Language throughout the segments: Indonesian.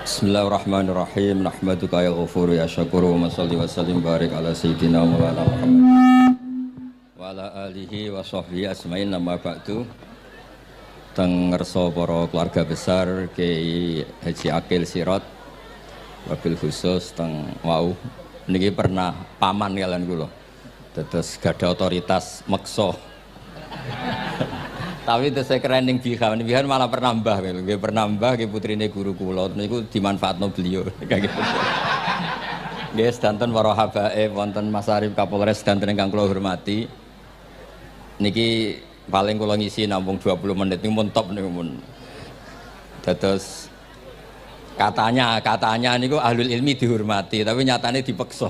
Bismillahirrahmanirrahim. Nahmaduka ya ghafuru ya syakuru wa salli wa sallim barik ala sayyidina Maulana Muhammad wa ala alihi wa sahbihi asma'in nama ba'du. Teng ngerso para keluarga besar Kiai Haji Akil Sirot wabil khusus teng wau niki pernah paman kalian kula. Dados gadah otoritas meksa. Tapi itu saya kerening bihan malah pernambah, nggih pernambah nggih putrine guru kula niku dimanfaatno beliau. Nggih sedanten para habaib wonten Mas Arif Kapolres sedanten ingkang kula hormati. Niki paling kula ngisi namung 20 menit niku mun top niku mun. Dados katanya niku ahlul ilmi dihormati, tapi nyatane dipeksa.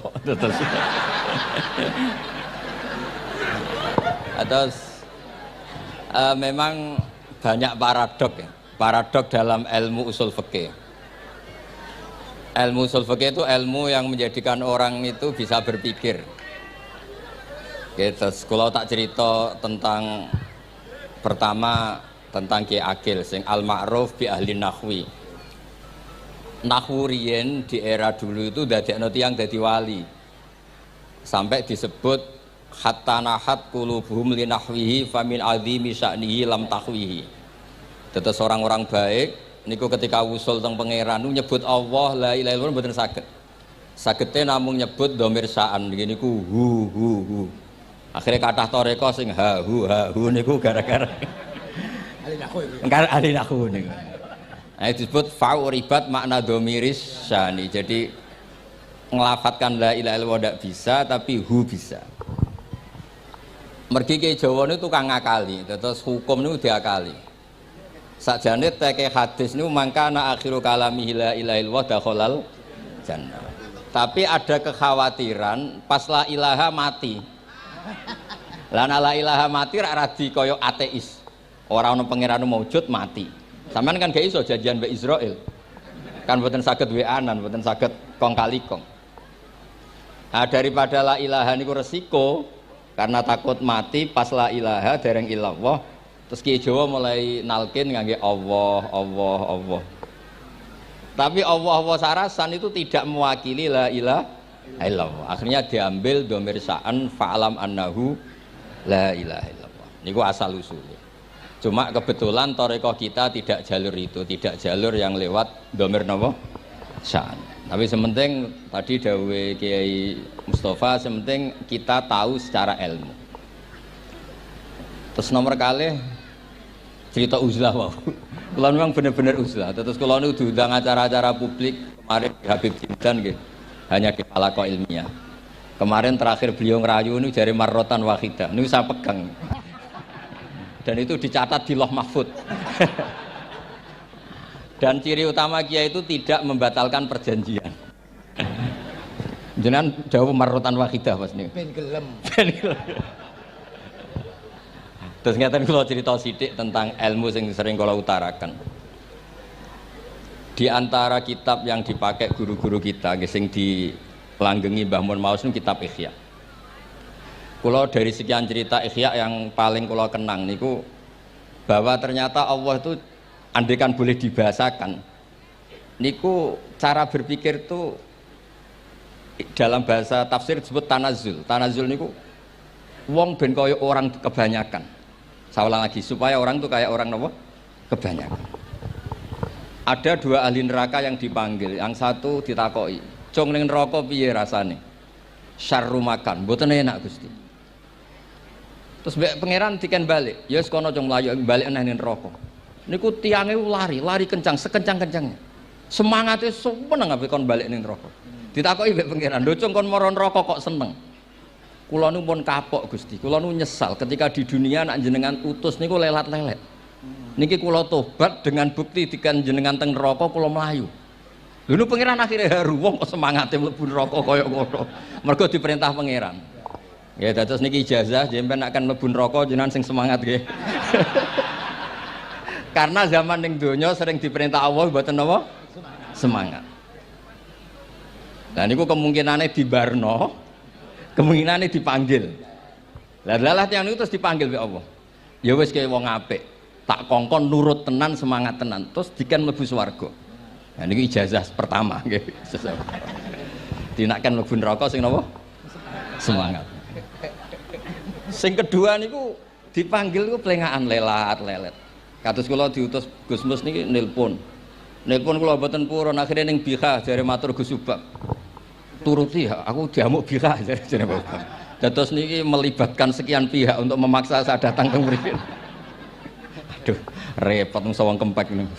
Atas memang banyak paradok dalam ilmu usul fikih. Ilmu usul fikih itu ilmu yang menjadikan orang itu bisa berpikir. Gitu. Kalau tak cerita tentang pertama tentang Kiai Akil sing al-ma'ruf bi ahli nahwi. Nahwu riyen di era dulu itu dadekno tiyang dadi wali. Sampai disebut hatta nahat qulubuhum li nahwihi famin azimi sya'nihi lam tahwihi. Tetes orang-orang baik niku ketika usul teng pangeran nyebut Allah la ilaha illallah mboten saged. Sagete namung nyebut dhamir sa'an niku hu. Akhire kathah toreko sing ha hu niku gara-gara ahli nahwu niku. Nah, disebut fa'uribat makna dhamiris sya'ni. Jadi ngelafatkan la ilaha illallah ndak bisa tapi hu bisa. Mergi ke Jawa ini tukang ngakali, terus hukum ini diakali. Sakjane teke hadis ini mangkana akhiru kalamihi la ilaha illallah dakhalal jannah. Tapi ada kekhawatiran pas la ilaha mati. Lan la ilaha mati rak radi kaya ateis. Ora ono pangeran maujud mati. Sampeyan kan gak iso janjian mbek Israil. Kan mboten saged weanan, mboten saged kong kali kong. Nah, daripada la ilaha niku resiko karena takut mati pas la ilaha dereng illallah terus Kiai Jawa mulai nalkin ngangge Allah. Tapi Allah sarasan itu tidak mewakili la ilaha illallah. Akhirnya diambil dhamir sa'an fa'alam annahu la ilaha illallah. Niku asal usulnya. Cuma kebetulan thariqah kita tidak jalur itu, tidak jalur yang lewat dhamir napa? Sa'an. Tapi sementing tadi dawuhe Kiai Mustafa, sementing kita tahu secara ilmu. Terus nomor kali cerita uzlah wow. Kalau memang benar-benar uzlah. Terus kalau nu diundang acara-acara publik kemarin Habib Jimdan gitu, hanya di halaqah ilmiah. Kemarin terakhir beliau ngerayu ini dari marrotan wahidah. Ini saya pegang. Dan itu dicatat di Loh Mahfud. Dan ciri utama kiai itu tidak membatalkan perjanjian. Jenengan dawuh marrotan wahidah Mas niku. Ben gelem. Terus ngeten kula cerita sithik tentang ilmu yang sering kula utarakan. Di antara kitab yang dipakai guru-guru kita sing dilanggengi Mbah Mun Maus niku kitab Ihya. Kula dari sekian cerita Ihya yang paling kula kenang niku bahwa ternyata Allah itu andaikan boleh dibahasakan niku cara berpikir tuh dalam bahasa tafsir disebut tanazul niku wong ben kaya orang kebanyakan. Saya ulang lagi supaya orang tuh kayak orang apa? Kebanyakan. Ada dua ahli neraka yang dipanggil, yang satu ditakoki, "Cung ning neraka piye rasane?" "Syarru makan, mboten enak Gusti." Terus pangeran diken balik, "Ya wis kono cung mlayu balik nang neraka." Niku tiangnya lari kencang, sekencang-kencangnya. Semangatnya seneng ape kon balik ning neraka. Ditakoki mbek pangeran, "Lho cung kon mara neraka kok seneng?" "Kula nu pun kapok Gusti, kula nu nyesal ketika di dunia nak jenengan utus niku lelat-lelet. Niki kula tobat dengan bukti dikan jenengan teng neraka kula mlayu." Lho nu pangeran akhirnya haru, wong kok semangate mlebu neraka kaya ngono. Mergo diperintah pangeran. Ya dados niki ijazah jenengan akan mlebu neraka jenengan sing semangat nggih. Karena zaman ning donya sering diperintah Allah mboten napa? Semangat. Nah niku kemungkinane dibarno, kemungkinane dipanggil. Lah tiyang niku terus dipanggil oleh Allah. Ya wis kaya wong apik, tak kongkon nurut tenan, semangat tenan, terus diken mlebu swarga. Nah ini ijazah pertama nggih. Dinakkan mlebu neraka sing napa? Semangat. Sing kedua niku dipanggil ku plengakan lelat-lelet. Kados kula diutus Gus Mus niki nelpon. Nelpon kula mboten purun akhire ning Bika jare matur Gus Subak. Turuti ya, aku diamuk Bika jare Bapak. Dados niki melibatkan sekian pihak untuk memaksa saya datang ke mriki. Aduh, repot wong kempek niku.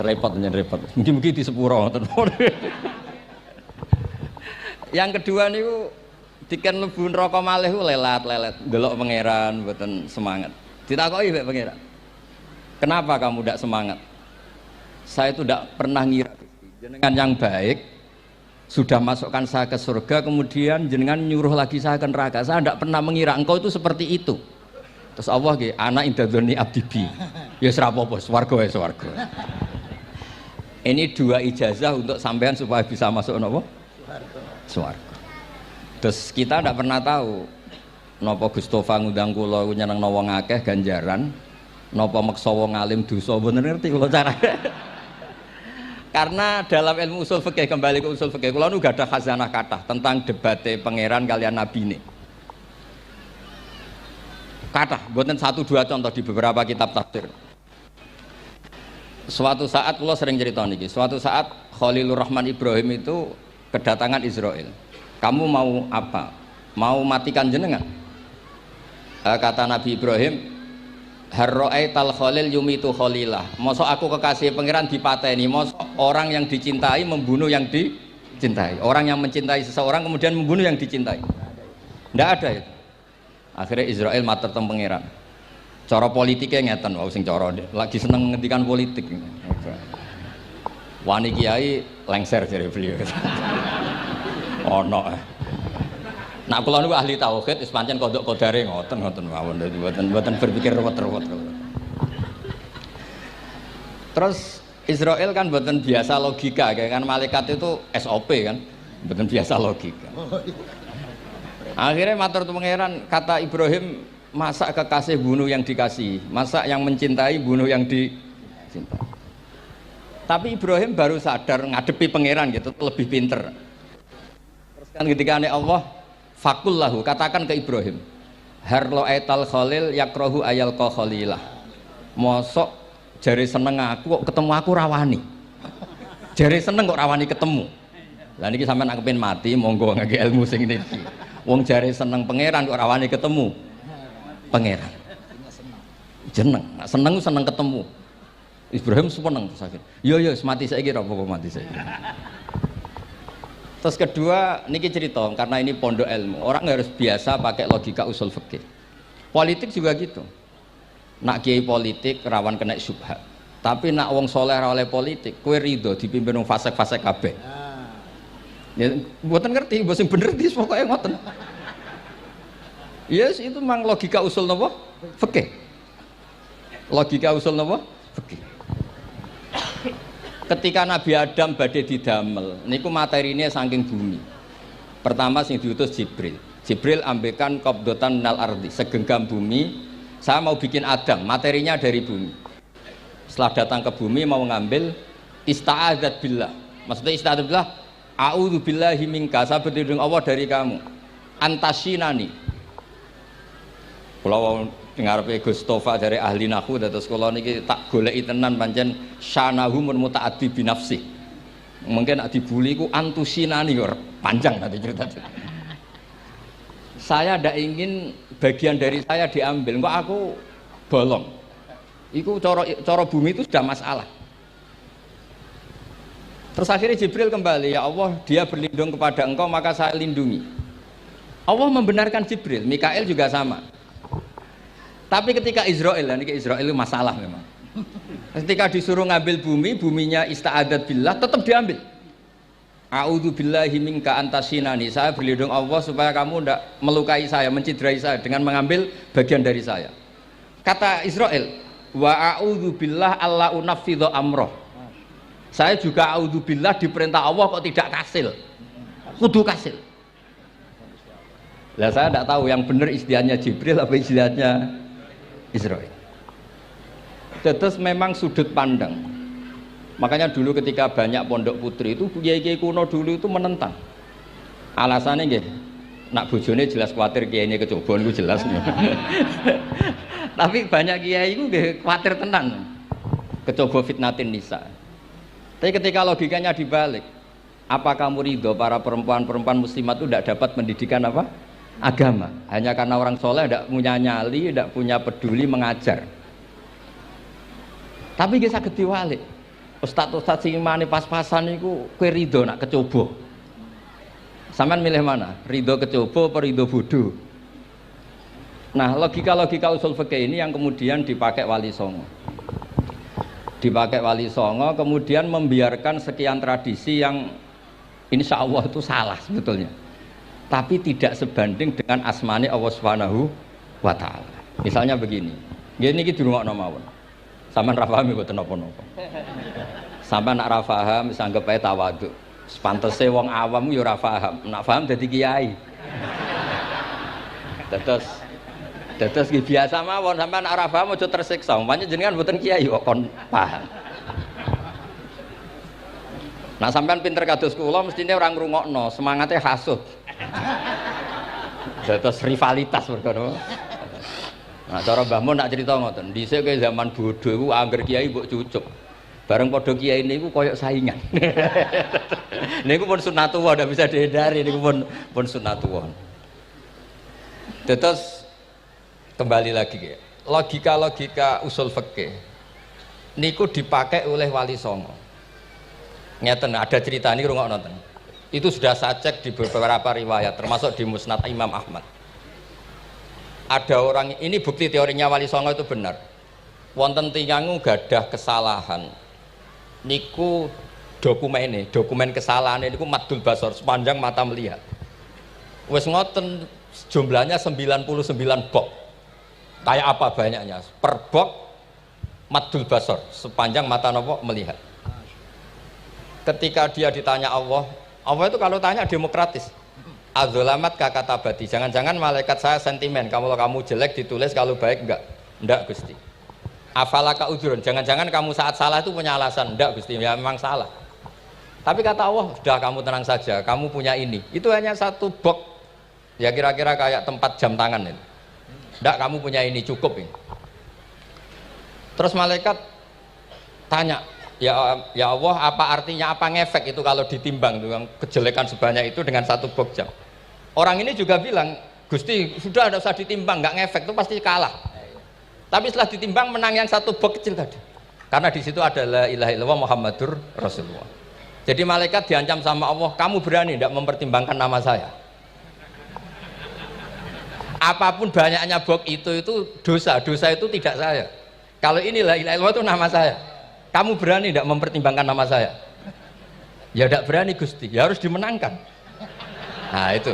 Repot nyen repot. Mugi-mugi di sepuro ngoten. Yang kedua niku diken mlebu neraka malih lelat-lelet ndelok pangeran mboten semangat. Ditakoki mbek pangeran. Kenapa kamu tidak semangat? Saya itu tidak pernah ngira jenengan yang baik sudah masukkan saya ke surga, kemudian jenengan nyuruh lagi saya ke neraka. Saya tidak pernah mengira engkau itu seperti itu. Terus Allah nggih, ana indadzoni abdibi. Ya ora apa-apa, swarga ya swarga. Ini dua ijazah untuk sampean supaya bisa masuk napa? Swarga. Terus kita tidak pernah tahu napa Gustofa ngundang kula nyenengno wong akeh ganjaran, napa meksa wong alim dosa, mboten ngerti kula carane. Karena dalam ilmu usul fikih, kembali ke usul fikih, kula nu gak ada khazanah kathah tentang debate pangeran kalian nabi ini. Kathah, mboten satu dua contoh di beberapa kitab tafsir. Suatu saat kula sering cerita niki, suatu saat Khalilur Rahman Ibrahim itu kedatangan Israel. Kamu mau apa? Mau matikan jenengan? Kata Nabi Ibrahim, harro'aital khalil yumitu khalilah. Mosok aku kekasih pangeran dipateni, mosok orang yang dicintai membunuh yang dicintai. Orang yang mencintai seseorang kemudian membunuh yang dicintai. Tidak ada itu. Akhirnya Israel matur teng pangeran. Cara politiknya ngeten, wau sing cara lagi seneng ngendikan politik. Wani kiai lengser jare beliau. Ono. Nak kula niku ahli tauhid wis pancen kodok kodare ngoten mawon mboten berpikir ruwet-ruwet. Terus Israel kan mboten biasa logika, kayak kan malaikat itu SOP kan, mboten biasa logika. Akhirnya matur tu pangeran, kata Ibrahim, masa kekasih bunuh yang dikasih, masa yang mencintai bunuh yang dicintai. Tapi Ibrahim baru sadar ngadepi pangeran gitu, lebih pinter. Kan ketika Allah fakul lahu, katakan ke Ibrahim, harlo aital khalil yakrohu ayal ko khalilah. Mosok jari seneng aku kok ketemu aku rawani. Jari seneng kok rawani ketemu. Lah niki sampean aku pengen mati, monggo ngake ilmu sing niki. Wong jari seneng pangeran kok rawani ketemu pangeran. Jeneng, seneng ketemu. Ibrahim seneng sakit. Yo mati saiki ora apa-apa mati saiki. Terus kedua, niki cerita karena ini pondok ilmu. Orang harus biasa pakai logika usul fikih. Politik juga gitu. Nak kiai politik rawan kena syubhat. Tapi nak wong soleh oleh politik, kue ridho dipimpin wong fasik-fasik kabeh. Ya, mboten ngerti, mbok sing bener dis pokoke ngoten. Yes, itu memang logika usul napa? Fikih. Logika usul napa? Fikih. Ketika Nabi Adam badhe didamel niku materinya saking bumi. Pertama sing diutus Jibril. Jibril ambekan qabdatan minal ardi, segenggam bumi. Saya mau bikin Adam, materinya dari bumi. Setelah datang ke bumi mau ngambil ista'adzat billah. Maksudnya ista'adzat billah, a'udzu billahi minka, saya berlindung Allah dari kamu. Antasinani. Kalau ngarepe Gustofa dari ahli nahwu dados kula niki tak goleki tenan pancen syanahu mun mutaaddi bi nafsi. Mungkin nek dibuli ku antusinani kok panjang nanti cerita. Saya ndak ingin bagian dari saya diambil, kok aku bolong. Iku cara bumi itu sudah masalah. Terus akhirnya Jibril kembali, ya Allah, dia berlindung kepada engkau maka saya lindungi. Allah membenarkan Jibril, Mikail juga sama. Tapi ketika Israel, ini Israel itu masalah memang. Ketika disuruh ngambil bumi, buminya ista'adat billah, tetap diambil. A'udzu billahi minka antasinani. Saya berlindung Allah supaya kamu tidak melukai saya, menciderai saya dengan mengambil bagian dari saya. Kata Israel, wa a'udzu billah alla unafidhu amroh. Saya juga a'udzu billah diperintah Allah kok tidak kasil. Kudu kasil. Lah saya tidak tahu yang benar istilahnya Jibril apa istilahnya Israel. Terus memang sudut pandang. Makanya dulu ketika banyak pondok putri itu kiai-kiai kuno dulu itu menentang. Alasannya nggih, nak bojone jelas khawatir kiainya kecoba niku jelas. Tapi banyak kiai itu nggih khawatir tenan. Kecoba fitnatin nisa. Tapi ketika logikanya dibalik, apa kamu ridho para perempuan-perempuan muslimat itu tidak dapat pendidikan apa? Agama. Hanya karena orang soleh tidak punya nyali, tidak punya peduli mengajar. Tapi kita saged diwalik. Ustaz-ustaz sing imane pas-pasan niku kowe ridho nak kecoba. Sampeyan milih mana? Ridho kecoba apa ridho bodoh? Nah, logika-logika usul fikih ini yang kemudian dipakai Wali Songo. Dipakai Wali Songo kemudian membiarkan sekian tradisi yang insya Allah itu salah sebetulnya. Tapi tidak sebanding dengan asmane Allah Subhanahu wa taala. Misalnya begini. Nggih niki dirungokno mawon. Sampeyan ra paham mboten napa-napa. Sampeyan nak ra paham wis anggap ae tawadhu. Pantese wong awam yo ora paham. Nak paham dadi kiai. Terus biasa mawon sampeyan nak ra paham aja tersiksa. Umpamane jenengan mboten kiai kok kon paham. Nah sampeyan pinter kados kula mestine ora ngrungokno, semangate hasud. Terus rivalitas mergo. Nah cara Mbah Mun nak cerita ngoten, dhisik ke zaman bodho iku angger kiai mbok cucuk. Bareng padha kiai niku koyok saingan. Niku pun sunatullah ndak bisa dihindari, niku pun sunatullah. Terus kembali lagi ya. Logika-logika usul fikih niku dipakai oleh Wali Songo. Ngeten ada cerita ini rungokno nonton. Itu sudah saya cek di beberapa riwayat termasuk di Musnad Imam Ahmad. Ada orang ini bukti teorinya Wali Songo itu benar. Wonten tiyang gadah kesalahan. Niku dokumen kesalahan niku maddul basar sepanjang mata melihat. Wes ngoten jumlahnya 99 box. Kayak apa banyaknya? Per box maddul basar sepanjang mata nopo melihat. Ketika dia ditanya Allah itu kalau tanya demokratis. Adzolamat kakatabati. Jangan-jangan malaikat saya sentimen. Kalau kamu jelek ditulis, kalau baik enggak. Enggak Gusti. Afalaka udhurun. Jangan-jangan kamu saat salah itu punya alasan. Enggak Gusti. Ya memang salah. Tapi kata Allah, sudah kamu tenang saja. Kamu punya ini. Itu hanya satu box. Ya kira-kira kayak tempat jam tangan itu. Enggak, kamu punya ini cukup ini. Terus malaikat tanya, ya Allah, apa artinya, apa ngefek itu kalau ditimbang dengan kejelekan sebanyak itu dengan satu box jam? Orang ini juga bilang, Gusti sudah tidak usah ditimbang, nggak ngefek itu pasti kalah. Tapi setelah ditimbang menang yang satu box kecil tadi. Karena di situ ada la ilaha illallah Muhammadur Rasulullah. Jadi malaikat diancam sama Allah, kamu berani tidak mempertimbangkan nama saya? Apapun banyaknya box itu dosa itu tidak saya. Kalau ini la ilaha illallah itu nama saya. Kamu berani tidak mempertimbangkan nama saya? Ya tidak berani Gusti, ya harus dimenangkan. Nah itu.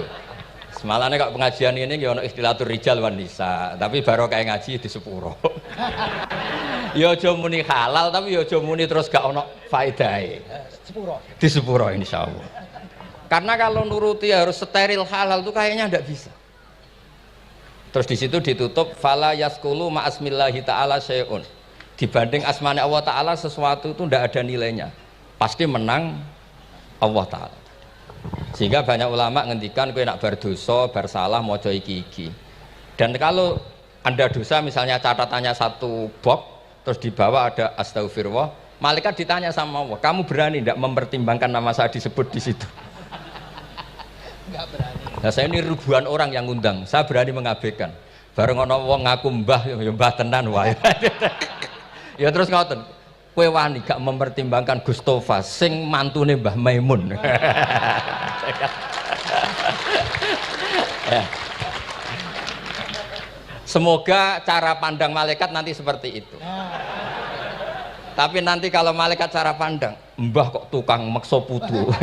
Semalane kok pengajian ini ya ono ikhtilatur rijal wan nisa, tapi baru kayak ngaji di sepuro. Ya aja muni halal tapi ya aja muni terus gak ono faedahe. Sepuro. Di sepuro insyaallah. Karena kalau nuruti harus steril halal itu kayaknya tidak bisa. Terus di situ ditutup fala yaskulu ma asmillahi taala syai'un. Dibanding asmane Allah taala sesuatu itu tidak ada nilainya. Pasti menang Allah taala. Sehingga banyak ulama ngendikan kowe nak berdosa, bersalah maca iki-iki. Dan kalau Anda dosa misalnya catatannya satu box terus di bawah ada astagfirullah, malaikat ditanya sama Allah, kamu berani tidak mempertimbangkan nama saya disebut di situ? Enggak berani. Nah, saya ini ribuan orang yang ngundang, saya berani mengabaikan. Bareng ana wong ngaku mbah ya mbah tenan wae. Ya terus ngoten. Kowe wani gak mempertimbangkan Gustofa sing mantune Mbah Maimun. Ya. Semoga cara pandang malaikat nanti seperti itu. Tapi nanti kalau malaikat cara pandang, mbah kok tukang maksa putu.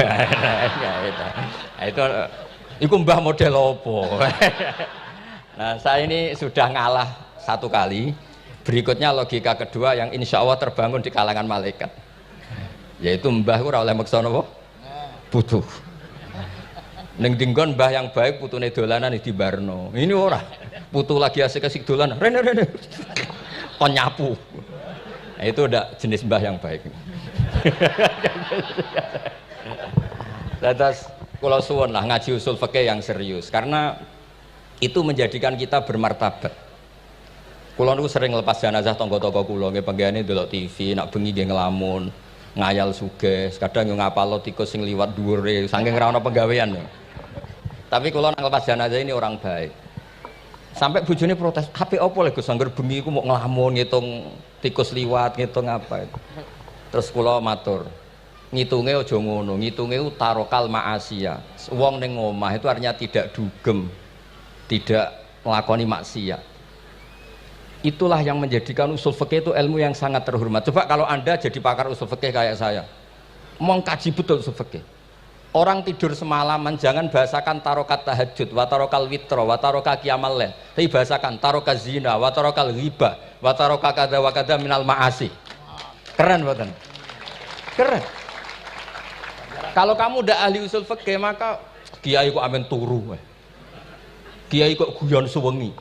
Itu mbah model opo. Nah saya ini sudah ngalah satu kali. Berikutnya logika kedua yang insya Allah terbangun di kalangan malaikat, yaitu mbah ora oleh maksa napa putu. Ning dinggon mbah yang baik putune dolanan di barno. Ini ora. Putu lagi asik-asik dolanan. Rene kon nyapu. Nah, itu udah jenis mbah yang baik. Terus kalau suwun lah ngaji usul fikih yang serius karena itu menjadikan kita bermartabat. Kulo niku sering lepas jenazah tangga-tangga kulo nggih penggane ndelok TV, nak bengi nggih ngelamun, ngayal sugih, kadang yo ngapalo tikus sing liwat dhuwure saking ora ana penggawean. Tapi kulo nang lepas jenazah ini orang baik. Sampai bojone protes, "HP opo lho Gus angger bengi iku mau ngelamun ngitung tikus liwat, ngitung apa itu." Terus kulo matur, ngitunge aja ngono, ngitunge tarokal ma'asiya. Wong ning omah itu artinya tidak dugem, tidak melakoni maksiat. Itulah yang menjadikan usul fikih itu ilmu yang sangat terhormat. Coba kalau Anda jadi pakar usul fikih kayak saya, mau kaji betul usul fikih. Orang tidur semalaman jangan bahasakan tarokat tahajud, wa tarokal witro, wa taroka qiyamal lail. Tapi bahasakan taroka zina, wa tarokal ghibah, wa taroka kada wa kada minal ma'asi. Keren buatan? Keren. Kalau kamu udah ahli usul fikih maka kiai kok amen turu. Kiai kok guyon suwengi.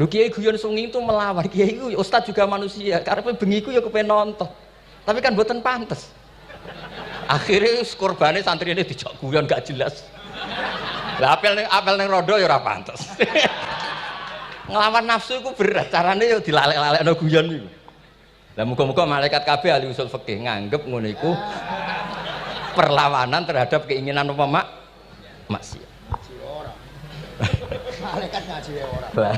Lho kiai guyon suwengi itu melawan. Kiai itu ustaz juga manusia. Karepe bengi ku ya kepen nonton. Tapi kan mboten pantes. Akhirnya korbane santri ini dijak guyon gak jelas. Lah apel ning rondo ya ora pantes. Nglawan nafsu iku berat, carane ya dilalek-lalekno guyon iku. Lah muga-muga malaikat kabeh ahli usul fikih nganggep ngono iku perlawanan terhadap keinginan apa maksiat. Malaikat ngaji ora.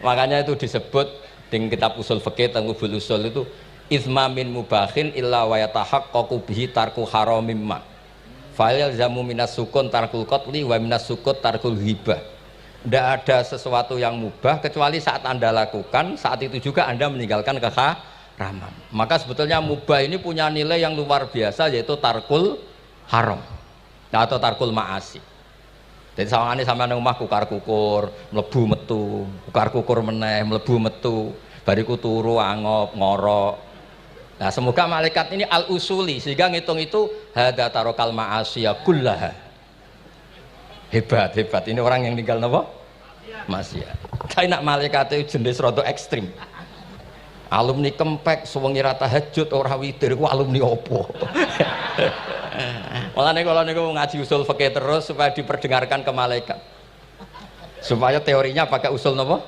Makanya itu disebut di kitab usul fikih Tanghubul Usul itu izma min mubahin illa wa yatahaqqaqu bihi tarku haramim ma. Fa yalzamu minas sukun tarkul qatli wa minas sukut tarkul ghibah. Tidak ada sesuatu yang mubah kecuali saat Anda lakukan, saat itu juga Anda meninggalkan keharaman. Maka sebetulnya mubah ini punya nilai yang luar biasa yaitu tarkul haram atau tarkul ma'asi. Jadi sawangane sampean nang omah kukar-kukur, mlebu metu, kukar-kukur meneh, mlebu metu, bariku turu angop, ngorok. Nah, semoga malaikat ini al-usuli sehingga ngitung itu hadza tarokal ma'asiya kullaha. Hebat. Ini orang yang tinggal napa? Maksiat. Kayak nak malaikat itu jenis rada ekstrim. Alumni kempek suwengi ra tahajud ora witir ku alumni opo? Mulane kalau niku ngaji usul fikih terus supaya diperdengarkan ke malaikat. Supaya teorinya pakai usul napa?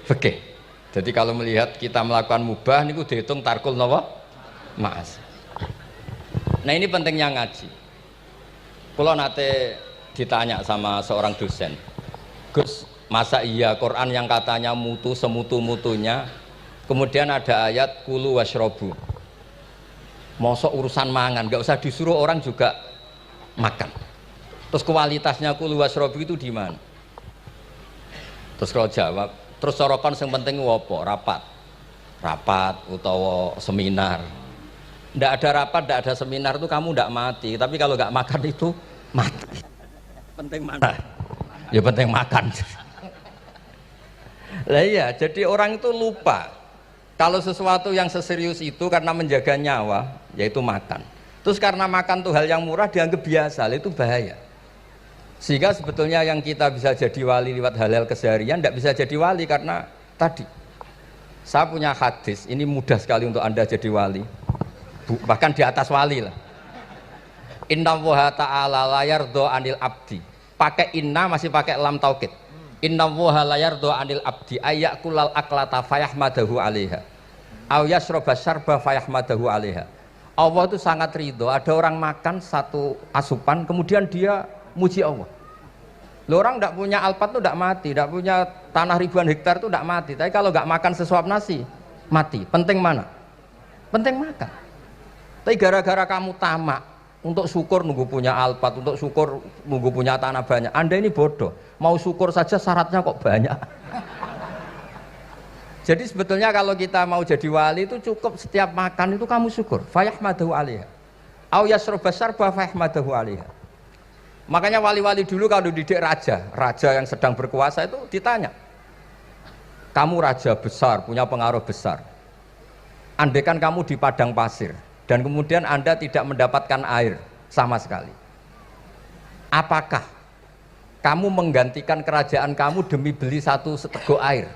Fikih. Jadi kalau melihat kita melakukan mubah niku dihitung tarkul napa? Ma'as. Nah, ini pentingnya ngaji. Kula nate ditanya sama seorang dosen, "Gus, masa iya Quran yang katanya mutu semutu-mutunya kemudian ada ayat kulu washrobu, mosok urusan mangan gak usah disuruh orang juga makan, terus kualitasnya kulu washrobu itu di mana?" Terus kalau jawab, terus sorokan yang penting apa? Rapat utawa seminar. Ndak ada rapat, ndak ada seminar itu kamu ndak mati, tapi kalau nggak makan itu mati. Penting mana? Ya penting makan. Lah iya, jadi orang itu lupa kalau sesuatu yang seserius itu karena menjaga nyawa yaitu makan. Terus karena makan tuh hal yang murah dianggap biasa, itu bahaya. Sehingga sebetulnya yang kita bisa jadi wali lewat hal-hal keseharian tidak bisa jadi wali karena tadi. Saya punya hadis, ini mudah sekali untuk Anda jadi wali. Bahkan di atas wali lah. Inna woha ta'ala layardo anil abdi. Pakai inna masih pakai lam taukid. Inna woha layardo anil abdi ayyakulal aklata fayahmadahu alaiha aw yasroba syarba fayahmadahu alaiha. Allah itu sangat ridho ada orang makan satu asupan kemudian dia muji Allah. Loh, orang tidak punya alpat itu tidak mati, tidak punya tanah ribuan hektar itu tidak mati, tapi kalau nggak makan sesuap nasi mati. Penting mana? Penting makan. Tapi gara-gara kamu tamak untuk syukur nunggu punya alpat, untuk syukur nunggu punya tanah banyak, Anda ini bodoh. Mau syukur saja syaratnya kok banyak. Jadi sebetulnya kalau kita mau jadi wali itu cukup setiap makan itu kamu syukur. Fayahmadahu alaiha aw yasroba syarba fayahmadahu alaiha. Makanya wali-wali dulu kalau didik raja yang sedang berkuasa itu ditanya, kamu raja besar, punya pengaruh besar, andaikan kamu di padang pasir dan kemudian Anda tidak mendapatkan air sama sekali, apakah kamu menggantikan kerajaan kamu demi beli satu seteguk air?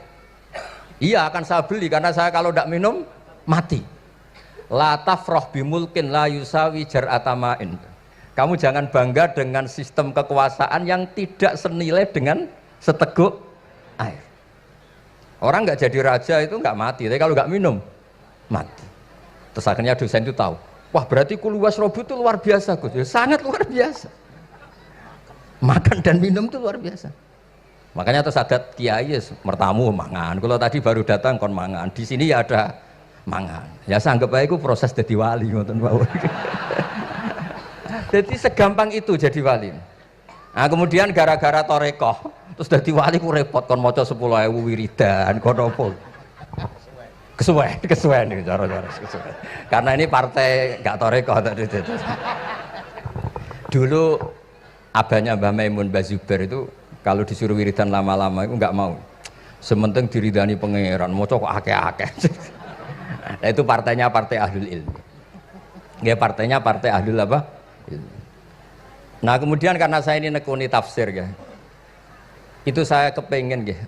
Iya akan saya beli karena saya kalau tidak minum mati. La tafrah bimulkin la yusawi jar'atamain. Kamu jangan bangga dengan sistem kekuasaan yang tidak senilai dengan seteguk air. Orang nggak jadi raja itu nggak mati, tapi kalau nggak minum mati. Terus akhirnya dosen itu tahu, wah berarti Kulu Wasrobu itu luar biasa Gus, ya, sangat luar biasa. Makan dan minum itu luar biasa. Makanya terus adat kiai mertamu mangan. Kalau tadi baru datang kon mangan, di sini ya ada mangan. Ya sanggep aja itu proses jadi wali ngoten Pak. Jadi segampang itu jadi wali. Nah, kemudian gara-gara torekoh terus jadi wali ku repot kon maca 10.000 wiridan kon opo. Kesuwen nih cara-cara kesuwen. Karena ini partai gak torekoh tadi. Dulu abahnya Mbah Maimun Mbah Zubair itu kalau disuruh wiridan lama-lama itu nggak mau. Sementing diridani pangeran, maca kok akeh-akeh. Nah, itu partainya partai ahlul ilmi. Ya partainya partai ahlul apa? Ilmi. Nah kemudian karena saya ini nekuni tafsir ya, itu saya kepengen ya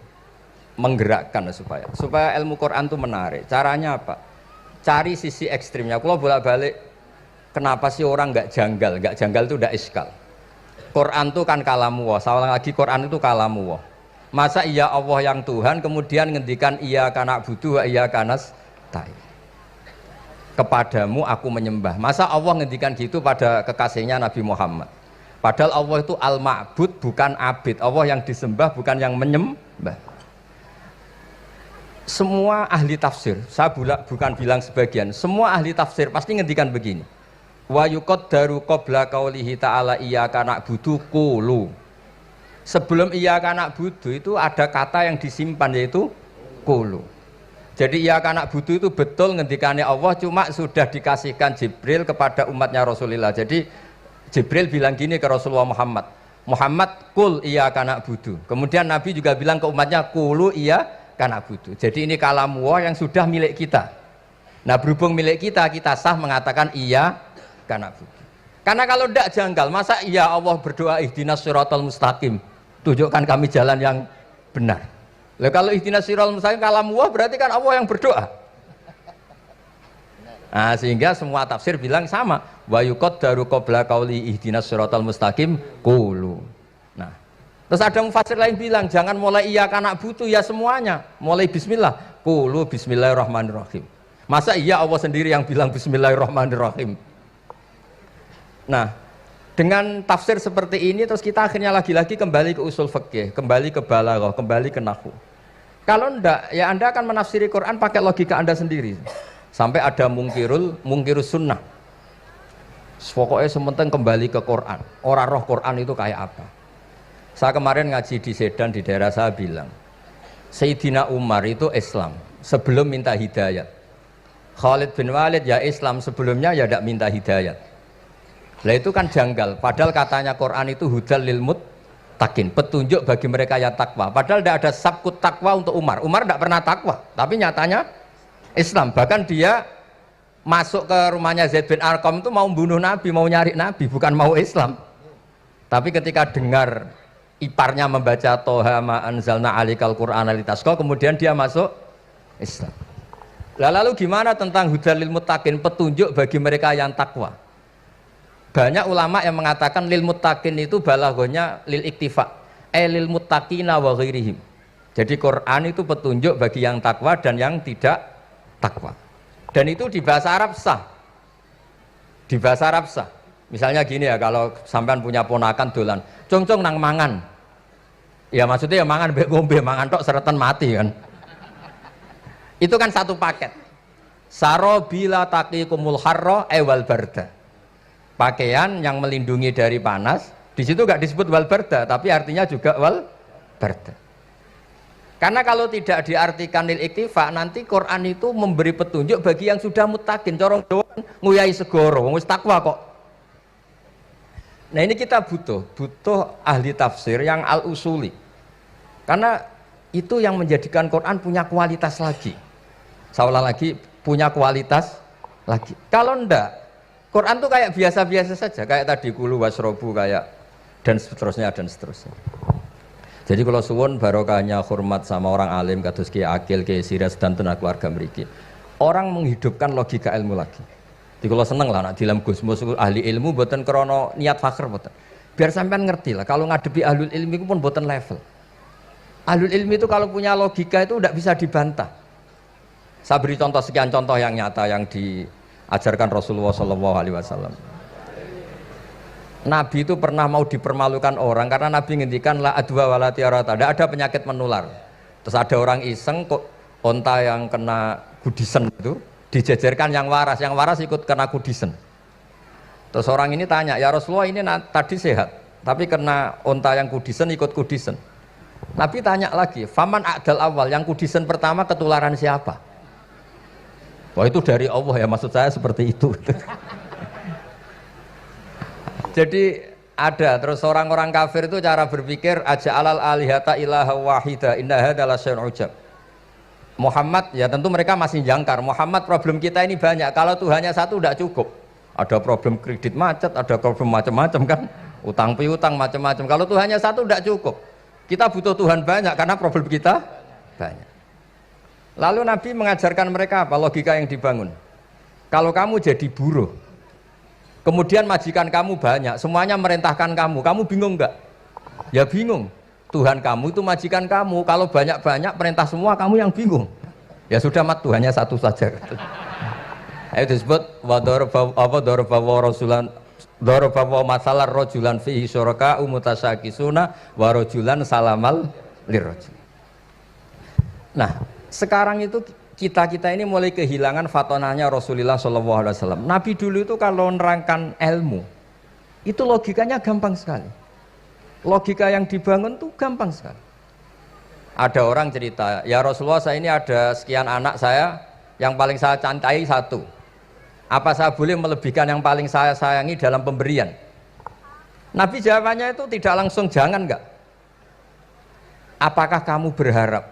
menggerakkan supaya ilmu Quran itu menarik. Caranya apa? Cari sisi ekstrimnya. Kalau bolak-balik, kenapa sih orang nggak janggal? Nggak janggal itu udah iskal. Quran itu kan kalamu Allah. Saya lagi Quran itu kalamu Allah. Masa iya Allah yang Tuhan kemudian ngendikan iya kana budu wa iya kanas tai. Kepadamu aku menyembah. Masa Allah ngendikan gitu pada kekasihnya Nabi Muhammad. Padahal Allah itu al-ma'bud bukan abid. Allah yang disembah bukan yang menyembah. Semua ahli tafsir, saya bukan bilang sebagian, semua ahli tafsir pasti ngendikan begini. Wa yuqaddaru qabla qaulihi ta'ala iyyaka na'budu qulu. Sebelum iyyaka na'budu itu ada kata yang disimpan yaitu qulu. Jadi iyyaka na'budu itu betul ngendikannya Allah, cuma sudah dikasihkan Jibril kepada umatnya Rasulullah. Jadi Jibril bilang gini ke Rasulullah Muhammad, Muhammad qul iyyaka na'budu. Kemudian Nabi juga bilang ke umatnya qulu iyyaka na'budu. Jadi ini kalam Allah yang sudah milik kita. Nah berhubung milik kita, kita sah mengatakan iya karena kalau tidak janggal, masa iya Allah berdoa ihdinas siratal mustaqim, tunjukkan kami jalan yang benar. Lah kalau ihdinas siratal mustaqim kalam Allah berarti kan Allah yang berdoa. Nah, sehingga semua tafsir bilang sama, wa yuqaddaru qabla qauli ihdinas siratal mustaqim qulu. Nah, terus ada mufassir lain bilang jangan mulai iya karena butuh ya semuanya, mulai bismillah, qulu bismillahirrahmanirrahim. Masa iya Allah sendiri yang bilang bismillahirrahmanirrahim. Nah, dengan tafsir seperti ini terus kita akhirnya lagi-lagi kembali ke usul fikih, kembali ke balaghah, kembali ke nahwu. Kalau enggak, ya Anda akan menafsiri Quran pakai logika Anda sendiri. Sampai ada mungkirus sunnah. Pokoknya sementing kembali ke Quran. Orang roh Quran itu kayak apa? Saya kemarin ngaji di Sedan di daerah saya bilang, Sayyidina Umar itu Islam sebelum minta hidayat. Khalid bin Walid ya Islam sebelumnya ya tidak minta hidayat. Lah itu kan janggal, padahal katanya Quran itu hudal lil muttaqin, petunjuk bagi mereka yang takwa. Padahal tidak ada sabkut takwa untuk Umar. Umar tidak pernah takwa, tapi nyatanya Islam. Bahkan dia masuk ke rumahnya Zaid bin Arqam itu mau bunuh Nabi, mau nyari Nabi, bukan mau Islam. Tapi ketika dengar iparnya membaca Toha ma anzalna alikal Qur'ana litasqa, kemudian dia masuk Islam. Lalu gimana tentang hudal lil muttaqin, petunjuk bagi mereka yang takwa? Banyak ulama yang mengatakan lil muttaqin itu balaghahnya lil iktifa, lil muttaqina wa ghairihim. Jadi Quran itu petunjuk bagi yang takwa dan yang tidak takwa. Dan itu di bahasa Arab sah. Di bahasa Arab sah. Misalnya gini ya, kalau sampean punya ponakan dolan, cong-cong nang mangan. Ya maksudnya ya mangan mbek ngombe, mangan tok seretan mati kan. Itu kan satu paket. Sarobila taqikumul harra wal barda. Pakaian yang melindungi dari panas, di situ nggak disebut wal barda, tapi artinya juga wal barda. Karena kalau tidak diartikan lil iktifa, nanti Quran itu memberi petunjuk bagi yang sudah mutakin, corong doang nguyai segoro, wis takwa kok. Nah ini kita butuh ahli tafsir yang al-usuli. Karena itu yang menjadikan Quran punya kualitas lagi. Seolah lagi punya kualitas lagi. Kalau ndak, Quran tuh kayak biasa-biasa saja, kayak tadi kulu wasrobu kayak dan seterusnya dan seterusnya. Jadi kalau suwun barokahnya hormat sama orang alim kados Ki Akil, Ki Siras dan tenaga keluarga mriki. Orang menghidupkan logika ilmu lagi. Jadi kalau seneng lah nak dilam Gusmus ahli ilmu mboten krana niat fakir mboten. Biar sampean ngerti lah kalau ngadepi ahlul ilmi itu pun mboten level. Ahlul ilmi itu kalau punya logika itu tidak bisa dibantah. Saya beri contoh sekian contoh yang nyata yang diajarkan Rasulullah SAW. Nabi itu pernah mau dipermalukan orang karena Nabi ngendikan la adwa wala tiarata, tidak ada penyakit menular. Terus ada orang iseng kok onta yang kena kudisen itu dijejerkan yang waras ikut kena kudisen. Terus orang ini tanya, ya Rasulullah ini tadi sehat, tapi kena onta yang kudisen ikut kudisen. Nabi tanya lagi, faman a'dal awal, yang kudisen pertama ketularan siapa? Wah itu dari Allah ya, maksud saya seperti itu. Jadi ada terus orang-orang kafir itu cara berpikir aja alal alihata ilaha wahida inna hadzal syai'un ujab. Muhammad ya tentu mereka masih jangkar. Muhammad problem kita ini banyak. Kalau Tuhannya satu tidak cukup. Ada problem kredit macet, ada problem macam-macam kan, utang piutang macam-macam. Kalau Tuhannya satu tidak cukup. Kita butuh Tuhan banyak karena problem kita banyak. Lalu Nabi mengajarkan mereka apa logika yang dibangun. Kalau kamu jadi buruh, kemudian majikan kamu banyak, semuanya merintahkan kamu bingung enggak? Ya bingung. Tuhan kamu itu majikan kamu, kalau banyak-banyak perintah semua kamu yang bingung. Ya sudah mat Tuhannya satu saja. Itu disebut darabawa masalah rojulan fihi syuraka umutasakisuna wa rojulan salamal lirrojul. Nah, sekarang itu kita ini mulai kehilangan fatonahnya Rasulullah SAW. Nabi dulu itu kalau nerangkan ilmu, itu logikanya gampang sekali. Logika yang dibangun tuh gampang sekali. Ada orang cerita, ya Rasulullah saya ini ada sekian anak saya, yang paling saya cintai satu. Apa saya boleh melebihkan yang paling saya sayangi dalam pemberian? Nabi jawabannya itu tidak langsung jangan enggak. Apakah kamu berharap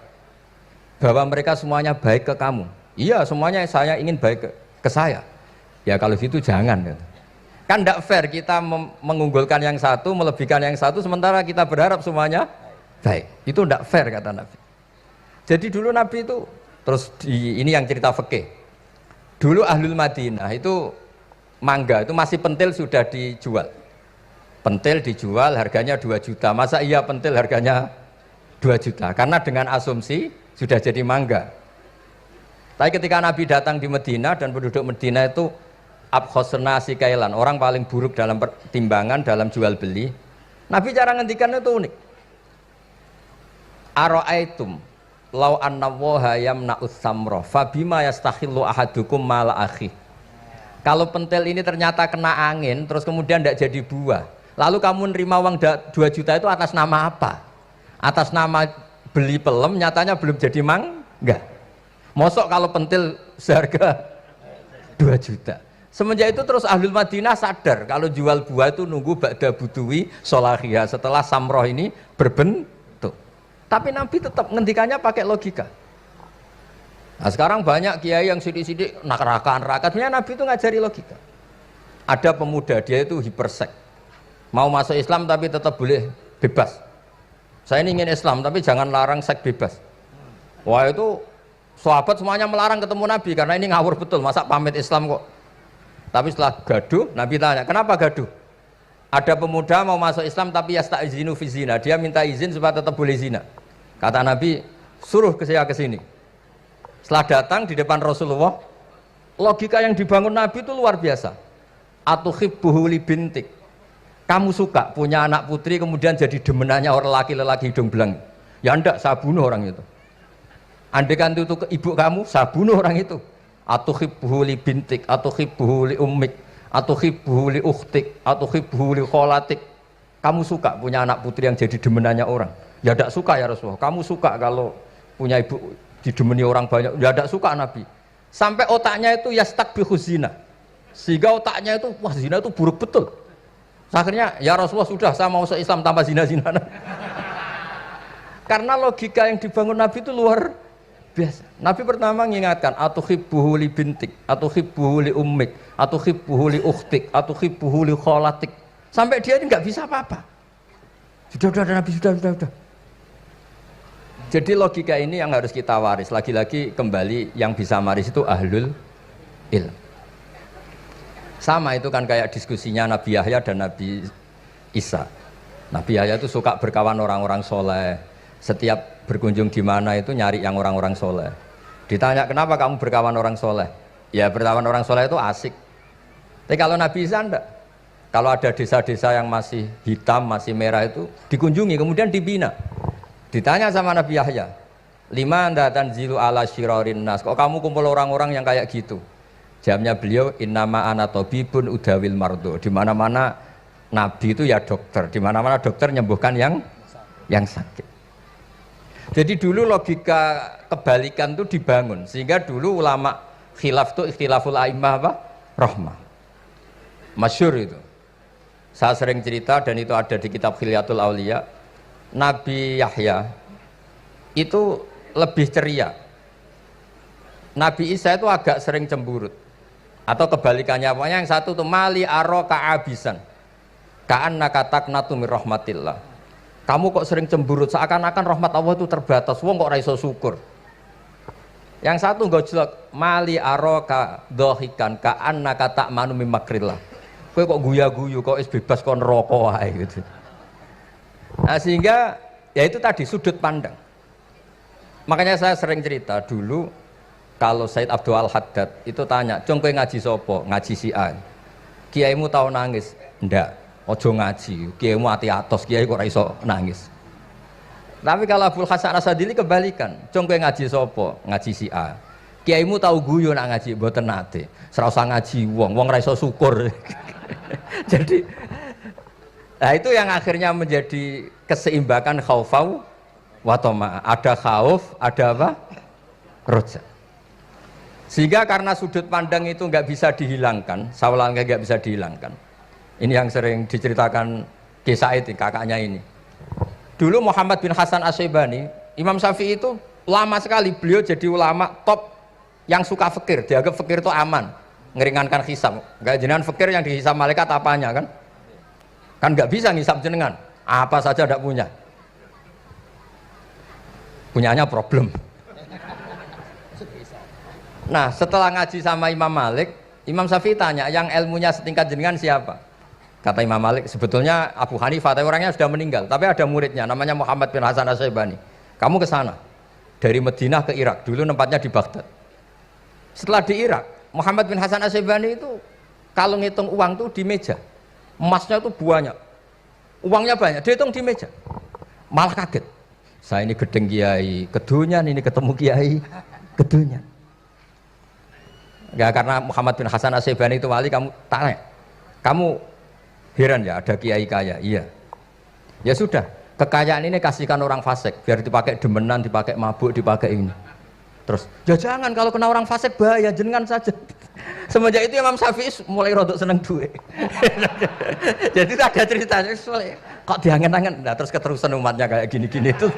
bahwa mereka semuanya baik ke kamu? Iya, semuanya saya ingin baik ke saya. Ya kalau gitu jangan. Kan tidak fair kita mengunggulkan yang satu, melebihkan yang satu, sementara kita berharap semuanya baik. Itu tidak fair kata Nabi. Jadi dulu Nabi itu, terus ini yang cerita fikih. Dulu Ahlul Madinah itu mangga, itu masih pentil sudah dijual. Pentil dijual harganya 2 juta. Masa iya pentil harganya 2 juta? Karena dengan asumsi sudah jadi mangga. Tapi ketika Nabi datang di Madinah dan penduduk Madinah itu abkhosna sikailan, orang paling buruk dalam pertimbangan dalam jual beli. Nabi cara ngendikan itu unik. Ara'aitum law anna waha yamna'us samra fabima yastakhillu ahadukum mala akhi. Kalau pentil ini ternyata kena angin terus kemudian tidak jadi buah, lalu kamu nerima uang 2 juta itu atas nama apa? Atas nama beli pelem, nyatanya belum jadi mangga. Mosok kalau pentil seharga 2 juta. Semenjak itu terus Ahlul Madinah sadar kalau jual buah itu nunggu ba'da buduwi solahiyah, setelah samroh ini berbentuk. Tapi Nabi tetap ngendikannya pakai logika. Nah sekarang banyak kiai yang sidik-sidik neraka-neraka, sebenarnya Nabi itu ngajari logika. Ada pemuda dia itu hipersek, mau masuk Islam tapi tetap boleh bebas. Saya ini ingin Islam tapi jangan larang seks bebas. Wah itu sahabat semuanya melarang ketemu Nabi karena ini ngawur betul, masa pamit Islam kok. Tapi setelah gaduh, Nabi tanya, kenapa gaduh? Ada pemuda mau masuk Islam tapi yasta'izinu fi zina, dia minta izin supaya tetap boleh zina. Kata Nabi, suruh saya ke sini. Setelah datang di depan Rasulullah, logika yang dibangun Nabi itu luar biasa. Atuhibbuhu li bintik. Kamu suka punya anak putri kemudian jadi demenannya orang laki-laki hidung belang. Ya enggak, saya bunuh orang itu. Andaikan itu ke ibu kamu, saya bunuh orang itu. Atuhibbuhu li bintik, atuhibbuhu li ummik, atuhibbuhu li ukhtik, atuhibbuhu li kholatik. Kamu suka punya anak putri yang jadi demenannya orang? Ya tidak suka ya Rasulullah. Kamu suka kalau punya ibu didemeni orang banyak? Ya tidak suka Nabi. Sampai otaknya itu yastakbihu zina, sehingga otaknya itu wah zina itu buruk betul. Akhirnya ya Rasulullah sudah saya mau masuk Islam tanpa zina-zina. Karena logika yang dibangun Nabi itu luar biasa. Nabi pertama mengingatkan atuhibbuhu li bintik, atuhibbuhu li ummik, atuhibbuhu li ukhtik, atuhibbuhu li kholatik. Sampai dia ini nggak bisa apa-apa. Sudah Nabi sudah. Jadi logika ini yang harus kita waris. Lagi-lagi kembali yang bisa waris itu ahlul ilm. Sama itu kan kayak diskusinya Nabi Yahya dan Nabi Isa. Nabi Yahya itu suka berkawan orang-orang soleh. Setiap berkunjung di mana itu nyari yang orang-orang soleh. Ditanya kenapa kamu berkawan orang soleh? Ya berkawan orang soleh itu asik. Tapi kalau Nabi Isa enggak. Kalau ada desa-desa yang masih hitam, masih merah itu dikunjungi, kemudian dibina. Ditanya sama Nabi Yahya, lima anda tanzilu ala syirarin nas. Kok kamu kumpul orang-orang yang kayak gitu? Jawabnya beliau, innama ana tabibun udawil mardo. Di mana-mana Nabi itu ya dokter. Di mana-mana dokter nyembuhkan yang sakit. Jadi dulu logika kebalikan itu dibangun, sehingga dulu ulama khilaf itu ikhtilaful a'immah apa? Rahmah. Masyhur itu. Saya sering cerita dan itu ada di kitab Khilyatul Auliya. Nabi Yahya itu lebih ceria. Nabi Isa itu agak sering cemburut. Atau kebalikannya, pokoknya yang satu itu mali aro ka'abisan. Ka'annaka taqnatu min rahmatillah. Kamu kok sering cemburut, seakan-akan rahmat Allah itu terbatas. Wong kok ra iso syukur. Yang satu gojlok, mali aro ka dhahikan ka'annaka ta'manu min makrillah. Kowe kok guya-guyu, kok is bebas kok neraka wae gitu. Nah, sehingga ya itu tadi sudut pandang. Makanya saya sering cerita dulu kalau Said Abdul Al-Haddad itu tanya, "Cung kowe ngaji sapa?" Ngaji si A. Kiaimu tau nangis? Ndak. Ojo ngaji. Kiaimu ati atos, kiai kok ora iso nangis. Tapi kalau Abdul Hasan Asadili kebalikan, "Cung kowe ngaji sapa?" Ngaji si A. Kiaimu tau guyu nak ngaji? Mboten nate. Ora usah ngaji wong ora iso syukur. Jadi nah itu yang akhirnya menjadi keseimbangan khaufau wa tama. Ada khauf, ada apa? Roja. Sehingga karena sudut pandang itu nggak bisa dihilangkan, sawalangnya nggak bisa dihilangkan. Ini yang sering diceritakan Ki Said, kakaknya ini. Dulu Muhammad bin Hasan Asy-Syaibani, Imam Syafi'i itu lama sekali beliau jadi ulama top yang suka fikir, dianggap fikir itu aman, ngeringankan hisab. Nggak jenengan fikir yang dihisab malaikat apanya kan? Kan nggak bisa ngisab jenengan, apa saja tidak punya. Punyanya problem. Nah setelah ngaji sama Imam Malik, Imam Syafi'i tanya, yang ilmunya setingkat jenengan siapa? Kata Imam Malik, sebetulnya Abu Hanifah, tapi orangnya sudah meninggal, tapi ada muridnya namanya Muhammad bin Hasan Asy-Syaibani. Kamu ke sana, dari Madinah ke Irak, dulu tempatnya di Baghdad. Setelah di Irak, Muhammad bin Hasan Asy-Syaibani itu kalau ngitung uang tuh di meja, emasnya itu banyak, uangnya banyak, dia hitung di meja, malah kaget. Saya ini gedeng kiai, kedunyan, ini ketemu kiai, kedunyan. Ya karena Muhammad bin Hasan Asy-Syaibani itu wali, kamu tanya, kamu heran ya ada kiai kaya? Iya. Ya sudah, kekayaan ini kasihkan orang fasik, biar dipakai demenan, dipakai mabuk, dipakai ini. Terus, ya jangan, kalau kena orang fasik bahaya, jenengan saja. Semenjak itu Imam Syafi'i mulai rodok seneng duit. Jadi ada ceritanya, kok diangen-angen, nah terus keterusan umatnya kayak gini-gini itu.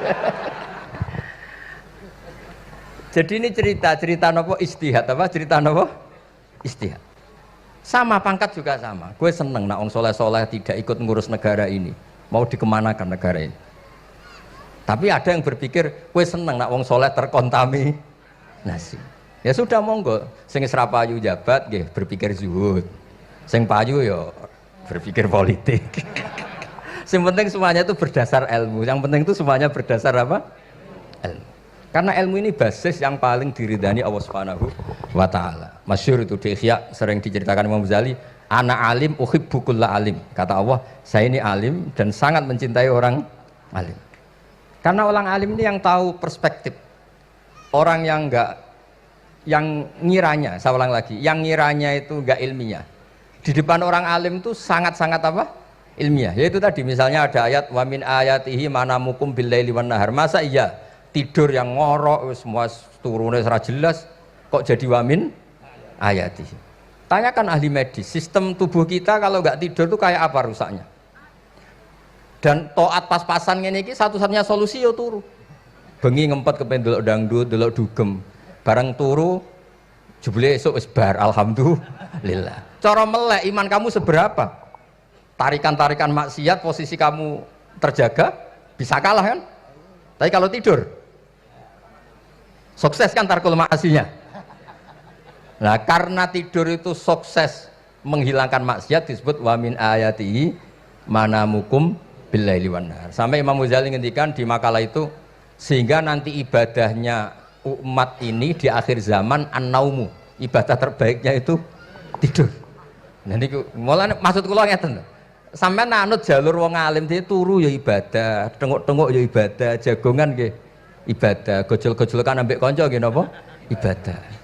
Jadi ini cerita nopo istihad apa? Cerita nopo istihad. Sama pangkat juga sama. Gue seneng nak wong soleh-soleh tidak ikut ngurus negara ini. Mau dikemanakan negara ini? Tapi ada yang berpikir, gue seneng nak wong soleh terkontaminasi. Ya sudah monggo. Sing wis ra payu jabat, nggih berpikir zuhud. Sing payu ya berpikir politik. Yang penting semuanya itu berdasar ilmu. Yang penting itu semuanya berdasar apa? Ilmu. Karena ilmu ini basis yang paling diridani Allah Subhanahu wa taala. Masyhur itu di Ihya sering diceritakan Imam Ghazali, ana alim uhibbu kulla alim. Kata Allah, saya ini alim dan sangat mencintai orang alim. Karena orang alim ini yang tahu perspektif. Orang yang ngiranya, saya ulang lagi, yang ngiranya itu enggak ilmiah. Di depan orang alim itu sangat-sangat apa? Ilmiah. Yaitu tadi misalnya ada ayat wa min ayatihi manamukum billaili wan nahar. Masa iya tidur yang ngorok semua turunnya serah jelas kok jadi wamin ayati. Tanyakan ahli medis, sistem tubuh kita kalau nggak tidur tuh kayak apa rusaknya. Dan toat pas-pasan ini satu-satunya solusi yo turu. Bengi ngempet kepen delok dangdut, delok dugem. Bareng turu jebule esuk wis bar alhamdulillah. Cara melek iman kamu seberapa? Tarikan-tarikan maksiat posisi kamu terjaga bisa kalah kan? Tapi kalau tidur Sukses kan tarkul maksinya. Nah, karena tidur itu sukses menghilangkan maksiat disebut wa min ayatihi manamukum billaili wan nahar. Sampai Imam Ghazali ngendikan di makalah itu, sehingga nanti ibadahnya umat ini di akhir zaman an-naumu, ibadah terbaiknya itu tidur. Nah niku mulane maksud kula ngeten. Sampeyan anut jalur wong alim dhewe turu ya ibadah, tengok-tengok ya ibadah, jagongan nggih ibadah, gojol-gojolkan ambek kanca nggih napa? Ibadah.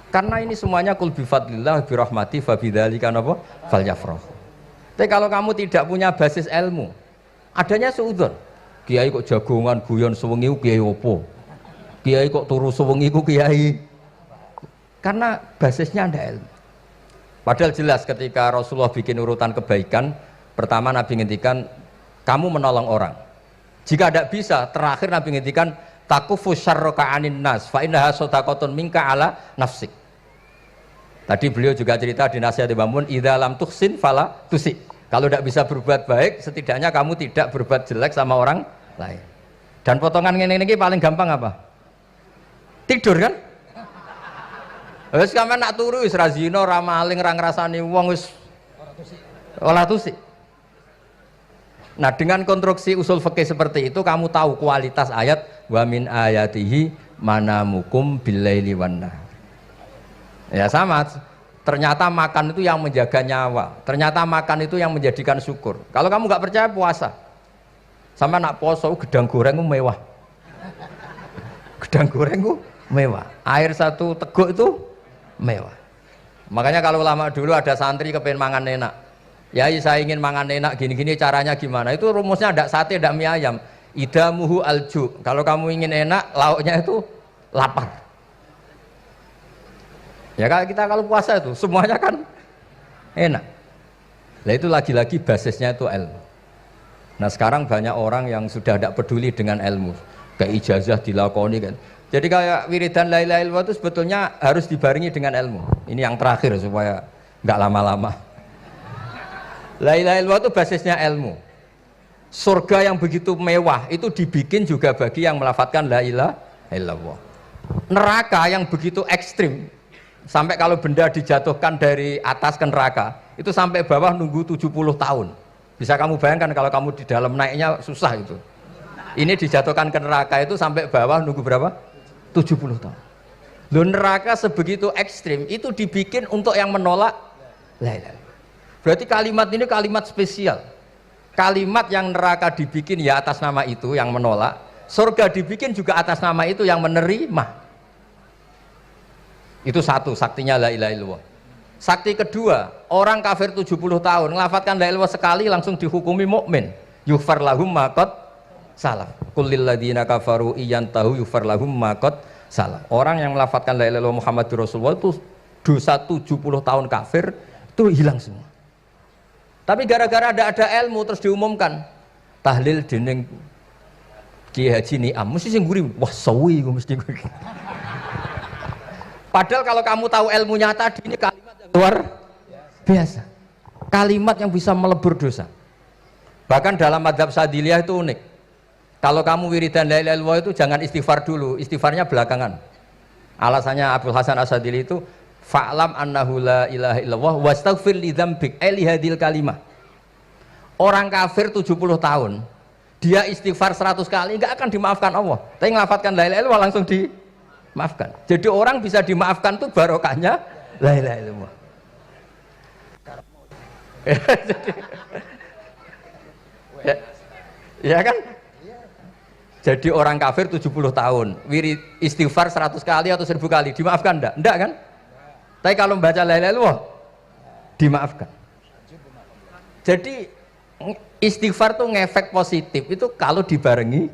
Karena ini semuanya kul bi fadlillah bi rahmati fa bidzalika napa? Falyafrahu. Tapi kalau kamu tidak punya basis ilmu, adanya suudzon. Kiai kok jagongan guyon sewengi kiai opo? Kiai kok turu sewengi ku kiai. Karena basisnya ada ilmu. Padahal jelas ketika Rasulullah bikin urutan kebaikan, pertama Nabi ngendikan kamu menolong orang. Jika tidak bisa, terakhir Nabi ngendikan takufu syarraka anin nas fa innaha shadaqatun minka ala nafsik. Tadi beliau juga cerita di nasihat Imam Mun, idza lam tuhsin fala tusi. Kalau tidak bisa berbuat baik, setidaknya kamu tidak berbuat jelek sama orang lain. Dan potongan ini paling gampang apa? Tidur kan? Wis sampean nak turu wis ra zina, ra maling, ra ngrasani wong wis ora tusi. Nah, dengan konstruksi usul fikih seperti itu kamu tahu kualitas ayat wa min ayatihi manamukum billaili wan nahar. Ya sama, ternyata makan itu yang menjaga nyawa, ternyata makan itu yang menjadikan syukur. Kalau kamu nggak percaya puasa, sama nak poso gedang goreng itu mewah, gedang goreng itu mewah, air satu teguk itu mewah. Makanya kalau lama dulu ada santri kepengen mangan enak, ya saya ingin mangan enak gini-gini caranya gimana, itu rumusnya ada sate, ada mie ayam, idamuhu alju. Kalau kamu ingin enak, lauknya itu lapar. Ya kita kalau puasa itu semuanya kan enak. Nah itu lagi-lagi basisnya itu ilmu. Nah sekarang banyak orang yang sudah tidak peduli dengan ilmu, kayak ijazah dilakoni kan. Jadi kayak wiridan la ilaha illallah itu sebetulnya harus dibarengi dengan ilmu. Ini yang terakhir supaya nggak lama-lama. La ilaha illallah itu basisnya ilmu. Surga yang begitu mewah itu dibikin juga bagi yang melafadzkan la ilaha illallah. Neraka yang begitu ekstrim, sampai kalau benda dijatuhkan dari atas ke neraka itu sampai bawah nunggu 70 tahun. Bisa kamu bayangkan kalau kamu di dalam naiknya susah itu. Ini dijatuhkan ke neraka itu sampai bawah nunggu berapa? 70 tahun. Loh, neraka sebegitu ekstrim itu dibikin untuk yang menolak la ilaha illallah. Berarti kalimat ini kalimat spesial. Kalimat yang neraka dibikin ya atas nama itu yang menolak, surga dibikin juga atas nama itu yang menerima. Itu satu, saktinya la ilaha illallah. Sakti kedua, orang kafir 70 tahun ngelafatkan la ilaha illallah sekali langsung dihukumi mukmin. Yughfar lahum ma qad salaf. Qul lil ladzina kafaru iyantahu yughfar lahum ma qad salaf. Orang yang melafatkan la ilaha illallah Muhammadur Rasulullah itu dosa 70 tahun kafir itu hilang semua. Tapi gara-gara ada ilmu terus diumumkan tahlil dening Kiai Haji Niam mesti sing nguri, wah sawi mesti nguri. Padahal kalau kamu tahu ilmunya tadi, ini kalimat yang luar biasa, kalimat yang bisa melebur dosa. Bahkan dalam madzhab Sadiliyah itu unik. Kalau kamu wiridan la ilaha illallah itu jangan istighfar dulu, istighfarnya belakangan. Alasannya Abdul Hasan As-Sadili itu fa'lam annahu la ilaha illallah wastaghfir li dzambik li hadhil kalimah. Orang kafir 70 tahun dia istighfar 100 kali enggak akan dimaafkan Allah. Tapi ngelafatkan la ilaha illallah langsung dimaafkan. Jadi orang bisa dimaafkan tuh barokahnya la ilaha illallah. Ya kan? Jadi orang kafir 70 tahun wirid istighfar 100 kali atau 1000 kali dimaafkan enggak? Enggak kan? Tapi kalau membaca la ilaha illallah dimaafkan. Jadi istighfar tuh ngefek positif itu kalau dibarengi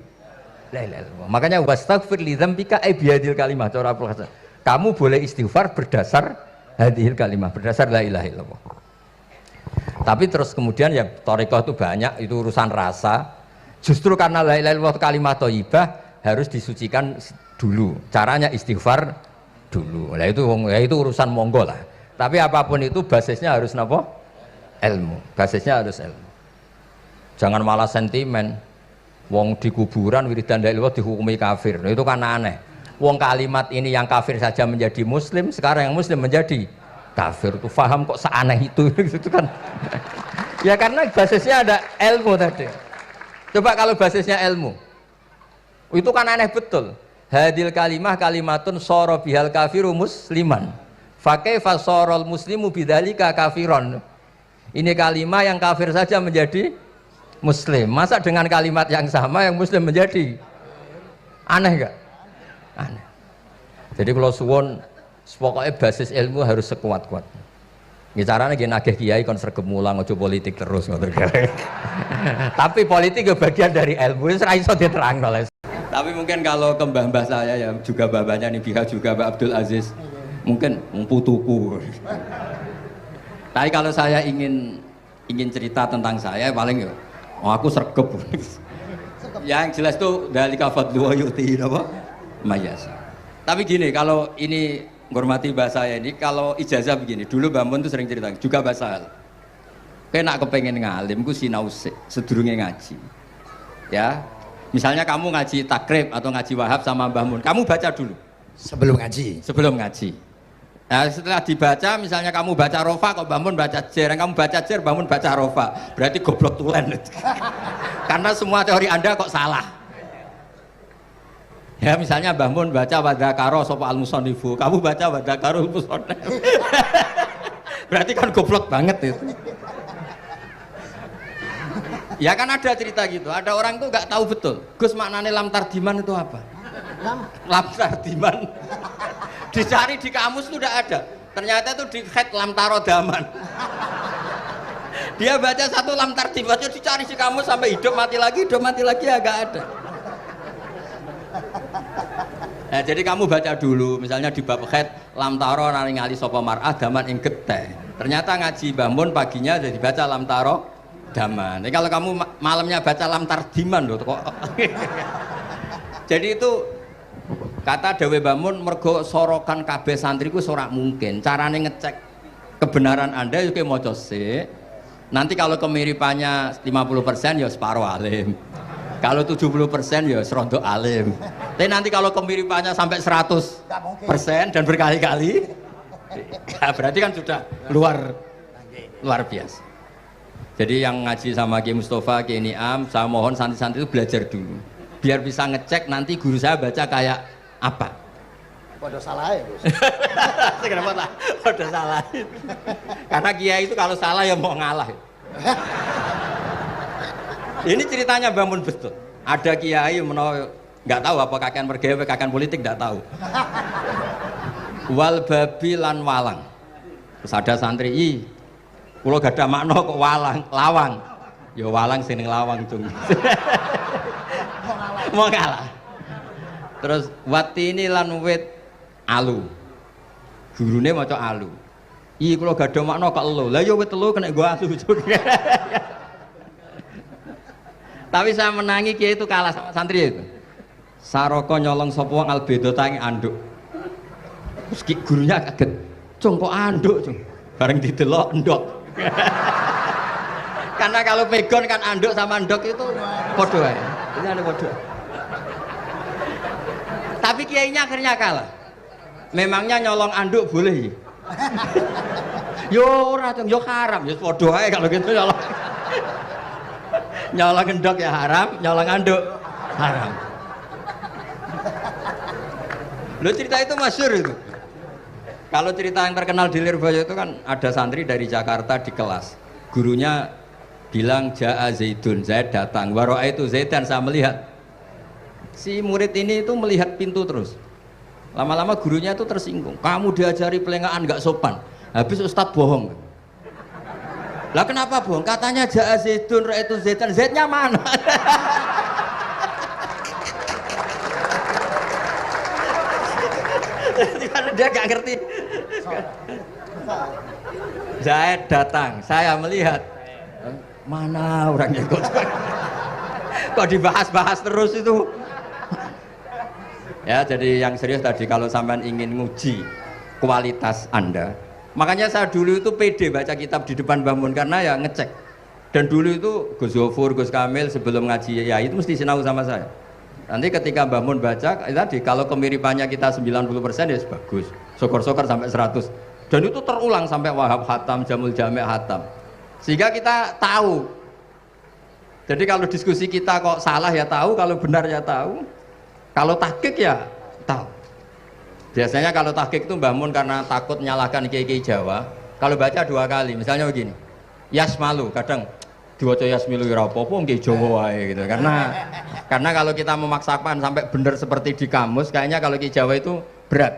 la ilaha illallah. Makanya wastaghfir li dzambika bihadil kalimah cara Abdul Hasan. Kamu boleh istighfar berdasar hadhil kalimah, berdasar la ilaha illallah. Tapi terus kemudian ya thariqah itu banyak, itu urusan rasa. Justru karena la ilaha illallah kalimat thayyibah harus disucikan dulu. Caranya istighfar dulu. Nah itu urusan monggo lah. Tapi apapun itu basisnya harus napa? Ilmu. Basisnya harus ilmu. Jangan malah sentimen. Wong di kuburan wiridan la ilaha illallah dihukumi kafir. Nah, itu kan aneh. Wong kalimat ini yang kafir saja menjadi muslim, sekarang yang muslim menjadi kafir. Tuh paham kok seaneh itu gitu kan. Ya karena basisnya ada ilmu tadi. Coba kalau basisnya ilmu, itu kan aneh betul. Hadil kalimah kalimatun soro bihal kafiru musliman. Fakaifa sorol muslimu bidzalika kafiron. Ini kalimat yang kafir saja menjadi muslim. Masa dengan kalimat yang sama yang muslim menjadi aneh enggak? Aneh. Jadi kalau suwon pokoknya basis ilmu harus sekuat-kuat. Ini caranya gini nagih kiai kon sregep mulang ojo politik terus ngoten. Tapi politik itu bagian dari ilmu, wis ra iso diterangno. Tapi mungkin kalau ke mbah-mbah saya ya juga babanya nih pihak juga Mbak Abdul Aziz. Mungkin putuku. Tapi kalau saya ingin cerita tentang saya paling ya aku sregep. Yang jelas tuh dari kafadlu wa yuti apa? Mayas. Tapi gini, kalau ini menghormati bahasa saya ini, kalau ijazah begini, dulu Mbak Mun tuh sering cerita, juga bahasa hal. Kena kepengen ngalim, ku sinau sedurunge ngaji. Ya, misalnya kamu ngaji takrib atau ngaji wahab sama Mbah Mun, kamu baca dulu. Sebelum ngaji. Sebelum ngaji. Nah, setelah dibaca, misalnya kamu baca rofa, kok Mbah Mun baca jer, kamu baca jer, Mbah Mun baca rofa, berarti goblok tulen. Karena semua teori Anda kok salah. Ya misalnya Mbah Mun baca wadakaro sopa al musonifu, kamu baca wadakaro musonif. Berarti kan goblok banget itu. Ya kan ada cerita gitu, ada orang tuh nggak tahu betul. Gus maknanya lam tardiman itu apa? Lam tardiman. Dicari di kamus itu udah ada. Ternyata itu di khet lam tarodaman. Dia baca satu lam tardiman, dicari di kamus sampai hidup mati lagi ya nggak ada. Nah, jadi kamu baca dulu, misalnya di bab khed lam taro naringali sapa mar'ah daman ing geteh. Ternyata ngaji Mbah Mun paginya jadi baca lam taro daman. Jadi kalau kamu malamnya baca lam tardiman loh kok. Jadi itu kata Dawe Mbah Mun mergo sorokan kabeh santriku ora mungkin. Carane ngecek kebenaran Anda yo maca sik. Nanti kalau kemiripannya 50% ya separuh alim. Kalau 70% ya serontok alim. Tapi nanti kalau kemiripannya sampai 100% dan berkali-kali, ya berarti kan sudah luar biasa. Jadi yang ngaji sama Ki Mustafa, Ki Niam, saya mohon santri-santri itu belajar dulu. Biar bisa ngecek nanti guru saya baca kayak apa. Waduh salah ya Gus. Kenapa lah? Waduh salah. Karena kiai itu kalau salah ya mau ngalah. Ini ceritanya bangun betul. Ada kiai nggak tahu apa kakean mergawe kakean politik nggak tahu. Wal babi lan walang. Terus ada santri, kulo gak ada makna kok lawang. Ya walang sing lawang cung. Mau ngalah. Terus watini lan wit alu. Gurune maca alu. Kulo gak ada makna kok elo. Lah ya wit telu kena gua alu cung. Tapi saya menangi kiai itu kalah sama santri itu. Saroko nyolong sapa wong albedo tangi anduk. Terus gurunya kaget. Cung kok anduk, cung. Bareng didelok endok. Karena kalau pegon kan anduk sama endok itu padha wae. Ini ada padha. Tapi kiainya akhirnya kalah. Memangnya nyolong anduk boleh? Yo ora, cung, yo haram, yo padha wae kalau gitu nyolong. Nyolong endok ya haram, nyolong anduk haram. Lo cerita itu masyhur itu. Kalau cerita yang terkenal di Lirboyo itu kan ada santri dari Jakarta di kelas. Gurunya bilang Ja'a Zaidun, Zaid datang. Waro'a itu Zaidan, saya melihat. Si murid ini itu melihat pintu terus. Lama-lama gurunya itu tersinggung. Kamu diajari pelengahan nggak sopan. Habis Ustadz bohong. Lah kenapa bohong? Katanya Ja'a Zaidun, Ra'aitu Zaidan. Zaidnya mana? Dia gak ngerti. Zaid datang, saya melihat. Mana orangnya kok dibahas-bahas terus itu? Ya, jadi yang serius tadi kalau sampean ingin nguji kualitas Anda. Makanya saya dulu itu pede baca kitab di depan Mbah Mun karena ya ngecek. Dan dulu itu Gus Zofur, Gus Kamil sebelum ngaji ya itu mesti sinau sama saya. Nanti ketika Mbah Mun baca tadi kalau kemiripannya kita 90% ya bagus. Syukur-syukur sampai 100. Dan itu terulang sampai Wahab Hatam, Jamul Jami' Hatam. Sehingga kita tahu. Jadi kalau diskusi kita kok salah ya tahu, kalau benar ya tahu. Kalau tahqiq ya tahu. Biasanya kalau tahqiq itu Mbah Mun karena takut menyalahkan kiai-kiai Jawa, kalau baca 2 kali, misalnya begini. Yasmalu, kadang diwaca Yasmilu ora apa-apa nggih Jawa wae gitu. Karena kalau kita memaksakan sampai benar seperti di kamus, kayaknya kalau kiai Jawa itu berat.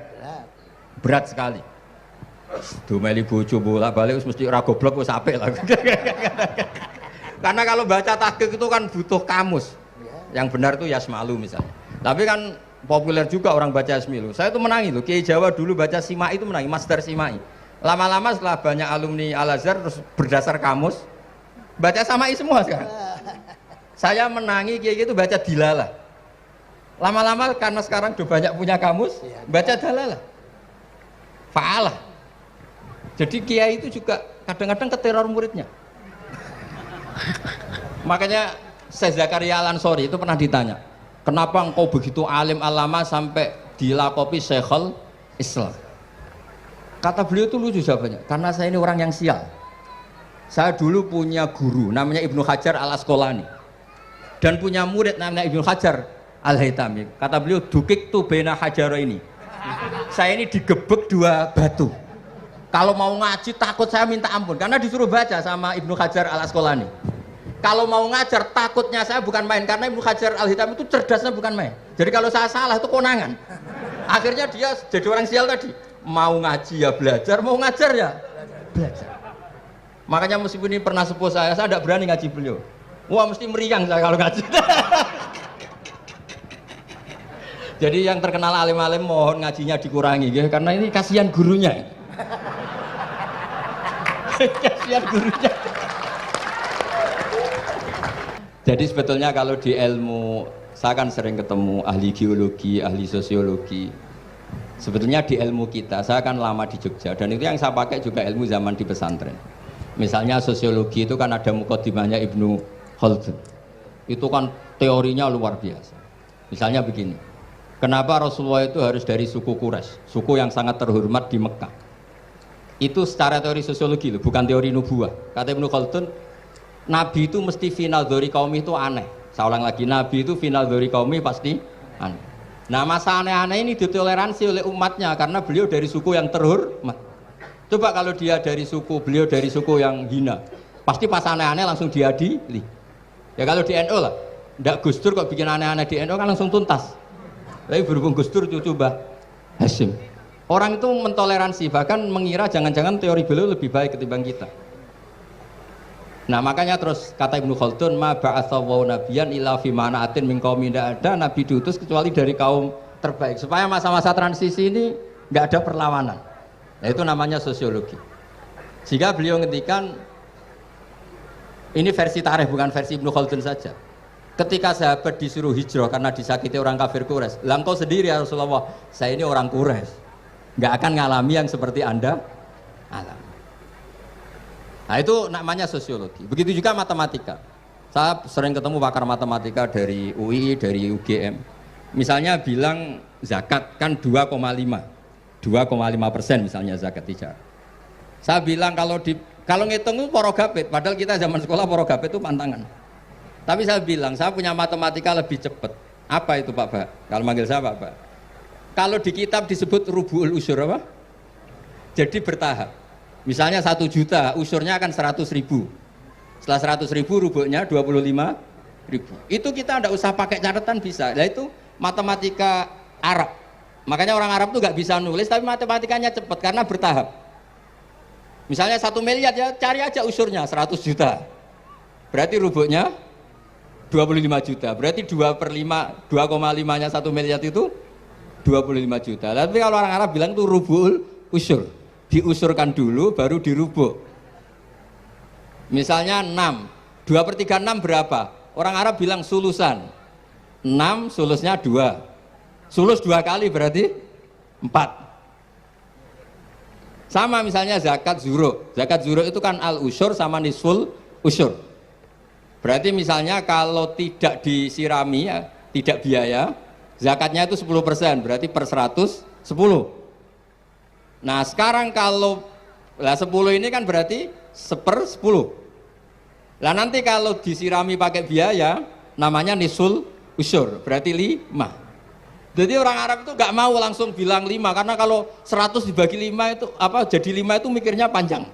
Berat sekali. Dumeli bojo bolak-balik mesti ora goblok wis apik lah. Karena kalau baca tahqiq itu kan butuh kamus. Yang benar itu Yasmalu misalnya. Tapi kan populer juga orang baca Yasmilu. Saya itu menangi loh. Kiai Jawa dulu baca Simai itu menangi, Masdar Simai. Lama-lama setelah banyak alumni Al-Azhar terus berdasar kamus baca Samai semua sekarang. Saya menangi kiai itu baca Dilalah. Lama-lama karena sekarang udah banyak punya kamus, baca Dalalah. Fa'alah. Jadi kiai itu juga kadang-kadang keteror muridnya. Makanya Syekh Zakaria Al-Ansori itu pernah ditanya, kenapa engkau begitu alim alama sampai dilakopi Syekhul Islam? Kata beliau itu lucu jawabannya, karena saya ini orang yang sial. Saya dulu punya guru namanya Ibnu Hajar Al-Asqalani dan punya murid namanya Ibnu Hajar Al-Haytami. Kata beliau, dukik tu bena hajaro ini. Saya ini digebek 2 batu. Kalau mau ngaji takut saya minta ampun karena disuruh baca sama Ibnu Hajar Al-Asqalani. Kalau mau ngajar takutnya saya bukan main karena Ibnu Hajar Al-Haytami itu cerdasnya bukan main. Jadi kalau saya salah itu konangan. Akhirnya dia jadi orang sial tadi. Mau ngaji ya belajar, mau ngajar ya belajar. Makanya meskipun ini pernah sepuh saya tidak berani ngaji beliau. Wah mesti meriang saya kalau ngaji. Jadi yang terkenal alim-alim mohon ngajinya dikurangi ya, karena ini kasihan gurunya. Kasihan gurunya. Jadi sebetulnya kalau di ilmu, saya kan sering ketemu ahli geologi, ahli sosiologi. Sebetulnya di ilmu kita, saya kan lama di Jogja dan itu yang saya pakai juga ilmu zaman di pesantren. Misalnya sosiologi itu kan ada mukadimahnya Ibnu Khaldun. Itu kan teorinya luar biasa. Misalnya begini, kenapa Rasulullah itu harus dari suku Quraisy, suku yang sangat terhormat di Mekah? Itu secara teori sosiologi loh, bukan teori nubuah. Kata Ibnu Khaldun, Nabi itu mesti final dzori qaumi itu aneh. Saya ulang lagi, Nabi itu final dzori qaumi pasti aneh. Nah masa aneh-aneh ini ditoleransi oleh umatnya karena beliau dari suku yang terhormat. Coba kalau dia dari suku, beliau dari suku yang hina, pasti pas aneh-aneh langsung diadili. Ya kalau di NU lah, ndak Gus Dur kok bikin aneh-aneh di NU kan langsung tuntas. Tapi berhubung Gus Dur cucu Mbah Hasyim, orang itu mentoleransi, bahkan mengira jangan-jangan teori beliau lebih baik ketimbang kita. Nah makanya terus kata Ibnu Khaldun, ma ba'atsawu nabiyan illa fi mana'atin min qaumin, tidak ada nabi diutus kecuali dari kaum terbaik supaya masa-masa transisi ini nggak ada perlawanan. Nah, itu namanya sosiologi. Sehingga beliau ngendikan ini versi tarikh bukan versi Ibnu Khaldun saja. Ketika sahabat disuruh hijrah karena disakiti orang kafir Quraisy, lah engkau sendiri ya Rasulullah, saya ini orang Quraisy, nggak akan ngalami yang seperti Anda alami. Nah itu namanya sosiologi. Begitu juga matematika. Saya sering ketemu pakar matematika dari UI, dari UGM. Misalnya bilang zakat kan 2,5% misalnya zakat tijar. Saya bilang kalau ngitung itu porogapit, padahal kita zaman sekolah porogapit itu pantangan. Tapi saya bilang saya punya matematika lebih cepat. Apa itu Pak Ba? Kalau manggil saya Pak Ba. Kalau di kitab disebut rubu'ul usyur apa? Jadi bertahap. Misalnya 1 juta, usurnya akan 100.000. Setelah 100.000 rubuknya 25.000. Itu kita tidak usah pakai catatan bisa. Nah itu matematika Arab. Makanya orang Arab itu nggak bisa nulis, tapi matematikanya cepat karena bertahap. Misalnya 1 miliar ya cari aja usurnya 100 juta. Berarti rubuknya 25 juta. Berarti 2,5-nya 1 miliar itu 25 juta. Tapi kalau orang Arab bilang itu rubul usur. Diusurkan dulu baru dirubuk. Misalnya 6, 2/3 6 berapa? Orang Arab bilang sulusan. 6 sulusnya 2. Sulus 2 kali berarti 4. Sama misalnya zakat zuro. Zakat zuro itu kan al usyur sama nisful usyur. Berarti misalnya kalau tidak disirami ya, tidak biaya, zakatnya itu 10%, berarti per 100 10. Nah sekarang kalau 10 ini kan berarti 1/10. Lah nanti kalau disirami pakai biaya namanya nisul usyur, berarti 5. Jadi orang Arab itu nggak mau langsung bilang 5, karena kalau 100 dibagi 5 itu jadi 5 itu mikirnya panjang.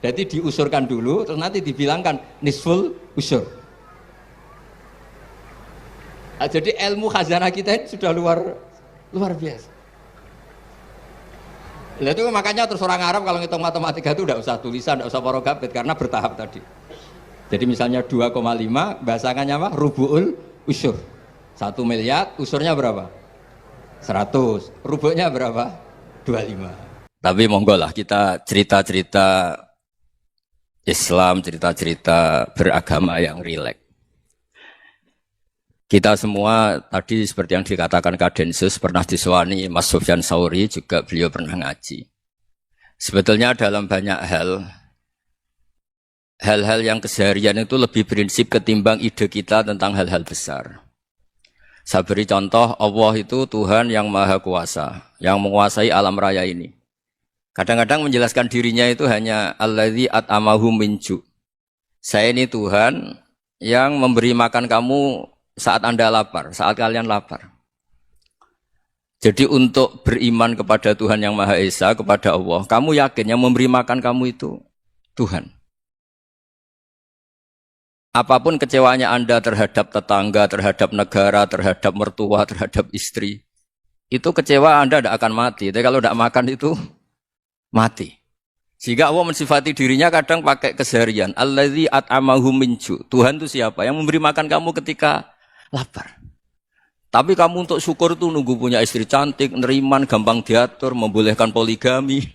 Jadi diusurkan dulu, terus nanti dibilangkan nisful usyur. Nah, jadi ilmu khazanah kita ini sudah luar biasa. Nah, itu makanya terus orang Arab kalau ngitung matematika itu tidak usah tulisan, tidak usah parogabit, karena bertahap tadi. Jadi misalnya 2,5 bahasannya apa? Rubu'ul usyur. 1 miliar, usurnya berapa? 100. Rubu'nya berapa? 25. Tapi monggo lah kita cerita-cerita Islam, cerita-cerita beragama yang rileks. Kita semua tadi seperti yang dikatakan Kak Densus pernah disewani Mas Sufyan Sauri, juga beliau pernah ngaji. Sebetulnya dalam banyak hal-hal yang keseharian itu lebih prinsip ketimbang ide kita tentang hal-hal besar. Saya beri contoh, Allah itu Tuhan yang maha kuasa, yang menguasai alam raya ini. Kadang-kadang menjelaskan dirinya itu hanya alladzi at'amahum min ju'. Saya ini Tuhan yang memberi makan kamu saat Anda lapar, saat kalian lapar. Jadi untuk beriman kepada Tuhan yang Maha Esa, kepada Allah, kamu yakin yang memberi makan kamu itu Tuhan. Apapun kecewanya Anda terhadap tetangga, terhadap negara, terhadap mertua, terhadap istri, itu kecewa Anda tidak akan mati. Tapi kalau tidak makan itu mati. Sehingga Allah mensifati dirinya kadang pakai keseharian. Alladzi at'amahum min ju'. Tuhan itu siapa? Yang memberi makan kamu ketika lapar. Tapi kamu untuk syukur itu nunggu punya istri cantik, neriman, gampang diatur, membolehkan poligami.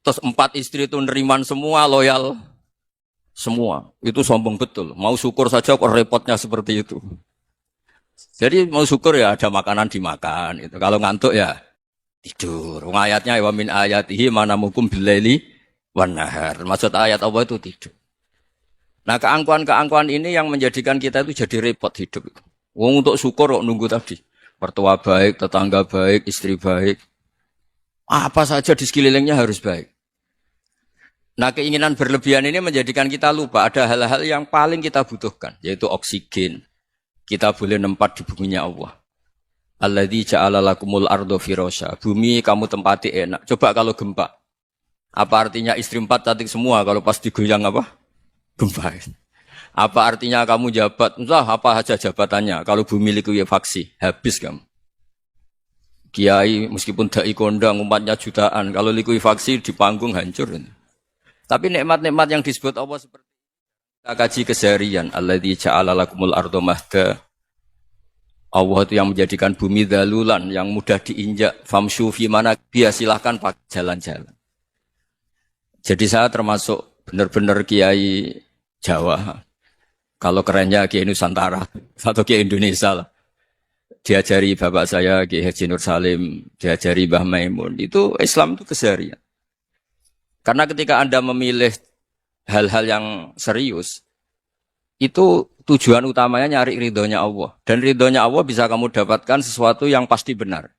Terus 4 istri itu neriman semua, loyal semua. Itu sombong betul. Mau syukur saja kok repotnya seperti itu. Jadi mau syukur ya ada makanan dimakan. Itu. Kalau ngantuk ya tidur. Ayatnya wa min ayatihi manamukum billaili wan nahar. Maksud ayat Allah itu tidur. Nah keangkuhan-keangkuhan ini yang menjadikan kita itu jadi repot hidup. Wong untuk syukur kok nunggu tadi. Mertua baik, tetangga baik, istri baik. Apa saja di sekelilingnya harus baik. Nah keinginan berlebihan ini menjadikan kita lupa ada hal-hal yang paling kita butuhkan. Yaitu oksigen. Kita boleh nempat di buminya Allah. Alladzi ja'ala lakumul ardo firasya. Bumi kamu tempati enak. Coba kalau gempa. Apa artinya istri 4 cantik semua kalau pas digoyang apa? Gempa. Apa artinya kamu jabat? Entah apa saja jabatannya. Kalau bumi likuifaksi, habis kamu. Kiai meskipun dai kondang umatnya jutaan, kalau likuifaksi di panggung hancur. Tapi nikmat-nikmat yang disebut Allah seperti kita kaji keseharian. Alladzi ja'ala lakumul ardo mahda. Allah itu yang menjadikan bumi dalulan, yang mudah diinjak. Famshu fi mana biya, silahkan pakai jalan-jalan. Jadi saya termasuk benar-benar kiai Jawa. Kalau kerennya Kiai Nusantara atau Kiai Indonesia lah. Diajari bapak saya Kiai Haji Nur Salim, diajari Mbah Maimun. Itu Islam itu keseharian. Karena ketika Anda memilih hal-hal yang serius, itu tujuan utamanya nyari ridhonya Allah. Dan ridhonya Allah bisa kamu dapatkan sesuatu yang pasti benar.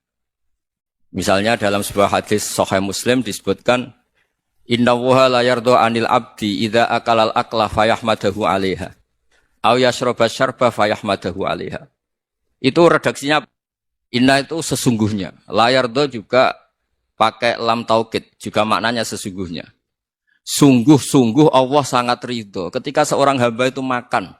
Misalnya dalam sebuah hadis Sahih Muslim disebutkan, Inna wuha la yardo anil abdi idha akalal akla fayahmadahu alaiha. Au yasroba syarba fayahmadahu alaiha. Itu redaksinya, inna itu sesungguhnya. La yardo juga pakai lam taukid, juga maknanya sesungguhnya. Sungguh-sungguh Allah sangat ridho. Ketika seorang hamba itu makan.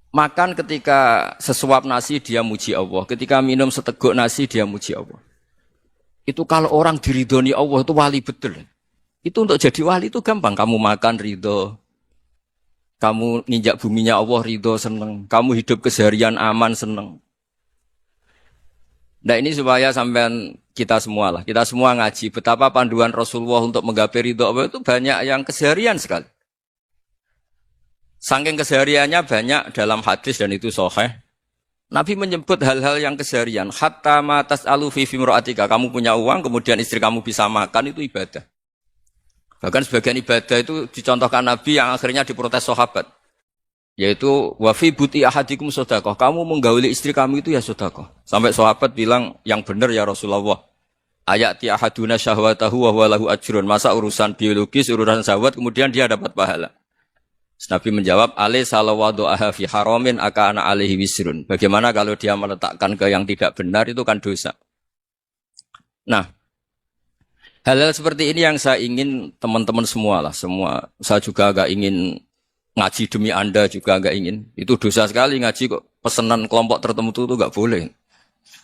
Makan ketika sesuap nasi dia muji Allah. Ketika minum seteguk nasi dia muji Allah. Itu kalau orang diridhoni Allah itu wali betul. Itu untuk jadi wali itu gampang. Kamu makan ridho. Kamu nginjak buminya Allah ridho seneng. Kamu hidup keseharian aman seneng. Nah ini supaya sampean kita semua lah. Kita semua ngaji. Betapa panduan Rasulullah untuk menggapai ridho Allah itu banyak yang keseharian sekali. Saking kesehariannya banyak dalam hadis dan itu sahih. Nabi menyebut hal-hal yang keseharian. Hatta ma tas'alu fi imra'atika. Kamu punya uang, kemudian istri kamu bisa makan, itu ibadah. Bahkan sebagian ibadah itu dicontohkan Nabi yang akhirnya diprotes sahabat. Yaitu wafi buti ahadikum sodakoh. Kamu menggauli istri kamu itu ya sodakoh. Sampai sahabat bilang yang benar ya Rasulullah. Ayati ahaduna syahwatahu wa huwa lahu ajrun. Masa urusan biologis, urusan syahwat kemudian dia dapat pahala. Nabi menjawab, alai salawadu'aha fi haramin akana alaihi wisrun. Bagaimana kalau dia meletakkan ke yang tidak benar itu kan dosa. Nah, hal-hal seperti ini yang saya ingin teman-teman semua lah. Semua. Saya juga agak ingin ngaji demi Anda juga enggak ingin. Itu dosa sekali ngaji kok pesanan kelompok tertentu itu enggak boleh.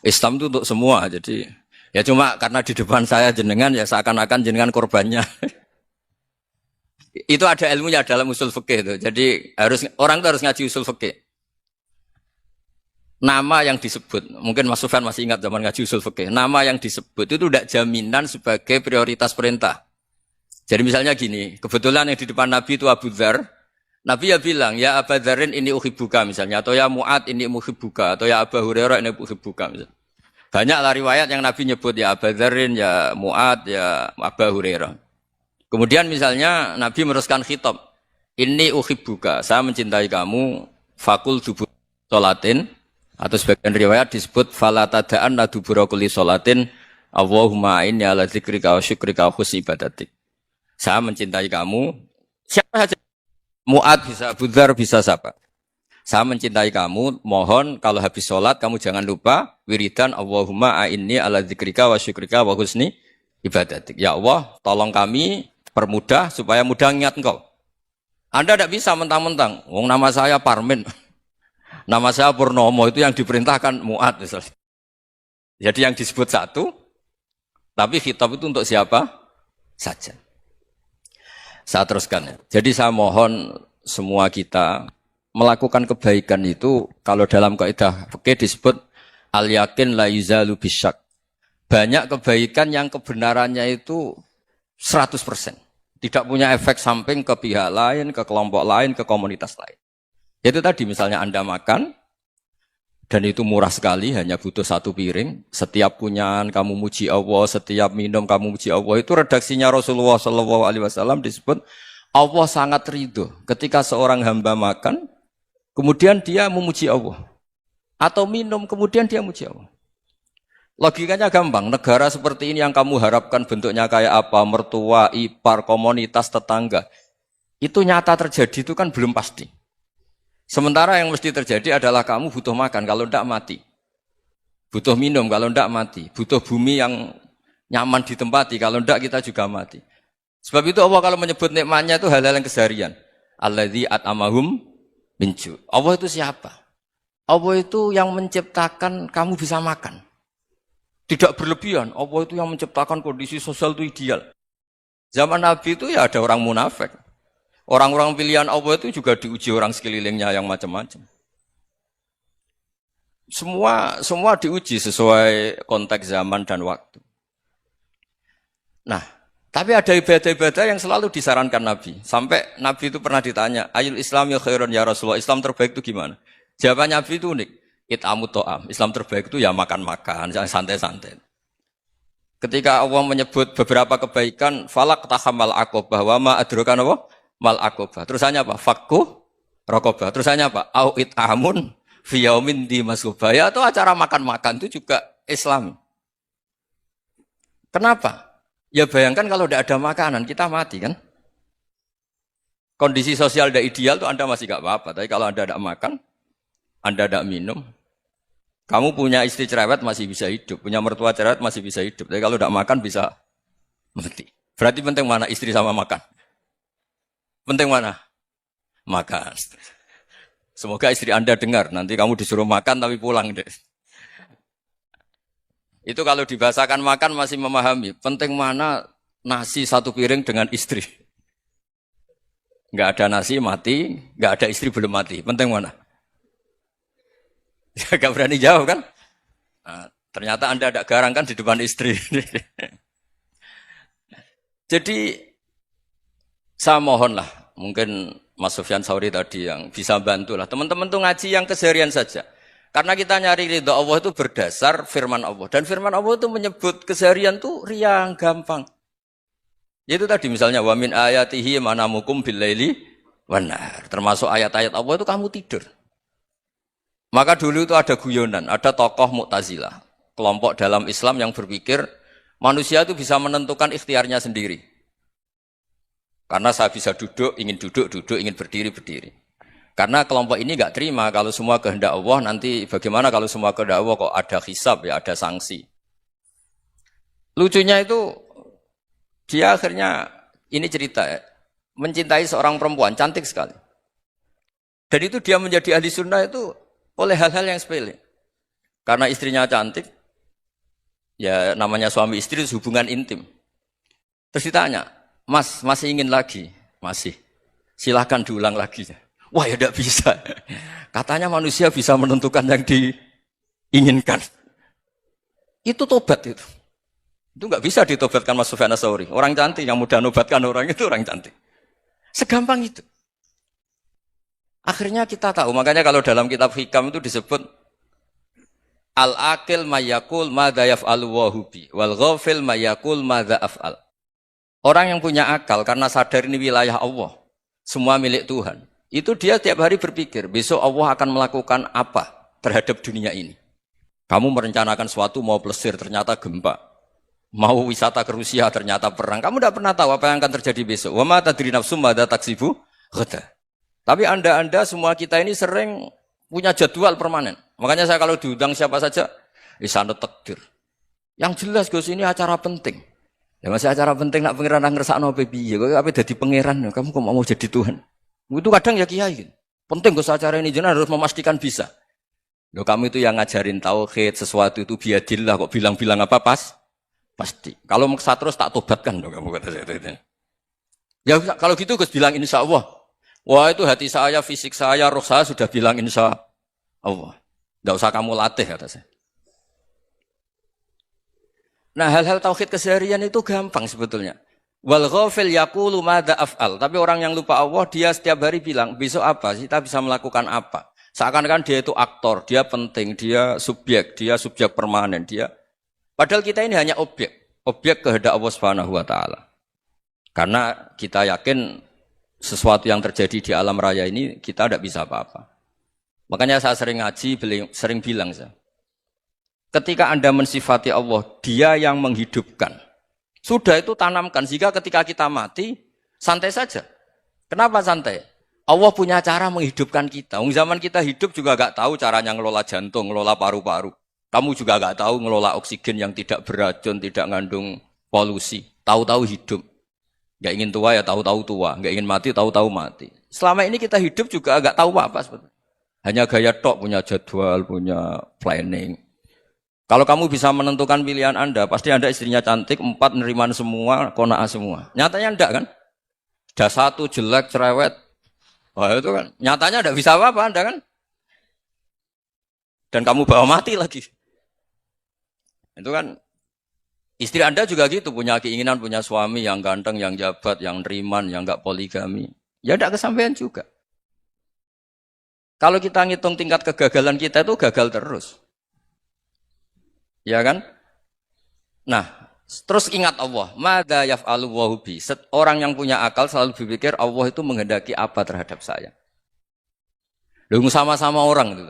Islam itu untuk semua. Jadi ya cuma karena di depan saya jenengan ya seakan-akan jenengan korbannya. Itu ada ilmunya dalam usul fikih itu. Jadi orang itu harus ngaji usul fikih. Nama yang disebut, mungkin Mas Sufyan masih ingat zaman ngaji usul fikih. Nama yang disebut itu tidak jaminan sebagai prioritas perintah. Jadi misalnya gini, kebetulan yang di depan Nabi itu Abu Dzar. Nabi ya bilang, ya Aba Dzarin ini uhibbuka misalnya, atau ya Mu'ad ini uhibbuka, atau ya Aba Hurairah ini uhibbuka misalnya. Banyaklah riwayat yang Nabi nyebut ya Aba Dzarin, ya Mu'ad, ya Aba Hurairah. Kemudian misalnya Nabi meneruskan khitab, ini uhibbuka, saya mencintai kamu, fakul dubur sholatin, atau sebagian riwayat disebut falatadaan la dubura kulli sholatin, Allahumma inni ala dzikrika wa syukrika wa husni ibadatik. Saya mencintai kamu, siapa saja. Mu'ad bisa, Abu Dzar bisa siapa? Saya mencintai kamu, mohon kalau habis sholat kamu jangan lupa wiridan Allahumma a'inni ala dzikrika wa syukrika wa husni ibadatik. Ya Allah, tolong kami permudah supaya mudah ingat engkau. Anda tidak bisa mentang-mentang, wong nama saya Parmin, nama saya Purnomo, itu yang diperintahkan Mu'ad misalnya. Jadi yang disebut satu, tapi khitab itu untuk siapa saja. Saya teruskan ya. Jadi saya mohon semua kita melakukan kebaikan itu kalau dalam kaidah fikih disebut al-yakin la yuzalu bisyak. Banyak kebaikan yang kebenarannya itu 100%. Tidak punya efek samping ke pihak lain, ke kelompok lain, ke komunitas lain. Itu tadi misalnya Anda makan dan itu murah sekali, hanya butuh satu piring. Setiap kunyahan kamu muji Allah, setiap minum kamu muji Allah. Itu redaksinya Rasulullah SAW disebut Allah sangat ridho ketika seorang hamba makan, kemudian dia memuji Allah. Atau minum, kemudian dia muji Allah. Logikanya gampang, negara seperti ini yang kamu harapkan bentuknya kayak apa, mertua, ipar, komunitas, tetangga. Itu nyata terjadi itu kan belum pasti. Sementara yang mesti terjadi adalah kamu butuh makan, kalau tidak mati. Butuh minum, kalau tidak mati. Butuh bumi yang nyaman ditempati, kalau tidak kita juga mati. Sebab itu Allah kalau menyebut nikmatnya itu hal-hal yang keseharian. Alladzi at'amahum min ju'. Allah itu siapa? Allah itu yang menciptakan kamu bisa makan. Tidak berlebihan. Allah itu yang menciptakan kondisi sosial itu ideal. Zaman Nabi itu ya ada orang munafik. Orang-orang pilihan Allah itu juga diuji orang sekelilingnya yang macam-macam. Semua diuji sesuai konteks zaman dan waktu. Nah, tapi ada ibadah-ibadah yang selalu disarankan Nabi. Sampai Nabi itu pernah ditanya, ayul Islam ya khairun ya Rasulullah, Islam terbaik itu gimana? Jawaban Nabi itu unik. It'amut to'am. Islam terbaik itu ya makan-makan, santai-santai. Ketika Allah menyebut beberapa kebaikan, falak tahamal aqobah wa ma adrokan apa? Mal aqobah. Terusannya apa? Fakku raqobah. Terusannya apa? Au it'amun fi yaumin di masghubah. Ya atau acara makan-makan itu juga Islam. Kenapa? Ya bayangkan kalau tidak ada makanan, kita mati kan? Kondisi sosial tidak ideal itu Anda masih gak apa-apa. Tapi kalau Anda tidak makan, Anda tidak minum, kamu punya istri cerewet masih bisa hidup, punya mertua cerewet masih bisa hidup. Tapi kalau tidak makan bisa mati. Berarti penting mana istri sama makan? Penting mana? Makan. Semoga istri Anda dengar, nanti kamu disuruh makan tapi pulang deh. Itu kalau dibahasakan makan masih memahami. Penting mana nasi satu piring dengan istri. Enggak ada nasi mati, enggak ada istri belum mati. Penting mana? Enggak berani jawab kan? Nah, ternyata Anda ada garang kan di depan istri. Jadi saya mohonlah, mungkin Mas Sufyan Sauri tadi yang bisa bantulah. Teman-teman tuh ngaji yang keseharian saja. Karena kita nyari ridha Allah itu berdasar firman Allah. Dan firman Allah itu menyebut keseharian itu riang, gampang. Itu tadi misalnya wa min ayatihi manamukum bil laili Benar. Termasuk ayat-ayat Allah itu kamu tidur. Maka dulu itu ada guyonan, ada tokoh Mu'tazilah, kelompok dalam Islam yang berpikir manusia itu bisa menentukan ikhtiarnya sendiri. Karena saya bisa duduk, duduk, ingin berdiri, berdiri. Karena kelompok ini nggak terima kalau semua kehendak Allah, nanti bagaimana kalau semua kehendak Allah kok ada hisab, ya ada sanksi. Lucunya itu, dia akhirnya, ini cerita ya, mencintai seorang perempuan, cantik sekali. Dan itu dia menjadi ahli sunnah itu oleh hal-hal yang sepele. Karena istrinya cantik, ya namanya suami istri itu hubungan intim. Terus ditanya, Mas, masih ingin lagi? Masih. Silahkan diulang lagi. Wah ya tidak bisa. Katanya manusia bisa menentukan yang diinginkan. Itu tobat itu. Itu nggak bisa ditobatkan Mas Sufyan Ats-Tsauri. Orang cantik yang mudah nobatkan orang itu orang cantik. Segampang itu. Akhirnya kita tahu, makanya kalau dalam kitab Hikam itu disebut al-aqil mayakul madza yaf'alu wa hubi wal ghafil mayakul madza af'al. Orang yang punya akal karena sadar ini wilayah Allah, semua milik Tuhan. Itu dia tiap hari berpikir, besok Allah akan melakukan apa terhadap dunia ini. Kamu merencanakan sesuatu mau plesir ternyata gempa. Mau wisata ke Rusia ternyata perang. Kamu tidak pernah tahu apa yang akan terjadi besok. Wa ma tadri nafsum madza taksibu ghadan. Tapi anda semua kita ini sering punya jadwal permanen. Makanya saya kalau diundang siapa saja, sanad takdir. Yang jelas Gus ini acara penting. Ya masih acara penting nak pangeran ngersakno piye? Kok ape dadi pangeran? Kamu kok mau jadi Tuhan? Itu kadang ya kiai. Penting Gus acara ini jenengan harus memastikan bisa. Loh kamu itu yang ngajarin tauhid, sesuatu itu biadillah kok bilang-bilang apa pasti. Kalau maksa terus tak tobatkan loh kamu kata saya itu. Ya kalau gitu Gus bilang insya Allah. Wah itu hati saya, fisik saya, roh saya sudah bilang insya Allah. Tidak usah kamu latih kata saya. Nah hal-hal tauhid keseharian itu gampang sebetulnya. Wal ghafil yaqulu madza af'al. Tapi orang yang lupa Allah dia setiap hari bilang besok apa? Kita bisa melakukan apa? Seakan-akan dia itu aktor, dia penting, dia subjek permanen, dia. Padahal kita ini hanya objek kehendak Allah Subhanahu wa taala. Karena kita yakin sesuatu yang terjadi di alam raya ini kita tidak bisa apa-apa. Makanya saya sering ngaji, sering bilang saya. Ketika Anda mensifati Allah, Dia yang menghidupkan. Sudah itu tanamkan, sehingga ketika kita mati, santai saja. Kenapa santai? Allah punya cara menghidupkan kita. Zaman kita hidup juga gak tahu caranya ngelola jantung, ngelola paru-paru. Kamu juga gak tahu ngelola oksigen yang tidak beracun, tidak ngandung polusi. Tahu-tahu hidup. Gak ingin tua ya tahu-tahu tua, gak ingin mati tahu-tahu mati. Selama ini kita hidup juga gak tahu apa sebetulnya. Hanya gaya tok, punya jadwal, punya planning. Kalau kamu bisa menentukan pilihan Anda, pasti Anda istrinya cantik, 4 neriman semua, qanaah semua. Nyatanya enggak kan? Ada 1 jelek, cerewet. Wah itu kan, nyatanya enggak bisa apa-apa Anda kan? Dan kamu bawa mati lagi. Itu kan, istri Anda juga gitu, punya keinginan, punya suami yang ganteng, yang jabat, yang neriman, yang enggak poligami. Ya enggak kesampaian juga. Kalau kita ngitung tingkat kegagalan kita itu gagal terus. Ya kan? Nah, terus ingat Allah. Madza yaf'alu wa bi. Orang yang punya akal selalu berpikir Allah itu menghendaki apa terhadap saya. Lalu sama-sama orang itu.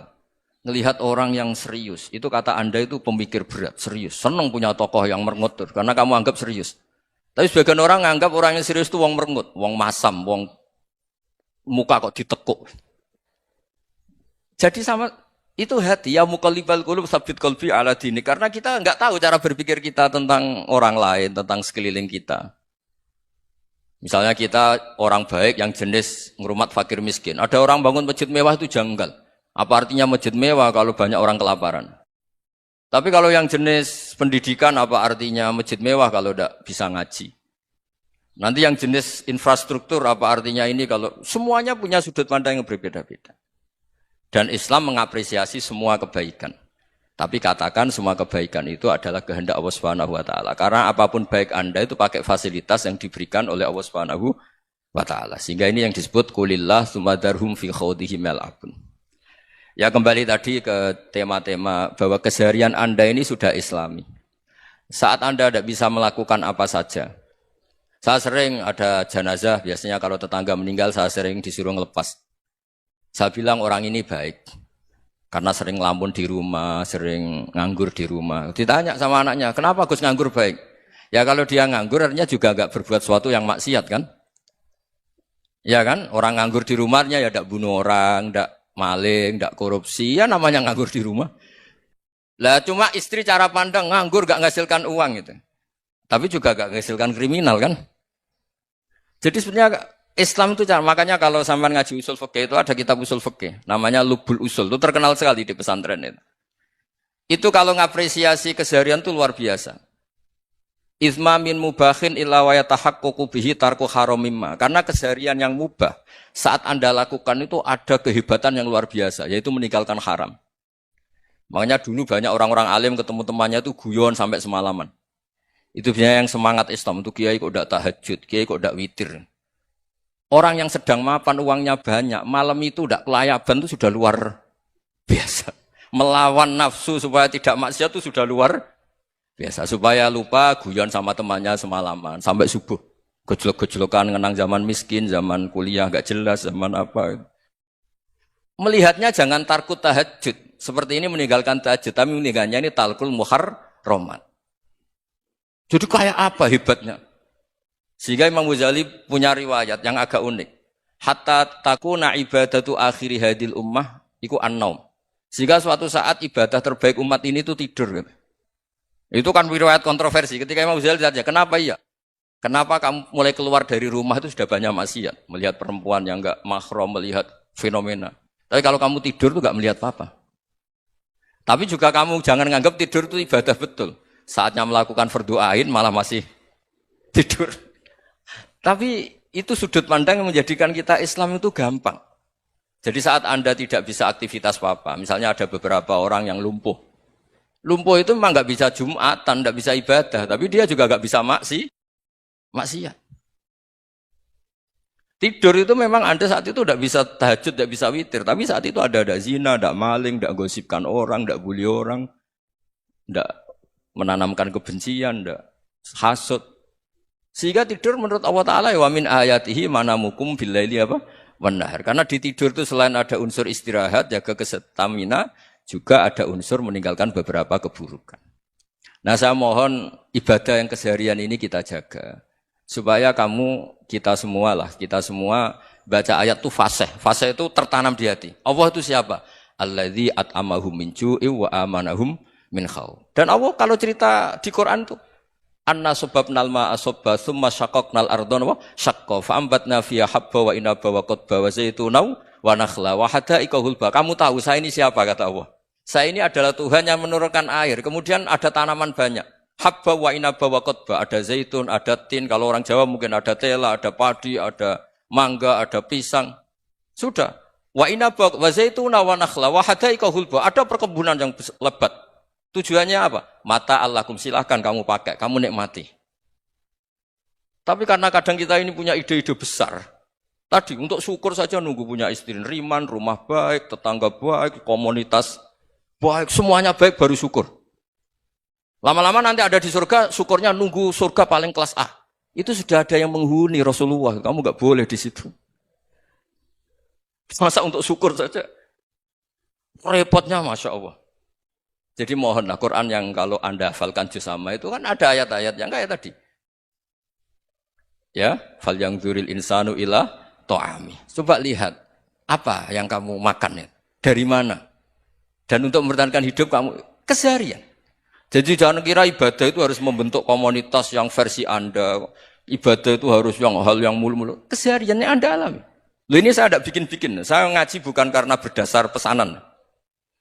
Ngelihat orang yang serius. Itu kata Anda itu pemikir berat, serius. Senang punya tokoh yang merengut karena kamu anggap serius. Tapi sebagian orang anggap orang yang serius itu wong merengut, wong masam, wong muka kok ditekuk. Jadi sama itu hati ya muqallibal qulub tsabbit qalbi ala dini, karena kita enggak tahu cara berpikir kita tentang orang lain, tentang sekeliling kita. Misalnya kita orang baik yang jenis ngrumat fakir miskin. Ada orang bangun masjid mewah itu janggal. Apa artinya masjid mewah kalau banyak orang kelaparan? Tapi kalau yang jenis pendidikan apa artinya masjid mewah kalau enggak bisa ngaji? Nanti yang jenis infrastruktur apa artinya ini kalau semuanya punya sudut pandang yang berbeda-beda. Dan Islam mengapresiasi semua kebaikan. Tapi katakan semua kebaikan itu adalah kehendak Allah Subhanahu wa taala. Karena apapun baik Anda itu pakai fasilitas yang diberikan oleh Allah Subhanahu wa taala. Sehingga ini yang disebut qulillah tsumadarhum fi khawdihim yal'abun. Ya kembali tadi ke tema-tema bahwa keseharian Anda ini sudah Islami. Saat Anda tidak bisa melakukan apa saja, Saya sering ada jenazah, biasanya kalau tetangga meninggal saya sering disuruh ngelepas. Saya bilang orang ini baik. Karena sering ngelamun di rumah, sering nganggur di rumah. Ditanya sama anaknya, kenapa Gus nganggur baik? Ya kalau dia nganggur artinya juga enggak berbuat sesuatu yang maksiat kan? Ya kan? Orang nganggur di rumahnya ya enggak bunuh orang, enggak maling, enggak korupsi. Ya namanya nganggur di rumah. Lah cuma istri cara pandang nganggur enggak menghasilkan uang gitu. Tapi juga enggak menghasilkan kriminal kan? Jadi sebenarnya Islam itu makanya kalau sampai ngaji usul fikih itu ada kitab usul fikih namanya Lubul Usul, itu terkenal sekali di pesantren itu. Itu kalau ngapresiasi keseharian itu luar biasa. Izma min mubahin illa wa yatahaqqaqu bihi tarku haramimma. Karena keseharian yang mubah saat Anda lakukan itu ada kehebatan yang luar biasa, yaitu meninggalkan haram. Makanya dulu banyak orang-orang alim ketemu temannya itu guyon sampai semalaman. Itu biasanya yang semangat Islam itu kiai kok ndak tahajud, kiai kok ndak witir. Orang yang sedang mapan uangnya banyak, malam itu ndak kelayaban itu sudah luar biasa. Melawan nafsu supaya tidak maksiat itu sudah luar biasa. Supaya lupa guyon sama temannya semalaman sampai subuh. Gejlok-gejlokan ngenang zaman miskin, zaman kuliah enggak jelas, zaman apa. Melihatnya jangan tarkut tahajud. Seperti ini meninggalkan tahajud, tapi meninggalnya ini talkul muharramat. Jadi kayak apa hebatnya? Sehingga Imam Ghazali punya riwayat yang agak unik. Hatta takuna ibadatu akhiri hadil ummah iku an-naum. Sehingga suatu saat ibadah terbaik umat ini itu tidur. Itu kan riwayat kontroversi. Ketika Imam Ghazali ditanya, kenapa iya? Kenapa kamu mulai keluar dari rumah itu sudah banyak maksiat? Melihat perempuan yang enggak mahram, melihat fenomena. Tapi kalau kamu tidur itu enggak melihat apa-apa. Tapi juga kamu jangan nganggap tidur itu ibadah betul. Saatnya melakukan fardu ain malah masih tidur. Tapi itu sudut pandang yang menjadikan kita Islam itu gampang. Jadi saat Anda tidak bisa aktivitas apa-apa, misalnya ada beberapa orang yang lumpuh. Lumpuh itu memang nggak bisa Jumatan, nggak bisa ibadah, tapi dia juga nggak bisa maksiat. Tidur itu memang Anda saat itu nggak bisa tahajud, nggak bisa witir, tapi saat itu ada zina, ada maling, nggak gosipkan orang, nggak bully orang, nggak menanamkan kebencian, ndak hasud. Sehingga tidur menurut Allah Ta'ala wa min ayatihi manamukum billaili apa? Wan-nahar. Karena di tidur itu selain ada unsur istirahat, jaga kestamina, juga ada unsur meninggalkan beberapa keburukan. Nah, saya mohon ibadah yang keseharian ini kita jaga. Supaya kita semua baca ayat itu fasih. Fasih itu tertanam di hati. Allah itu siapa? Alladzi at'amahum min ju'i wa amanahum min khauf. Dan Allah kalau cerita di Quran tuh anna sababnal ma'a sabba tsumma syaqaqnal ardha wa syaqqa fa ambatna fiha habba wa inaba wa qadba wa zaituna wa nakhla wa hada'iqa hulba. Kamu tahu saya ini siapa kata Allah? Saya ini adalah Tuhan yang menurunkan air, kemudian ada tanaman banyak. Habba wa inaba wa qadba, ada zaitun, ada tin, kalau orang Jawa mungkin ada tela, ada padi, ada mangga, ada pisang. Sudah. Wa inaba wa zaituna wa nakhla wa hada'iqa hulba. Ada perkebunan yang lebat. Tujuannya apa? Mata Allahkum, silahkan kamu pakai, kamu nikmati. Tapi karena kadang kita ini punya ide-ide besar. Tadi untuk syukur saja nunggu punya istri riman, rumah baik, tetangga baik, komunitas baik, semuanya baik baru syukur. Lama-lama nanti ada di surga, syukurnya nunggu surga paling kelas A. Itu sudah ada yang menghuni Rasulullah, kamu enggak boleh di situ. Masa untuk syukur saja? Repotnya Masya Allah. Jadi mohonlah Quran yang kalau Anda hafalkan juz sama itu kan ada ayat-ayat yang kayak tadi. Ya, fal yang dzuril insanu ila ta'ami. Coba lihat apa yang kamu makan ya? Dari mana? Dan untuk mempertahankan hidup kamu keseharian. Jadi jangan kira ibadah itu harus membentuk komunitas yang versi Anda. Ibadah itu harus hal yang mulu-mulu. Kesehariannya Anda alami. Loh ini saya tidak bikin-bikin. Saya ngaji bukan karena berdasar pesanan.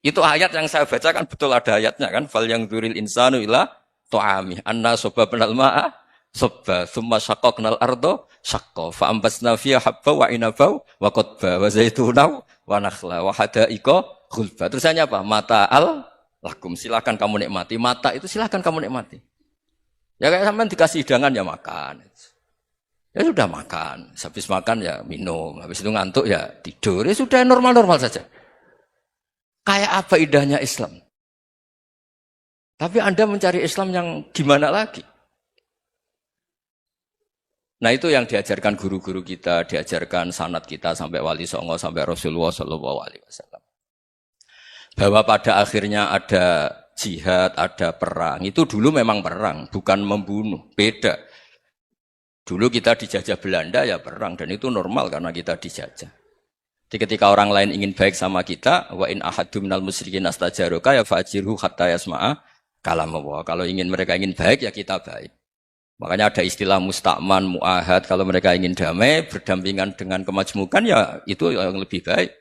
Itu ayat yang saya baca kan betul ada ayatnya kan. Fal yang dzuril insanu ila ta'ami. Anna sababnal ma'a sabba. Thumma syaqaqnal arda syaqqa. Fa ambasna fiha habba wa inaba wa qadba wa zaituna wa nakhla wa hada'iqa khulba. Terusannya apa? Mata'al lakum. Silakan kamu nikmati. Mata itu silakan kamu nikmati. Ya kayak sampean dikasih hidangan ya makan. Ya sudah makan. Habis makan ya minum. Habis itu ngantuk ya tidur. Ya sudah normal-normal saja. Kayak apa indahnya Islam? Tapi Anda mencari Islam yang gimana lagi? Nah itu yang diajarkan guru-guru kita, diajarkan sanad kita sampai Wali Songo, sampai Rasulullah Shallallahu Alaihi Wasallam. Bahwa pada akhirnya ada jihad, ada perang. Itu dulu memang perang, bukan membunuh. Beda. Dulu kita dijajah Belanda ya perang, dan itu normal karena kita dijajah. Jadi ketika orang lain ingin baik sama kita, wa in ahadum minal musyrikin astajaroka ya fajirhu hatta yasma'a kalam Allah. Kalau mereka ingin baik ya kita baik. Makanya ada istilah musta'man, mu'ahad. Kalau mereka ingin damai, berdampingan dengan kemajmukan, ya itu yang lebih baik.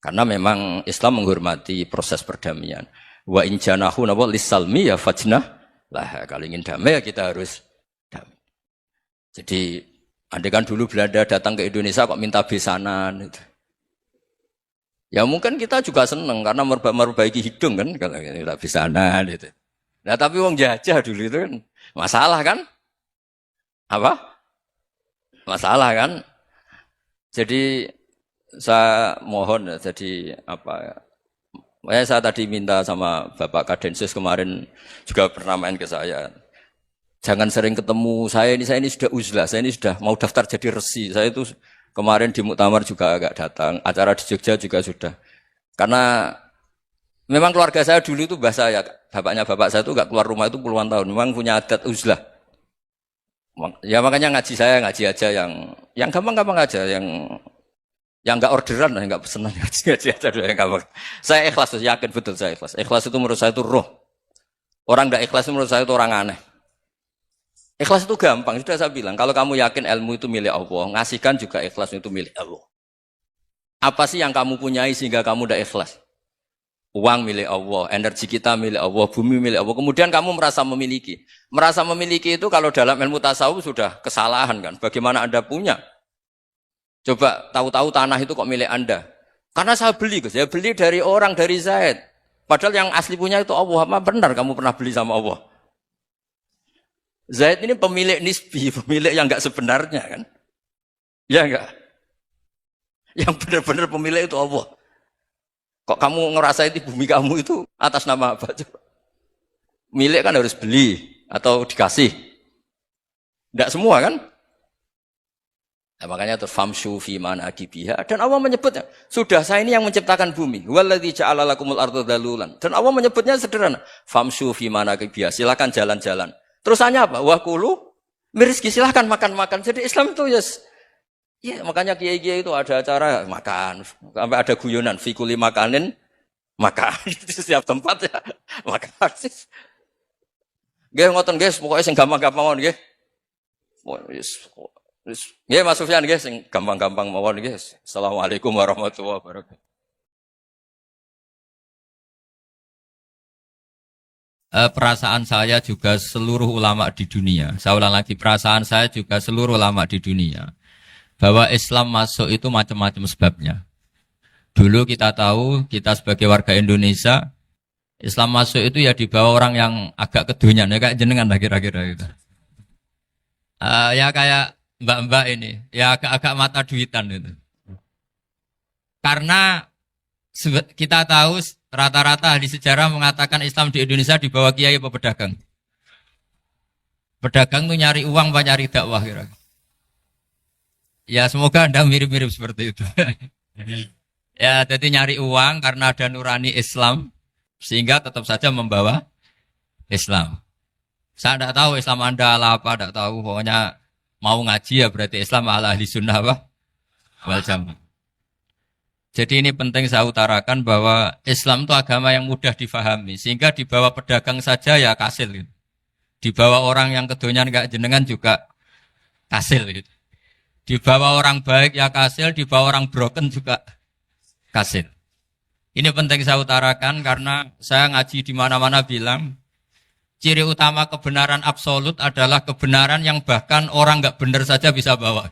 Karena memang Islam menghormati proses perdamaian. Wa in janahu nawa lissalmi ya fajnah. Lah, kalau ingin damai ya kita harus damai. Jadi, andai kan dulu Belanda datang ke Indonesia kok minta besanan. Gitu. Ya mungkin kita juga senang karena memperbaiki hidung kan. Kalau minta besanan. Gitu. Nah tapi wong jajah dulu itu kan masalah kan. Apa? Masalah kan? Jadi saya mohon ya, jadi apa ya? Saya tadi minta sama Bapak Kadensus kemarin juga pernah main ke saya. Jangan sering ketemu saya ini sudah uzlah, saya ini sudah mau daftar jadi resi. Saya itu kemarin di muktamar juga agak datang, acara di Jogja juga sudah. Karena memang keluarga saya dulu itu bahasa ya, bapaknya bapak saya itu enggak keluar rumah itu puluhan tahun, memang punya adat uzlah. Ya makanya ngaji aja yang gampang-gampang aja, yang enggak orderan, enggak pesenan ngaji aja dulu yang gampang. Saya ikhlas, yakin betul saya ikhlas. Ikhlas itu menurut saya itu roh. Orang enggak ikhlas itu menurut saya itu orang aneh. Ikhlas itu gampang, sudah saya bilang. Kalau kamu yakin ilmu itu milik Allah, ngasihkan juga ikhlas itu milik Allah. Apa sih yang kamu punyai sehingga kamu enggak ikhlas? Uang milik Allah, energi kita milik Allah, bumi milik Allah. Kemudian kamu merasa memiliki. Merasa memiliki itu kalau dalam ilmu tasawuf sudah kesalahan kan. Bagaimana Anda punya? Coba tahu-tahu tanah itu kok milik Anda. Karena saya beli, saya beli dari orang, dari Zaid. Padahal yang asli punya itu Allah. Apa benar kamu pernah beli sama Allah? Zaid ini pemilik nisbi, pemilik yang enggak sebenarnya kan. Ya enggak? Yang benar-benar pemilik itu Allah. Kok kamu ngerasa itu bumi kamu itu atas nama apa? Coba. Milik kan harus beli atau dikasih. Tidak semua kan? Nah, makanya terus famshu fi manakibiha, dan Allah menyebutnya, sudah saya ini yang menciptakan bumi. Walladzi ja'ala lakumul arda dalulan. Dan Allah menyebutnya sederhana, famshu fi manakibiha, silakan jalan-jalan. Terusannya apa? Wa kulu mirizki, silakan makan-makan. Jadi Islam itu ya, makanya kiai-kiai itu ada acara makan, sampai ada guyonan, fikuli makanin, makan di setiap tempat ya, makan. Nggih ngoten guys, pokoknya sing gampang-gampang mawon nggih. Nggih Mas Sufyan nggih sing gampang-gampang mawon nggih. Assalamualaikum warahmatullahi wabarakatuh. Perasaan saya juga seluruh ulama di dunia. Saya ulang lagi, perasaan saya juga seluruh ulama di dunia. Bahwa Islam masuk itu macam-macam sebabnya. Dulu kita tahu, kita sebagai warga Indonesia, Islam masuk itu ya dibawa orang yang agak kedonyan, ya kayak jenengan lah kira-kira gitu. Ya kayak mbak-mbak ini, ya agak-agak mata duitan gitu. Karena kita tahu rata-rata di sejarah mengatakan Islam di Indonesia dibawa kiai apa pedagang. Pedagang tuh nyari uang apa nyari dakwah kira-kira. Ya semoga Anda mirip-mirip seperti itu. Ya jadi nyari uang karena ada nurani Islam sehingga tetap saja membawa Islam. Saya tidak tahu Islam Anda ala apa, tidak tahu. Pokoknya mau ngaji ya berarti Islam ala ahli sunnah apa? Wal jamaah. Jadi ini penting saya utarakan bahwa Islam itu agama yang mudah difahami sehingga dibawa pedagang saja ya kasil gitu. Dibawa orang yang kedonyan enggak jenengan juga kasil gitu. Dibawa orang baik ya kasil, dibawa orang broken juga kasil. Ini penting saya utarakan karena saya ngaji di mana-mana bilang ciri utama kebenaran absolut adalah kebenaran yang bahkan orang enggak benar saja bisa bawa.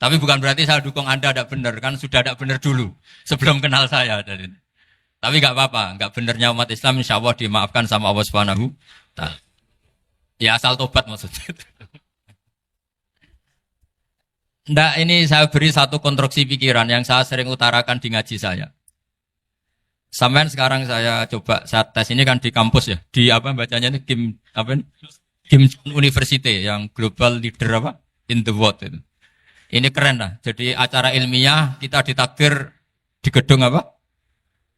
Tapi bukan berarti saya dukung Anda tidak benar, kan sudah tidak benar dulu sebelum kenal saya. Tapi enggak apa-apa, enggak benarnya umat Islam insya Allah dimaafkan sama Allah Subhanahu wa Ta'ala. Ya asal tobat maksudnya. Nggak, ini saya beri satu konstruksi pikiran yang saya sering utarakan di ngaji saya. Sampai sekarang saya coba, saya tes ini kan di kampus ya, di apa bacanya ini, Kim Jong University yang global leader apa in the world itu. Ini keren lah. Jadi acara ilmiah kita ditakdir di gedung apa?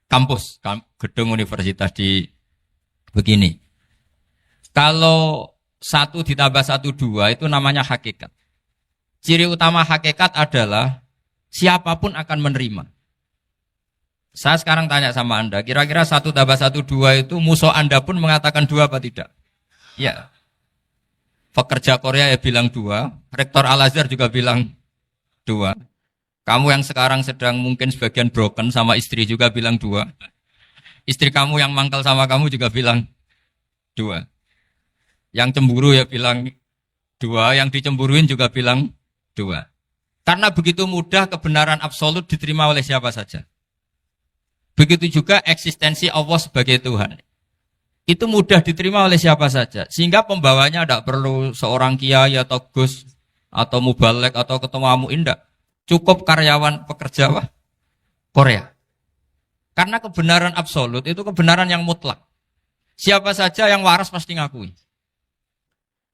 Kampus, gedung universitas di begini. Kalau 1 ditambah 1 2 itu namanya hakikat. Ciri utama hakikat adalah siapapun akan menerima. Saya sekarang tanya sama Anda, kira-kira 1 tambah 1 2 itu musuh Anda pun mengatakan 2 apa tidak? Ya. Pekerja Korea ya bilang 2, Rektor Al-Azhar juga bilang 2. Kamu yang sekarang sedang mungkin sebagian broken sama istri juga bilang 2. Istri kamu yang mangkal sama kamu juga bilang 2. Yang cemburu ya bilang 2, yang dicemburuin juga bilang 2. Karena begitu mudah kebenaran absolut diterima oleh siapa saja. Begitu juga eksistensi Allah sebagai Tuhan. Itu mudah diterima oleh siapa saja. Sehingga pembawanya tidak perlu seorang kiai atau gus atau mubalek atau ketua muin, tidak. Cukup karyawan pekerja Korea. Karena kebenaran absolut itu kebenaran yang mutlak. Siapa saja yang waras pasti ngakui.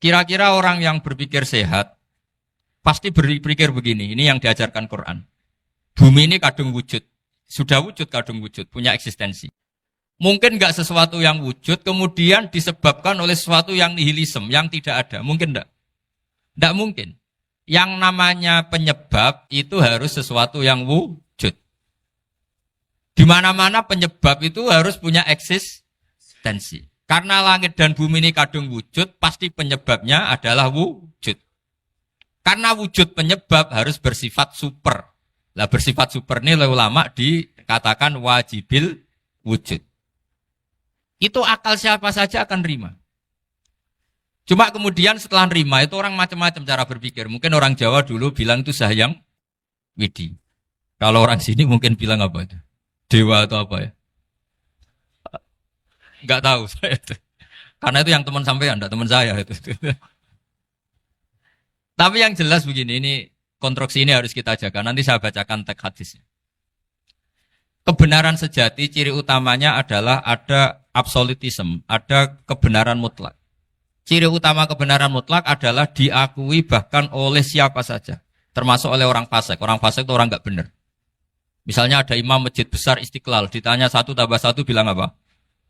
Kira-kira orang yang berpikir sehat pasti berpikir begini. Ini yang diajarkan Quran. Bumi ini kadung wujud. Sudah wujud kadung wujud, punya eksistensi. Mungkin enggak sesuatu yang wujud kemudian disebabkan oleh sesuatu yang nihilisme, yang tidak ada. Mungkin enggak? Enggak mungkin. Yang namanya penyebab itu harus sesuatu yang wujud. Di mana-mana penyebab itu harus punya eksistensi. Karena langit dan bumi ini kadung wujud, pasti penyebabnya adalah wujud. Karena wujud penyebab harus bersifat super. Lah bersifat super ini oleh ulama dikatakan wajibil wujud. Itu akal siapa saja akan terima. Cuma kemudian setelah terima itu orang macam-macam cara berpikir. Mungkin orang Jawa dulu bilang itu Sahyang Widi. Kalau orang sini mungkin bilang apa itu? Dewa atau apa ya? Enggak tahu saya itu. Karena itu yang teman sampean, enggak teman saya itu. Tapi yang jelas begini, ini konstruksi ini harus kita jaga. Nanti saya bacakan teks hadisnya. Kebenaran sejati ciri utamanya adalah ada absolutisme, ada kebenaran mutlak. Ciri utama kebenaran mutlak adalah diakui bahkan oleh siapa saja, termasuk oleh orang fasik. Orang fasik itu orang enggak benar. Misalnya ada imam masjid besar Istiqlal, ditanya 1 tambah 1 bilang apa?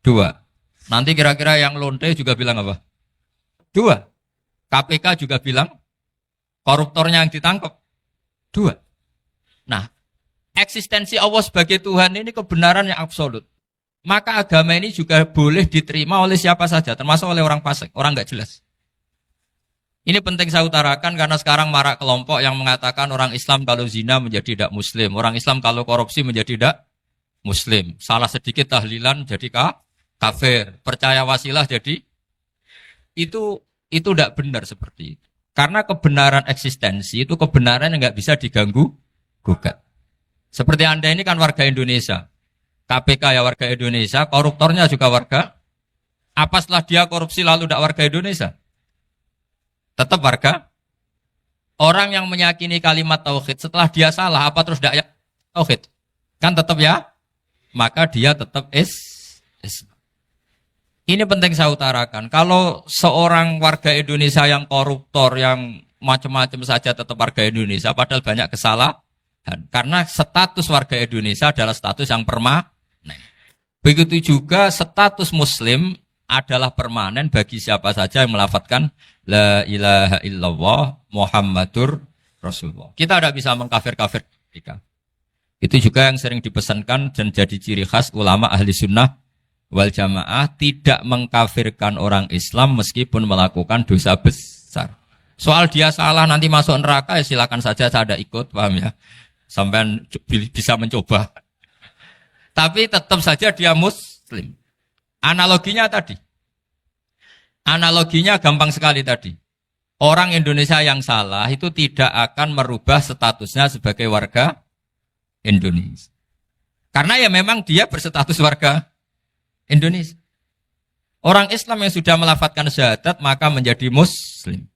2. Nanti kira-kira yang lonte juga bilang apa? 2. KPK juga bilang koruptornya yang ditangkap 2. Nah, eksistensi Allah sebagai Tuhan ini kebenaran yang absolut. Maka agama ini juga boleh diterima oleh siapa saja, termasuk oleh orang fasik, orang enggak jelas. Ini penting saya utarakan karena sekarang marak kelompok yang mengatakan orang Islam kalau zina menjadi tidak muslim, orang Islam kalau korupsi menjadi tidak muslim. Salah sedikit tahlilan jadi kafir, percaya wasilah jadi itu tidak benar seperti itu. Karena kebenaran eksistensi itu kebenaran yang nggak bisa diganggu gugat. Seperti Anda ini kan warga Indonesia. KPK ya warga Indonesia, koruptornya juga warga. Apa setelah dia korupsi lalu tidak warga Indonesia? Tetap warga. Orang yang meyakini kalimat tauhid setelah dia salah, apa terus tidak ya tauhid? Kan tetap ya? Maka dia tetap Islam. Ini penting saya utarakan. Kalau seorang warga Indonesia yang koruptor, yang macam-macam saja tetap warga Indonesia, padahal banyak kesalahan. Karena status warga Indonesia adalah status yang permanen. Begitu juga status Muslim adalah permanen bagi siapa saja yang melafadzkan La ilaha illallah Muhammadur Rasulullah. Kita tidak bisa mengkafir-kafir mereka. Itu juga yang sering dipesankan dan jadi ciri khas ulama ahli sunnah wal jamaah, tidak mengkafirkan orang Islam meskipun melakukan dosa besar. Soal dia salah nanti masuk neraka ya silakan saja, saya ada ikut, paham ya? Sampai bisa mencoba. Tapi tetap saja dia muslim. Analoginya tadi. Analoginya gampang sekali tadi. Orang Indonesia yang salah itu tidak akan merubah statusnya sebagai warga Indonesia. Karena ya memang dia berstatus warga Indonesia. Orang Islam yang sudah melafadzkan syahadat maka menjadi muslim.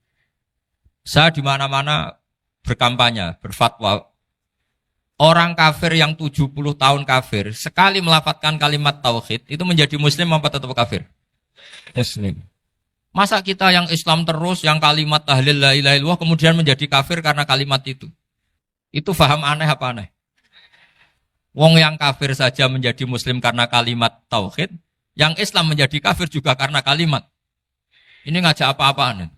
Saya di mana-mana berkampanye, berfatwa. Orang kafir yang 70 tahun kafir, sekali melafadzkan kalimat tauhid, itu menjadi muslim apa tetap kafir? Muslim. Masa kita yang Islam terus, yang kalimat tahlil la ilaha illallah kemudian menjadi kafir karena kalimat itu? Itu faham aneh apa aneh? Wong yang kafir saja menjadi muslim karena kalimat tauhid, yang Islam menjadi kafir juga karena kalimat. Ini ngajak apa-apaan?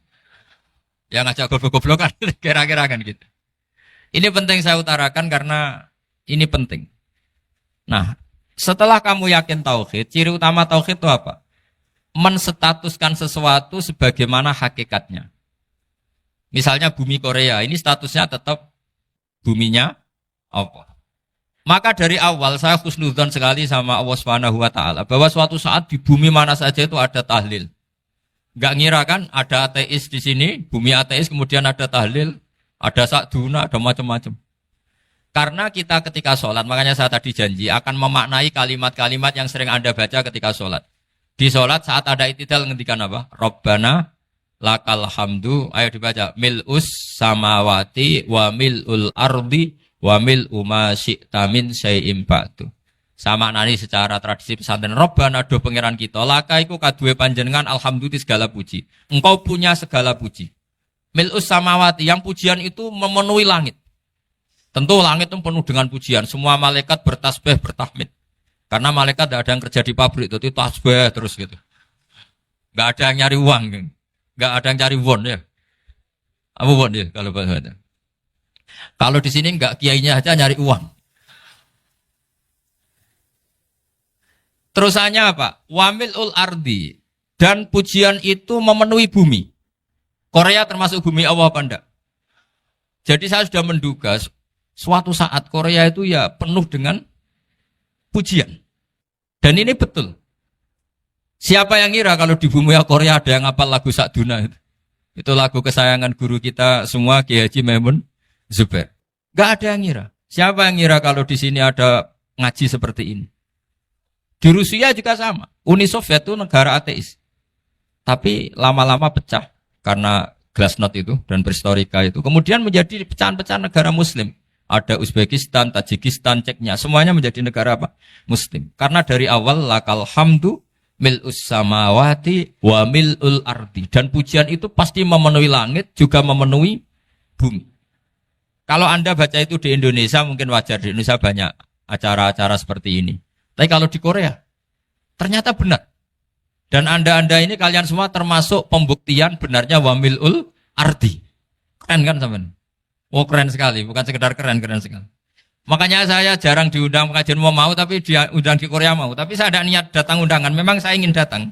Ya ngajak goblok-goblokan, kira-kira kan gitu. Ini penting saya utarakan karena ini penting. Nah, setelah kamu yakin tauhid, ciri utama tauhid itu apa? Menstatuskan sesuatu sebagaimana hakikatnya. Misalnya bumi Korea, ini statusnya tetap buminya Allah. Maka dari awal saya husnudzon sekali sama Allah Subhanahu wa taala bahwa suatu saat di bumi mana saja itu ada tahlil. Enggak ngira kan ada ateis di sini, bumi ateis kemudian ada tahlil, ada sakduna, ada macam-macam. Karena kita ketika sholat, makanya saya tadi janji akan memaknai kalimat-kalimat yang sering Anda baca ketika sholat. Di sholat saat ada itidal ngendikan apa? Rabbana lakal hamdu. Ayo dibaca. Mil'us samawati wa mil'ul ardi wa mil'u ma syi'ta min syai'im ba'du. Sama nani secara tradisi pesantren. Rabbana do pangeran kita. Laka iku kaduwe panjenengan alhamdulillah segala puji. Engkau punya segala puji. Mil'us samawati. Yang pujian itu memenuhi langit. Tentu langit itu penuh dengan pujian. Semua malaikat bertasbih, bertahmid. Karena malaikat tidak ada yang kerja di pabrik, itu tasbih terus gitu. Nggak ada yang nyari uang, nggak ada yang cari won ya. Apa won ya kalau bahasa? Kalau di sini nggak kiainya aja nyari uang. Terusannya apa? Wamilul ardi, dan pujian itu memenuhi bumi. Korea termasuk bumi Allah apa enggak? Jadi saya sudah menduga suatu saat Korea itu ya penuh dengan pujian. Dan ini betul. Siapa yang ngira kalau di bumi Korea ada yang hafal lagu Sakduna itu? Itu lagu kesayangan guru kita semua, Kiai Haji Maimun Zubair. Gak ada yang ngira. Siapa yang ngira kalau di sini ada ngaji seperti ini? Di Rusia juga sama. Uni Soviet itu negara ateis. Tapi lama-lama pecah karena glasnost itu dan perestroika itu. Kemudian menjadi pecahan-pecahan negara Muslim. Ada Uzbekistan, Tajikistan, Ceknya, semuanya menjadi negara apa? Muslim. Karena dari awal lakal hamdu mil'us samawati wa mil'ul ardi. Dan pujian itu pasti memenuhi langit, juga memenuhi bumi. Kalau Anda baca itu di Indonesia, mungkin wajar. Di Indonesia banyak acara-acara seperti ini. Tapi kalau di Korea, ternyata benar. Dan Anda ini kalian semua termasuk pembuktian benarnya wa mil'ul ardi. Keren kan teman? Oh keren sekali, bukan sekedar keren sekali. Makanya saya jarang diundang pengajian mau, tapi diundang di Korea mau. Tapi saya ada niat datang undangan, memang saya ingin datang.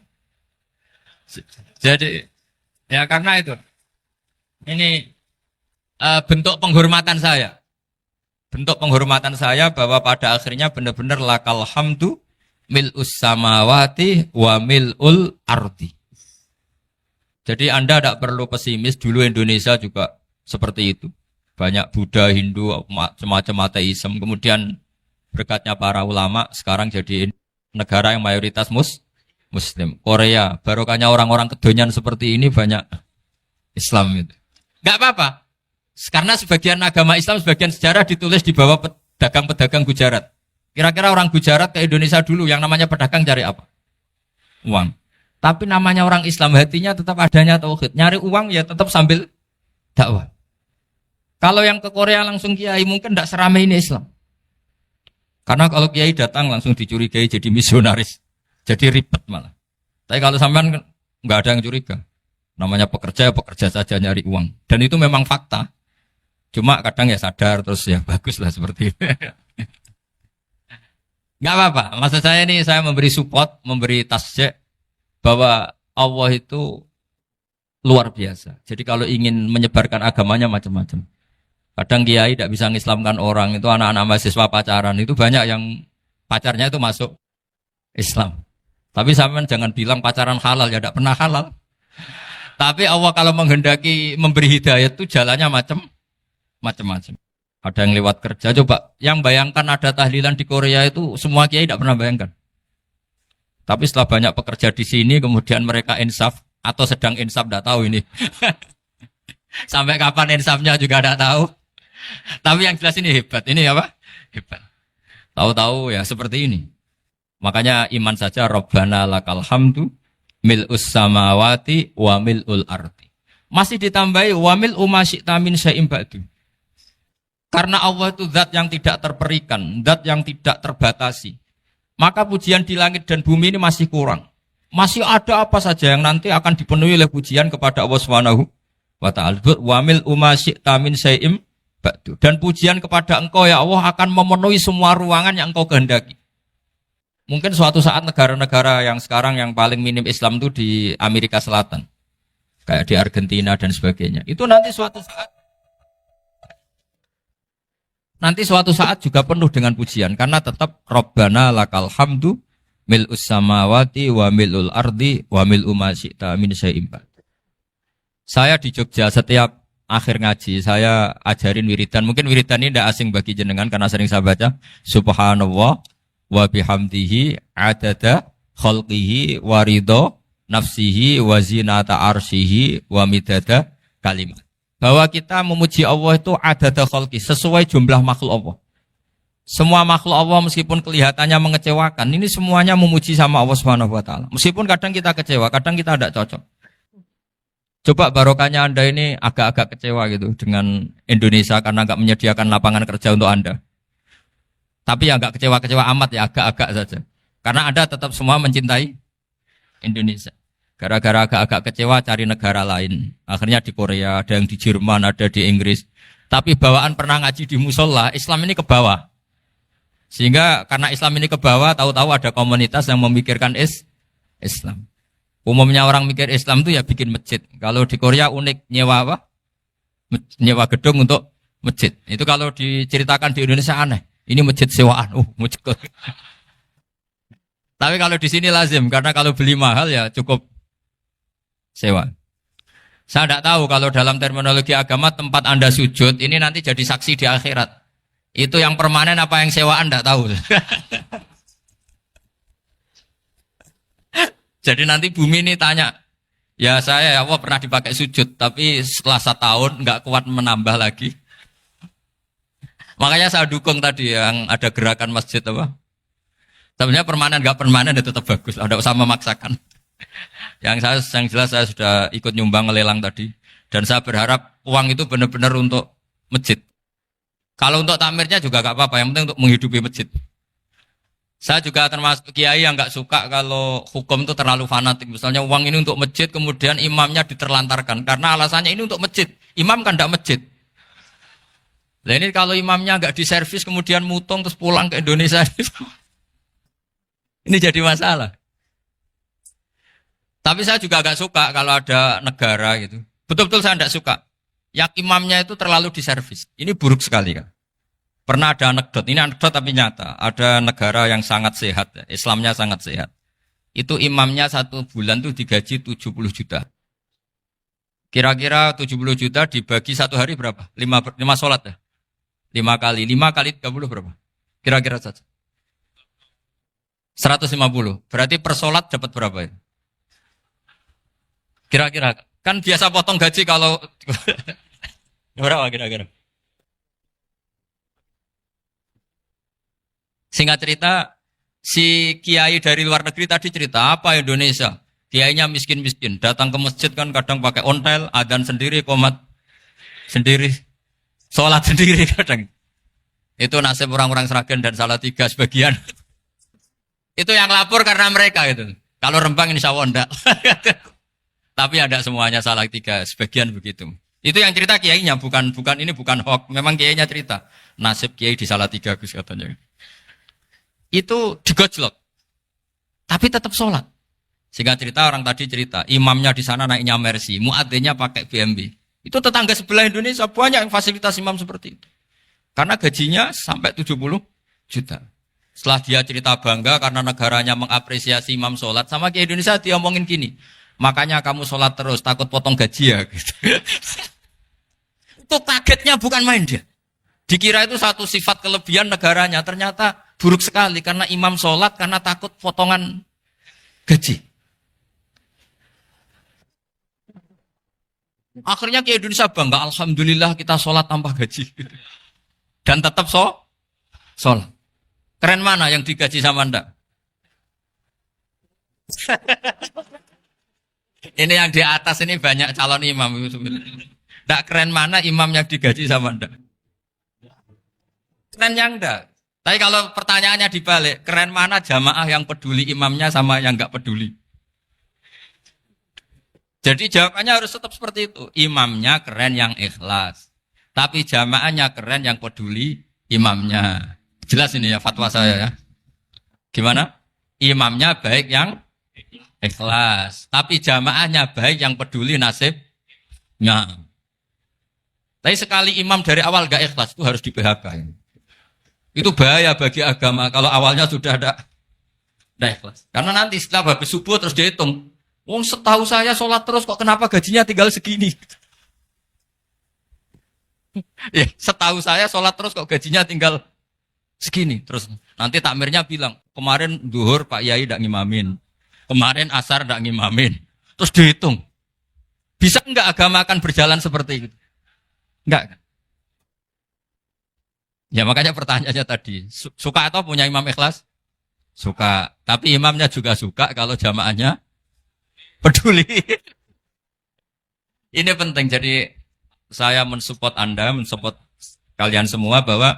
Jadi, ya karena itu. Ini bentuk penghormatan saya. Bentuk penghormatan saya bahwa pada akhirnya benar-benar lakal hamdu mil'us samawati wa mil'ul ardi. Jadi Anda tidak perlu pesimis, dulu Indonesia juga seperti itu. Banyak Buddha, Hindu, semacam ateisme. Kemudian berkatnya para ulama, sekarang jadi negara yang mayoritas Muslim. Korea, barokahnya orang-orang kedonyan seperti ini banyak Islam itu. Gak apa-apa. Karena sebagian agama Islam, sebagian sejarah ditulis di bawah pedagang-pedagang Gujarat. Kira-kira orang Gujarat ke Indonesia dulu, yang namanya pedagang cari apa? Uang. Tapi namanya orang Islam, hatinya tetap adanya tauhid. Nyari uang ya tetap sambil dakwah. Kalau yang ke Korea langsung kiai mungkin tidak seramai ini Islam. Karena kalau kiai datang langsung dicurigai jadi misionaris. Jadi ribet malah. Tapi kalau sampean nggak ada yang curiga. Namanya pekerja saja nyari uang. Dan itu memang fakta. Cuma kadang ya sadar terus ya bagus lah seperti itu. Nggak apa-apa. Maksud saya ini saya memberi support, memberi tasjek bahwa Allah itu luar biasa. Jadi kalau ingin menyebarkan agamanya macam-macam. Kadang kiai tidak bisa mengislamkan orang, itu anak-anak mahasiswa pacaran, itu banyak yang pacarnya itu masuk Islam. Tapi sampean jangan bilang pacaran halal, ya tidak pernah halal. Tapi Allah kalau menghendaki memberi hidayah itu jalannya macam-macam. Ada yang lewat kerja, coba yang bayangkan ada tahlilan di Korea itu semua kiai tidak pernah bayangkan. Tapi setelah banyak pekerja di sini, kemudian mereka insaf atau sedang insaf, tidak tahu ini. Sampai kapan insafnya juga tidak tahu. Tapi yang jelas ini hebat. Ini apa? Hebat. Tahu-tahu ya seperti ini. Makanya iman saja Rabbana lakal hamdu mil'us samawati wa mil'ul ardi. Masih ditambahi wa mil'u ma syi'ta min syai'in ba'du. Karena Allah itu zat yang tidak terperikan, zat yang tidak terbatasi. Maka pujian di langit dan bumi ini masih kurang. Masih ada apa saja yang nanti akan dipenuhi oleh pujian kepada Allah Subhanahu wa ta'ala. Wa mil'u ma syi'ta min syai'in ba'du. Dan pujian kepada Engkau ya Allah akan memenuhi semua ruangan yang Engkau kehendaki. Mungkin suatu saat negara-negara yang sekarang yang paling minim Islam itu di Amerika Selatan. Kayak di Argentina dan sebagainya. Itu nanti suatu saat juga penuh dengan pujian. Karena tetap Rabbana lakal hamdu mil'us samawati wa mil'ul ardi wa mil'u ma syi'ta min syai'in ba'd. Saya di Jogja setiap akhir ngaji saya ajarin wiridan. Mungkin wiridan ini tidak asing bagi jenengan karena sering saya baca. Subhanallah wa bihamdihi adada khalqihi wa ridha nafsihi wa zinata arsyihi wa midada kalimat. Bahwa kita memuji Allah itu adada khalqi, sesuai jumlah makhluk Allah. Semua makhluk Allah meskipun kelihatannya mengecewakan, ini semuanya memuji sama Allah Subhanahu wa taala. Meskipun kadang kita kecewa, kadang kita tidak cocok. Coba barokahnya Anda ini agak-agak kecewa gitu dengan Indonesia karena enggak menyediakan lapangan kerja untuk Anda. Tapi ya enggak kecewa-kecewa amat ya, agak-agak saja. Karena Anda tetap semua mencintai Indonesia. Gara-gara agak-agak kecewa cari negara lain. Akhirnya di Korea, ada yang di Jerman, ada di Inggris. Tapi bawaan pernah ngaji di musola, Islam ini ke bawah. Sehingga karena Islam ini ke bawah, tahu-tahu ada komunitas yang memikirkan Islam. Umumnya orang mikir Islam itu ya bikin masjid. Kalau di Korea unik nyewa apa? Nyewa gedung untuk masjid. Itu kalau diceritakan di Indonesia aneh. Ini masjid sewaan. Masjid. Tapi kalau di sini lazim karena kalau beli mahal ya cukup sewa. Saya tidak tahu kalau dalam terminologi agama tempat Anda sujud ini nanti jadi saksi di akhirat. Itu yang permanen apa yang sewaan tidak tahu. Jadi nanti bumi ini tanya, ya saya ya Allah pernah dipakai sujud, tapi setelah 1 tahun nggak kuat menambah lagi. Makanya saya dukung tadi yang ada gerakan masjid apa. Sebenarnya permanen nggak permanen itu tetap bagus, tidak usah memaksakan. Yang jelas saya sudah ikut nyumbang lelang tadi, dan saya berharap uang itu benar-benar untuk masjid. Kalau untuk takmirnya juga nggak apa-apa, yang penting untuk menghidupi masjid. Saya juga termasuk kiai yang nggak suka kalau hukum itu terlalu fanatik. Misalnya uang ini untuk masjid, kemudian imamnya diterlantarkan. Karena alasannya ini untuk masjid. Imam kan tidak masjid. Nah ini kalau imamnya nggak diservis, kemudian mutung terus pulang ke Indonesia. Ini jadi masalah. Tapi saya juga nggak suka kalau ada negara gitu. Betul-betul saya tidak suka. Yang imamnya itu terlalu diservis. Ini buruk sekali kan. Pernah ada anekdot, ini anekdot tapi nyata. Ada negara yang sangat sehat, Islamnya sangat sehat. Itu imamnya 1 bulan tuh digaji 70 juta. Kira-kira 70 juta dibagi 1 hari berapa? 5 sholat ya? 5 kali 30 berapa? Kira-kira saja. 150. Berarti per sholat dapat berapa ya? Kira-kira. Kan biasa potong gaji kalau... berapa kira-kira? Singkat cerita, si kiai dari luar negeri tadi cerita, apa Indonesia? Kiainya miskin-miskin, datang ke masjid kan kadang pakai ontel, adzan sendiri, qomat sendiri, sholat sendiri kadang. Itu nasib orang-orang Sragen dan Salatiga sebagian. Itu yang lapor karena mereka itu. Kalau Rembang insya Allah enggak. Tapi ada semuanya Salatiga, sebagian begitu. Itu yang cerita kiainya, bukan ini bukan hoax, memang kiainya cerita. Nasib kiai di Salatiga Gus katanya. Itu digojlok, tapi tetap sholat. Sehingga cerita orang tadi cerita, imamnya di sana naiknya Mercy, muadzinnya pakai BMW. Itu tetangga sebelah Indonesia banyak yang fasilitas imam seperti itu. Karena gajinya sampai 70 juta. Setelah dia cerita bangga karena negaranya mengapresiasi imam sholat, sama kayak Indonesia dia omongin gini, makanya kamu sholat terus, takut potong gaji ya. Gitu. Itu kagetnya bukan main dia. Dikira itu satu sifat kelebihan negaranya, ternyata buruk sekali karena imam sholat karena takut potongan gaji. Akhirnya ke Indonesia bangga, alhamdulillah kita sholat tanpa gaji. Dan tetap sholat. Keren mana yang digaji sama Anda? Ini yang di atas ini banyak calon imam. Nggak keren mana imam yang digaji sama ndak? Keren yang ndak. Tapi kalau pertanyaannya dibalik, keren mana jamaah yang peduli imamnya sama yang nggak peduli? Jadi jawabannya harus tetap seperti itu. Imamnya keren yang ikhlas. Tapi jamaahnya keren yang peduli imamnya. Jelas ini ya fatwa saya ya. Gimana? Imamnya baik yang ikhlas. Tapi jamaahnya baik yang peduli nasibnya. Tapi sekali imam dari awal gak ikhlas itu harus di PHK. Itu bahaya bagi agama kalau awalnya sudah ada ikhlas. Karena nanti setelah habis subuh terus dihitung. Wong setahu saya sholat terus kok kenapa gajinya tinggal segini? Ya, setahu saya sholat terus kok gajinya tinggal segini. Terus nanti takmirnya bilang, kemarin duhur Pak Yai tidak ngimamin. Kemarin asar tidak ngimamin. Terus dihitung. Bisa enggak agama akan berjalan seperti itu? Enggak kan? Ya makanya pertanyaannya tadi, suka atau punya imam ikhlas? Suka. Tapi imamnya juga suka kalau jamaahnya peduli. Ini penting. Jadi saya mensupport Anda, mensupport kalian semua bahwa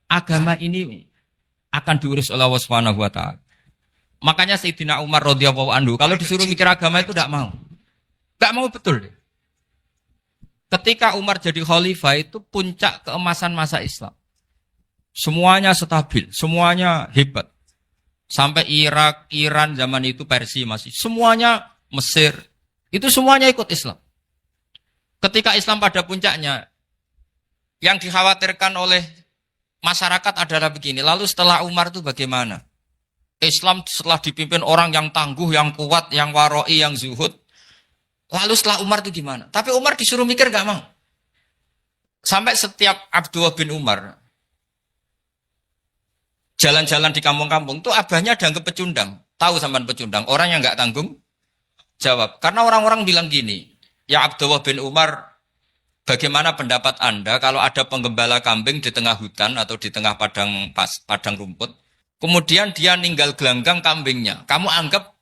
agama ini akan diurus oleh Allah Subhanahu wa taala. Makanya Sayyidina Umar radhiyallahu anhu kalau disuruh mikir agama itu tidak mau. Enggak mau betul. Ketika Umar jadi khalifah itu puncak keemasan masa Islam. Semuanya stabil, semuanya hebat. Sampai Irak, Iran zaman itu Persia masih. Semuanya Mesir. Itu semuanya ikut Islam. Ketika Islam pada puncaknya, yang dikhawatirkan oleh masyarakat adalah begini. Lalu setelah Umar itu bagaimana? Islam setelah dipimpin orang yang tangguh, yang kuat, yang waroi, yang zuhud. Lalu setelah Umar itu gimana? Tapi Umar disuruh mikir gak mau. Sampai setiap Abdullah bin Umar jalan-jalan di kampung-kampung itu abahnya dianggap pecundang. Tahu sampean pecundang? Orang yang nggak tanggung jawab. Karena orang-orang bilang gini, ya Abdullah bin Umar, bagaimana pendapat Anda kalau ada penggembala kambing di tengah hutan atau di tengah padang rumput, kemudian dia ninggal gelanggang kambingnya. Kamu anggap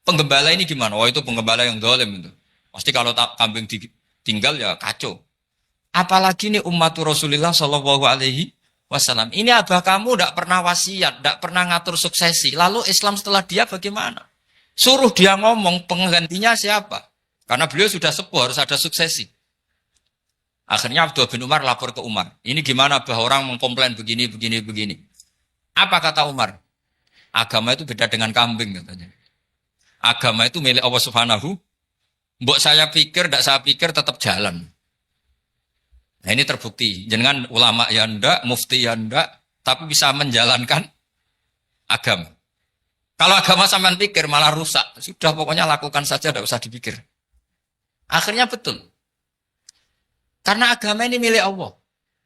penggembala ini gimana? Oh itu penggembala yang zalim itu. Pasti kalau kambing ditinggal ya kacau. Apalagi nih umatur Rasulullah Shallallahu Alaihi Wasallam. Ini abah kamu tidak pernah wasiat, tidak pernah ngatur suksesi. Lalu Islam setelah dia bagaimana? Suruh dia ngomong penggantinya siapa? Karena beliau sudah sepuh harus ada suksesi. Akhirnya Abdullah bin Umar lapor ke Umar. Ini gimana abah orang mengkomplain begini. Apa kata Umar? Agama itu beda dengan kambing katanya. Agama itu milik Allah Subhanahu. Mbok saya pikir, tidak saya pikir tetap jalan. Nah ini terbukti. Jangan ulama ya ndak, mufti ya ndak, tapi bisa menjalankan agama. Kalau agama sampean pikir malah rusak. Sudah pokoknya lakukan saja, tidak usah dipikir. Akhirnya betul. Karena agama ini milik Allah.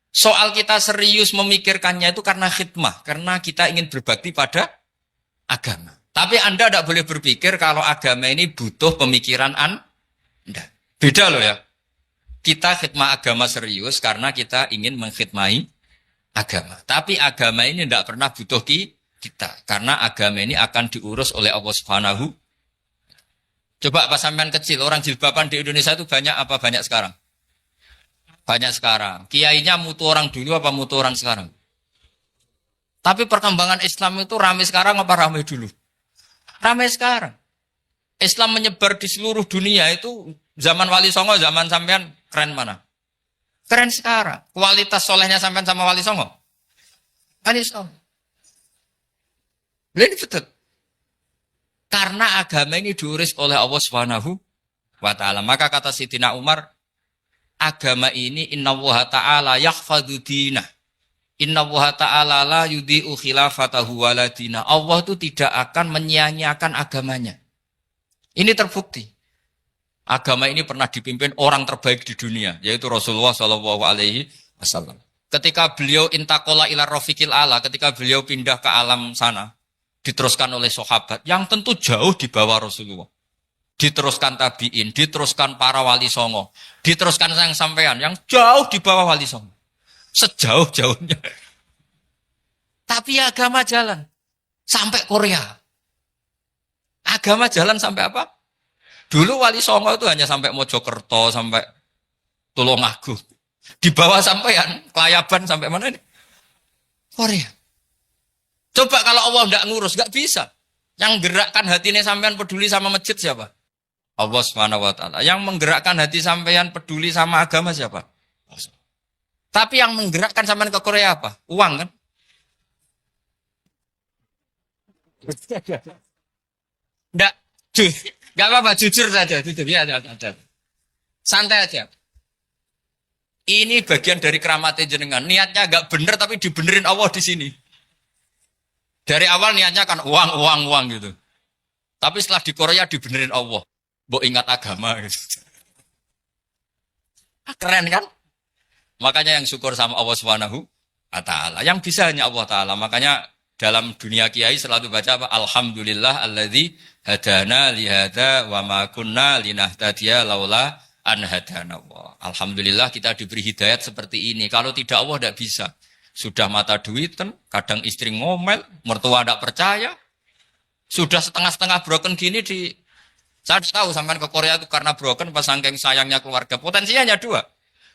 Soal kita serius memikirkannya itu karena khidmah. Karena kita ingin berbakti pada agama. Tapi Anda tidak boleh berpikir kalau agama ini butuh pemikiran Anda. Beda loh ya. Kita khidmah agama serius karena kita ingin mengkhidmati agama. Tapi agama ini tidak pernah butuh kita. Karena agama ini akan diurus oleh Allah Subhanahu. Coba pas sampean kecil, orang jilbaban di Indonesia itu banyak apa banyak sekarang? Banyak sekarang. Kiainya mutu orang dulu apa mutu orang sekarang? Tapi perkembangan Islam itu ramai sekarang apa ramai dulu? Ramai sekarang. Islam menyebar di seluruh dunia itu zaman Wali Songo, zaman sampean keren mana? Keren sekarang. Kualitas solehnya sampean sama Wali Songo? Wali Songo. Ini betul. Karena agama ini diurus oleh Allah Subhanahu wa ta'ala. Maka kata Sayyidina Umar, agama ini innallaha ta'ala yakhfadhu dinah. Innallaha ta'ala la yudhi'u khilafatahu waladina. Allah itu tidak akan menyia-nyiakan agamanya. Ini terbukti. Agama ini pernah dipimpin orang terbaik di dunia, yaitu Rasulullah Shallallahu Alaihi Wasallam. Ketika beliau intakola ila rofiqil ala, ketika beliau pindah ke alam sana, diteruskan oleh sahabat yang tentu jauh di bawah Rasulullah. Diteruskan tabi'in, diteruskan para wali songo, diteruskan yang sampean yang jauh di bawah wali songo. Sejauh-jauhnya. Tapi agama jalan sampai Korea. Agama jalan sampai apa? Dulu Wali Songo itu hanya sampai Mojokerto, sampai Tulungagung. Di bawah sampean, Klayaban sampai mana ini? Korea. Coba kalau Allah tidak ngurus, nggak bisa. Yang gerakkan hatinya sampean peduli sama masjid siapa? Allah Subhanahu wa taala. Yang menggerakkan hati sampean peduli sama agama siapa? Tapi yang menggerakkan sampean ke Korea apa? Uang kan? Enggak, enggak apa-apa, jujur saja, jujur ya, santai aja. Ini bagian dari keramatnya jenengan. Niatnya agak bener tapi dibenerin Allah di sini. Dari awal niatnya kan uang gitu. Tapi setelah di Korea dibenerin Allah. Mbok ingat agama gitu. Keren kan? Makanya yang syukur sama Allah Subhanahu wa taala. Yang bisa hanya Allah taala. Makanya dalam dunia kiai selalu baca apa? Alhamdulillah alladzi hadana li hadza wa ma kunna linahtadiya laula an hadana Allah. Alhamdulillah kita diberi hidayat seperti ini. Kalau tidak Allah tidak bisa. Sudah mata duitan, kadang istri ngomel, mertua tidak percaya. Sudah setengah-setengah broken gini di saya tahu sampai ke Korea itu karena broken pas saking sayangnya keluarga. Potensinya hanya dua.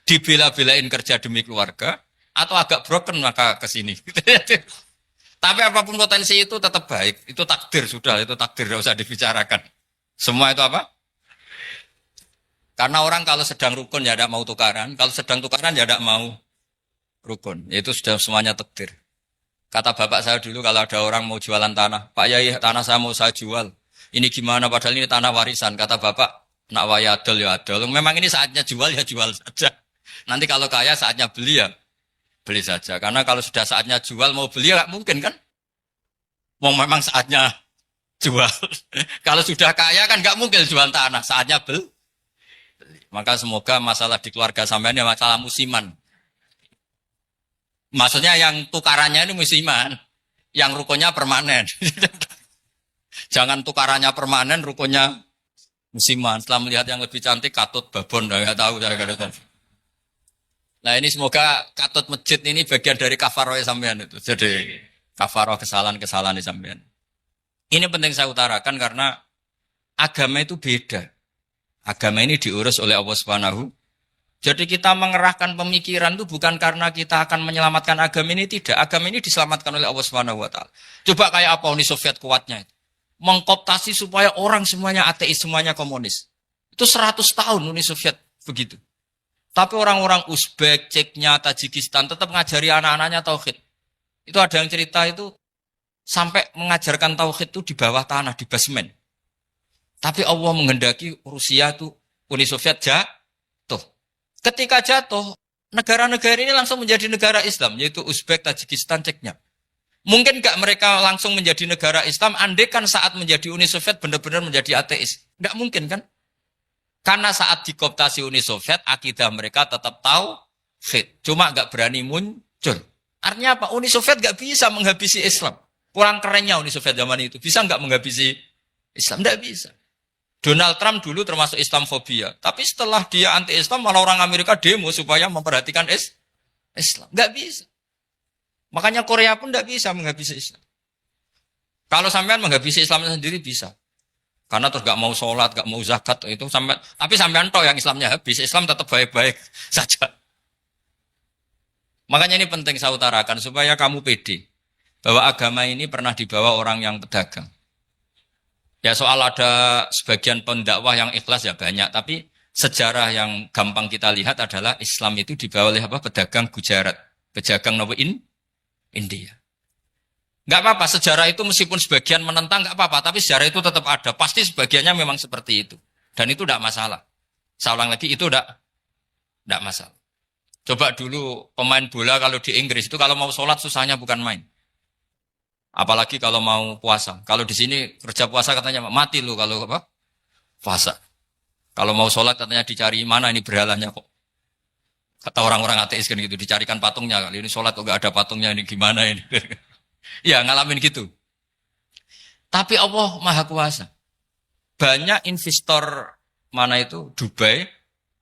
Dibela-belain kerja demi keluarga atau agak broken maka ke sini. Tapi apapun potensi itu tetap baik. Itu takdir sudah, itu takdir tidak usah dibicarakan. Semua itu apa? Karena orang kalau sedang rukun ya tidak mau tukaran, kalau sedang tukaran ya tidak mau rukun. Itu sudah semuanya takdir. Kata bapak saya dulu kalau ada orang mau jualan tanah, Pak Yai tanah saya mau saya jual. Ini gimana padahal ini tanah warisan. Kata bapak, nak waya adol ya adol. Memang ini saatnya jual ya jual saja. Nanti kalau kaya saatnya beli ya beli saja. Karena kalau sudah saatnya jual mau beli ya nggak mungkin kan? Mau memang saatnya jual. Kalau sudah kaya kan nggak mungkin jual tanah. Saatnya beli. Maka semoga masalah di keluarga sampean ya masalah musiman. Maksudnya yang tukarannya ini musiman. Yang rukunnya permanen. Jangan tukarannya permanen, rukunnya musiman. Setelah melihat yang lebih cantik, katut babon. Nggak tahu. Nah ini semoga katut masjid ini bagian dari kafaroh sampean itu. Jadi kafaroh kesalahan-kesalahan sampean. Ini penting saya utarakan karena agama itu beda. Agama ini diurus oleh Allah Subhanahu. Jadi kita mengerahkan pemikiran itu bukan karena kita akan menyelamatkan agama ini, tidak. Agama ini diselamatkan oleh Allah Subhanahu wa taala. Coba kayak apa Uni Soviet kuatnya itu. Mengkooptasi supaya orang semuanya ateis, semuanya komunis. Itu 100 tahun Uni Soviet begitu. Tapi orang-orang Uzbek, Ceknya, Tajikistan tetap mengajari anak-anaknya tauhid. Itu ada yang cerita itu sampai mengajarkan tauhid itu di bawah tanah, di basement. Tapi Allah menghendaki Rusia itu Uni Soviet jatuh. Ketika jatuh, negara-negara ini langsung menjadi negara Islam, yaitu Uzbek, Tajikistan, Ceknya. Mungkin nggak mereka langsung menjadi negara Islam, andai kan saat menjadi Uni Soviet benar-benar menjadi ateis. Nggak mungkin kan? Karena saat dikooptasi Uni Soviet, akidah mereka tetap tauhid. Cuma nggak berani muncul. Artinya apa? Uni Soviet nggak bisa menghabisi Islam. Kurang kerennya Uni Soviet zaman itu. Bisa nggak menghabisi Islam? Nggak bisa. Donald Trump dulu termasuk Islamfobia. Tapi setelah dia anti-Islam, malah orang Amerika demo supaya memperhatikan Islam. Nggak bisa. Makanya Korea pun tidak bisa menghabisi Islam. Kalau sampean menghabisi Islam sendiri bisa. Karena terus gak mau sholat, gak mau zakat itu sampai. Tapi sampean toh yang Islamnya habis, Islam tetap baik-baik saja. Makanya ini penting saya utarakan supaya kamu pede bahwa agama ini pernah dibawa orang yang pedagang. Ya soal ada sebagian pendakwah yang ikhlas ya banyak, tapi sejarah yang gampang kita lihat adalah Islam itu dibawa oleh apa? Pedagang Gujarat, pedagang India. Enggak apa-apa, sejarah itu meskipun sebagian menentang enggak apa-apa, tapi sejarah itu tetap ada. Pasti sebagiannya memang seperti itu. Dan itu enggak masalah. Saya ulang lagi, itu enggak masalah. Coba dulu pemain bola kalau di Inggris itu kalau mau sholat susahnya bukan main. Apalagi kalau mau puasa. Kalau di sini kerja puasa katanya mati lu kalau apa? Puasa. Kalau mau sholat katanya dicari mana ini berhalanya kok. Kata orang-orang ateis kan gitu, dicarikan patungnya. Kali ini sholat kok gak ada patungnya, ini gimana ini. Ya ngalamin gitu. Tapi Allah Maha Kuasa. Banyak investor mana itu, Dubai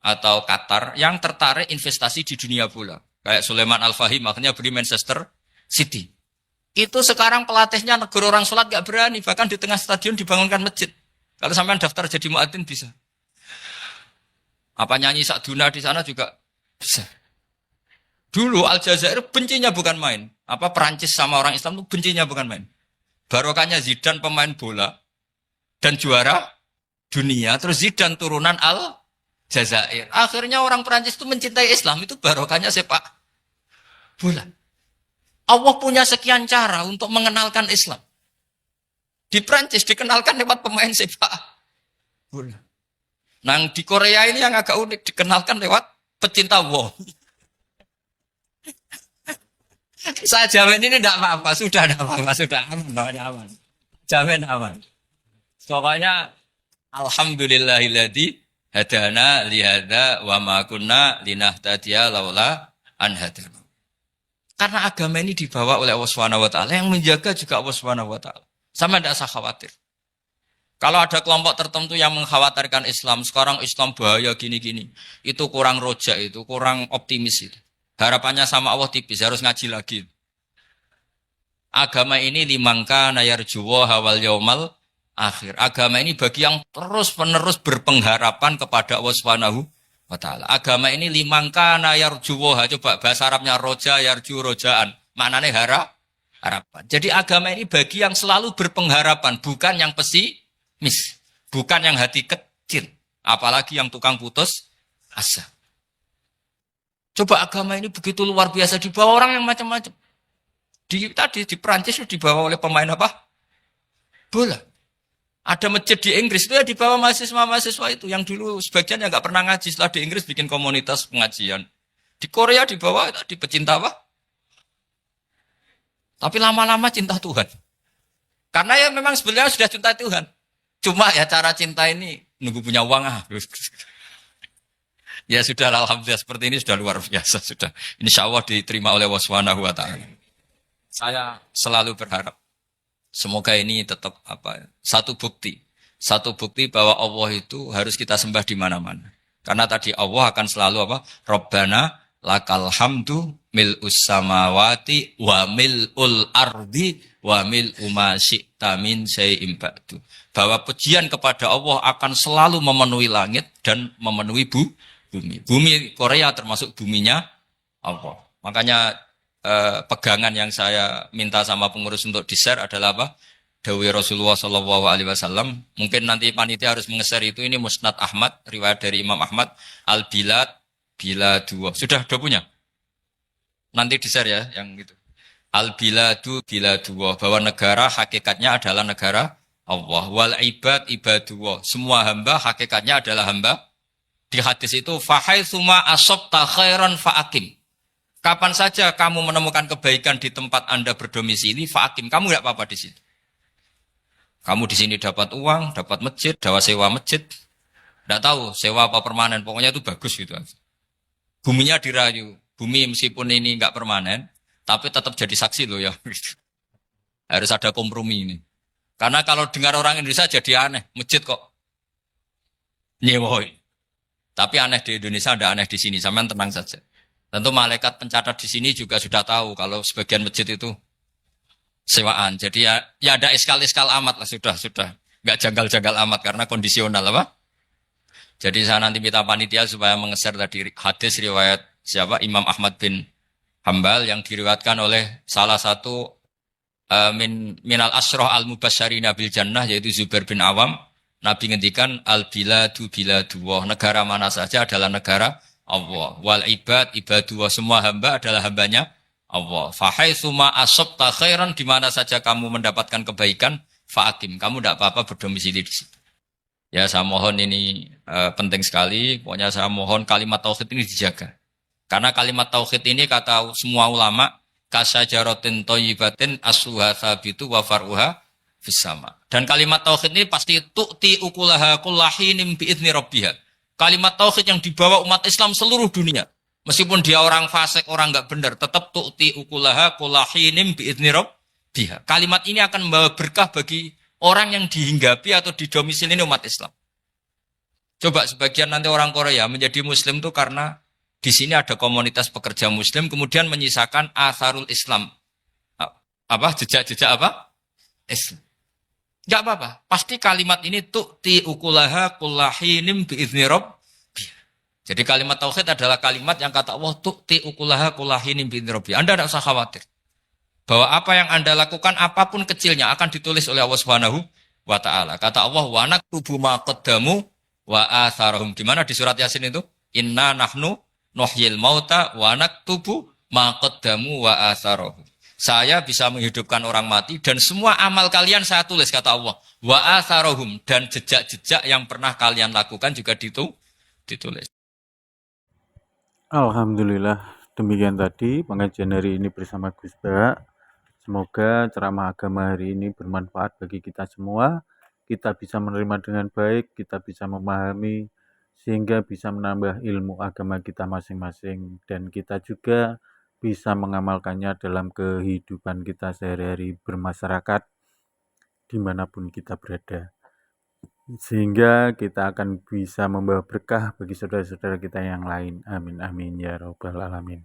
atau Qatar, yang tertarik investasi di dunia bola. Kayak Sulaiman Al-Fahim, makanya beli Manchester City. Itu sekarang pelatihnya negara orang sholat gak berani, bahkan di tengah stadion dibangunkan masjid. Kalau sampean daftar jadi muadzin bisa. Apa nyanyi Sakduna di sana juga bisa. Dulu Aljazair bencinya bukan main. Apa Perancis sama orang Islam itu bencinya bukan main. Barokahnya Zidane pemain bola dan juara dunia. Terus Zidane turunan Aljazair. Akhirnya orang Perancis itu mencintai Islam. Itu barokahnya sepak bola. Allah punya sekian cara untuk mengenalkan Islam. Di Perancis dikenalkan lewat pemain sepak bola. Nah di Korea ini yang agak unik dikenalkan lewat pecinta wong. Saya jamin ini tidak apa-apa, sudah tidak apa-apa, sudah aman. Jamin aman. Pokoknya alhamdulillahilladzi hadana lihada wa ma kunna linahtadiya laula an hadana. Karena agama ini dibawa oleh Allah Subhanahu wa taala, yang menjaga juga Allah Subhanahu wa taala. Sama tidak usah khawatir. Kalau ada kelompok tertentu yang mengkhawatirkan Islam, sekarang Islam bahaya gini-gini, itu kurang rojak, itu kurang optimis itu. Harapannya sama Allah tipis, harus ngaji lagi. Agama ini limangka nayarjuwa hawal yaumal akhir. Agama ini bagi yang terus-menerus berpengharapan kepada Allah Subhanahu wa taala. Agama ini limangka nayarjuwa, coba bahasa Arabnya roja yarju rojaan. Maknanya harapan. Jadi agama ini bagi yang selalu berpengharapan, bukan yang pesimis, bukan yang hati kecil, apalagi yang tukang putus asa. Coba agama ini begitu luar biasa dibawa orang yang macam-macam. Tadi di Perancis itu dibawa oleh pemain apa? Bola. Ada masjid di Inggris itu ya dibawa mahasiswa-mahasiswa itu yang dulu sebagian yang nggak pernah ngaji, setelah di Inggris bikin komunitas pengajian. Di Korea dibawa di pecinta apa? Tapi lama-lama cinta Tuhan. Karena ya memang sebenarnya sudah cinta Tuhan. Cuma ya cara cinta ini nunggu punya uang Ya sudah, alhamdulillah seperti ini sudah luar biasa sudah. Insya Allah diterima oleh Allah Subhanahu wa taala. Saya selalu berharap semoga ini tetap satu bukti bahwa Allah itu harus kita sembah di mana-mana. Karena tadi Allah akan selalu Rabbana lakal hamdu mil'us samawati wa mil'ul ardi wa mil'u ma syi'ta min syai'in ba'du. Bahwa pujian kepada Allah akan selalu memenuhi langit dan memenuhi bumi. Bumi Korea termasuk buminya Allah. Makanya pegangan yang saya minta sama pengurus untuk di-share adalah apa? Dawai Rasulullah Shallallahu Alaihi Wasallam. Mungkin nanti panitia harus menge-share itu. Ini Musnad Ahmad, riwayat dari Imam Ahmad. Al-Bilad bila dua. Sudah punya? Nanti di-share ya, yang itu. Al-Biladu bila dua. Bahwa negara hakikatnya adalah negara Allah. Wal ibad ibadullah. Semua hamba hakikatnya adalah hamba. Di hadis itu fahaitsuma asabta khairan fa'akim. Kapan saja kamu menemukan kebaikan di tempat Anda berdomisili, fa'akim, kamu enggak apa-apa di situ. Kamu di sini dapat uang, dapat masjid, sewa masjid. Enggak tahu sewa apa permanen, pokoknya itu bagus gitu. Buminya dirayu. Bumi meskipun ini enggak permanen, tapi tetap jadi saksi loh ya. Harus ada kompromi ini. Karena kalau dengar orang Indonesia jadi aneh, masjid kok nyewoi. Tapi aneh di Indonesia, ada aneh di sini. Sampean tenang saja. Tentu malaikat pencatat di sini juga sudah tahu kalau sebagian masjid itu sewaan. Jadi ya ada iskal-iskal amat lah, sudah. Enggak janggal-janggal amat karena kondisional apa? Jadi saya nanti minta panitia supaya mengeser tadi hadis riwayat siapa? Imam Ahmad bin Hambal yang diriwayatkan oleh salah satu minal asroh al-mubasyarina bil jannah yaitu Zubair bin Awam. Nabi ngendikan al-biladu biladullah, negara mana saja adalah negara Allah. Wal ibad ibadullah, semua hamba adalah hambanya Allah. Fahaitsuma asabta khairan, di mana saja kamu mendapatkan kebaikan, fa'akim, kamu tidak apa-apa berdomisili di situ. Ya saya mohon ini penting sekali, pokoknya saya mohon kalimat tauhid ini dijaga. Karena kalimat tauhid ini kata semua ulama, kasajaratin thayyibatin asluha tsabitu wa far'uha fis sama. Dan kalimat tauhid ini pasti tu'ti ukulaha kullahinim bi'izni rabbiha. Kalimat tauhid yang dibawa umat Islam seluruh dunia. Meskipun dia orang fasik, orang enggak benar, tetap tu'ti ukulaha kullahinim bi'izni rabbiha. Kalimat ini akan membawa berkah bagi orang yang dihinggapi atau didomisili umat Islam. Coba sebagian nanti orang Korea menjadi muslim itu karena di sini ada komunitas pekerja muslim kemudian menyisakan atharul Islam. Jejak-jejak apa? Islam. Enggak apa-apa. Pasti kalimat ini tu'ti ukulaha kullahinim biizni rabb. Jadi kalimat tauhid adalah kalimat yang kata Allah tu'ti ukulaha kullahinim biizni rabbi. Anda tidak usah khawatir bahwa apa yang Anda lakukan apapun kecilnya akan ditulis oleh Allah Subhanahu wa taala. Kata Allah wa naktubu ma qaddamu wa atharahum. Di mana di surat Yasin itu? Inna nahnu nuhyil mauta wa naktubu ma qaddamu wa atharahum. Saya bisa menghidupkan orang mati dan semua amal kalian saya tulis kata Allah. Wa atharahum dan jejak-jejak yang pernah kalian lakukan juga ditulis. Alhamdulillah, demikian tadi pengajian hari ini bersama Gus Ba. Semoga ceramah agama hari ini bermanfaat bagi kita semua. Kita bisa menerima dengan baik, kita bisa memahami, sehingga bisa menambah ilmu agama kita masing-masing. Dan kita juga bisa mengamalkannya dalam kehidupan kita sehari-hari bermasyarakat, dimanapun kita berada. Sehingga kita akan bisa membawa berkah bagi saudara-saudara kita yang lain. Amin, amin, ya rabbal alamin.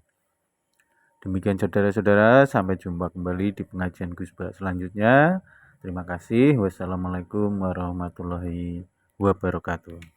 Demikian saudara-saudara, sampai jumpa kembali di pengajian Gus Ba selanjutnya. Terima kasih. Wassalamualaikum warahmatullahi wabarakatuh.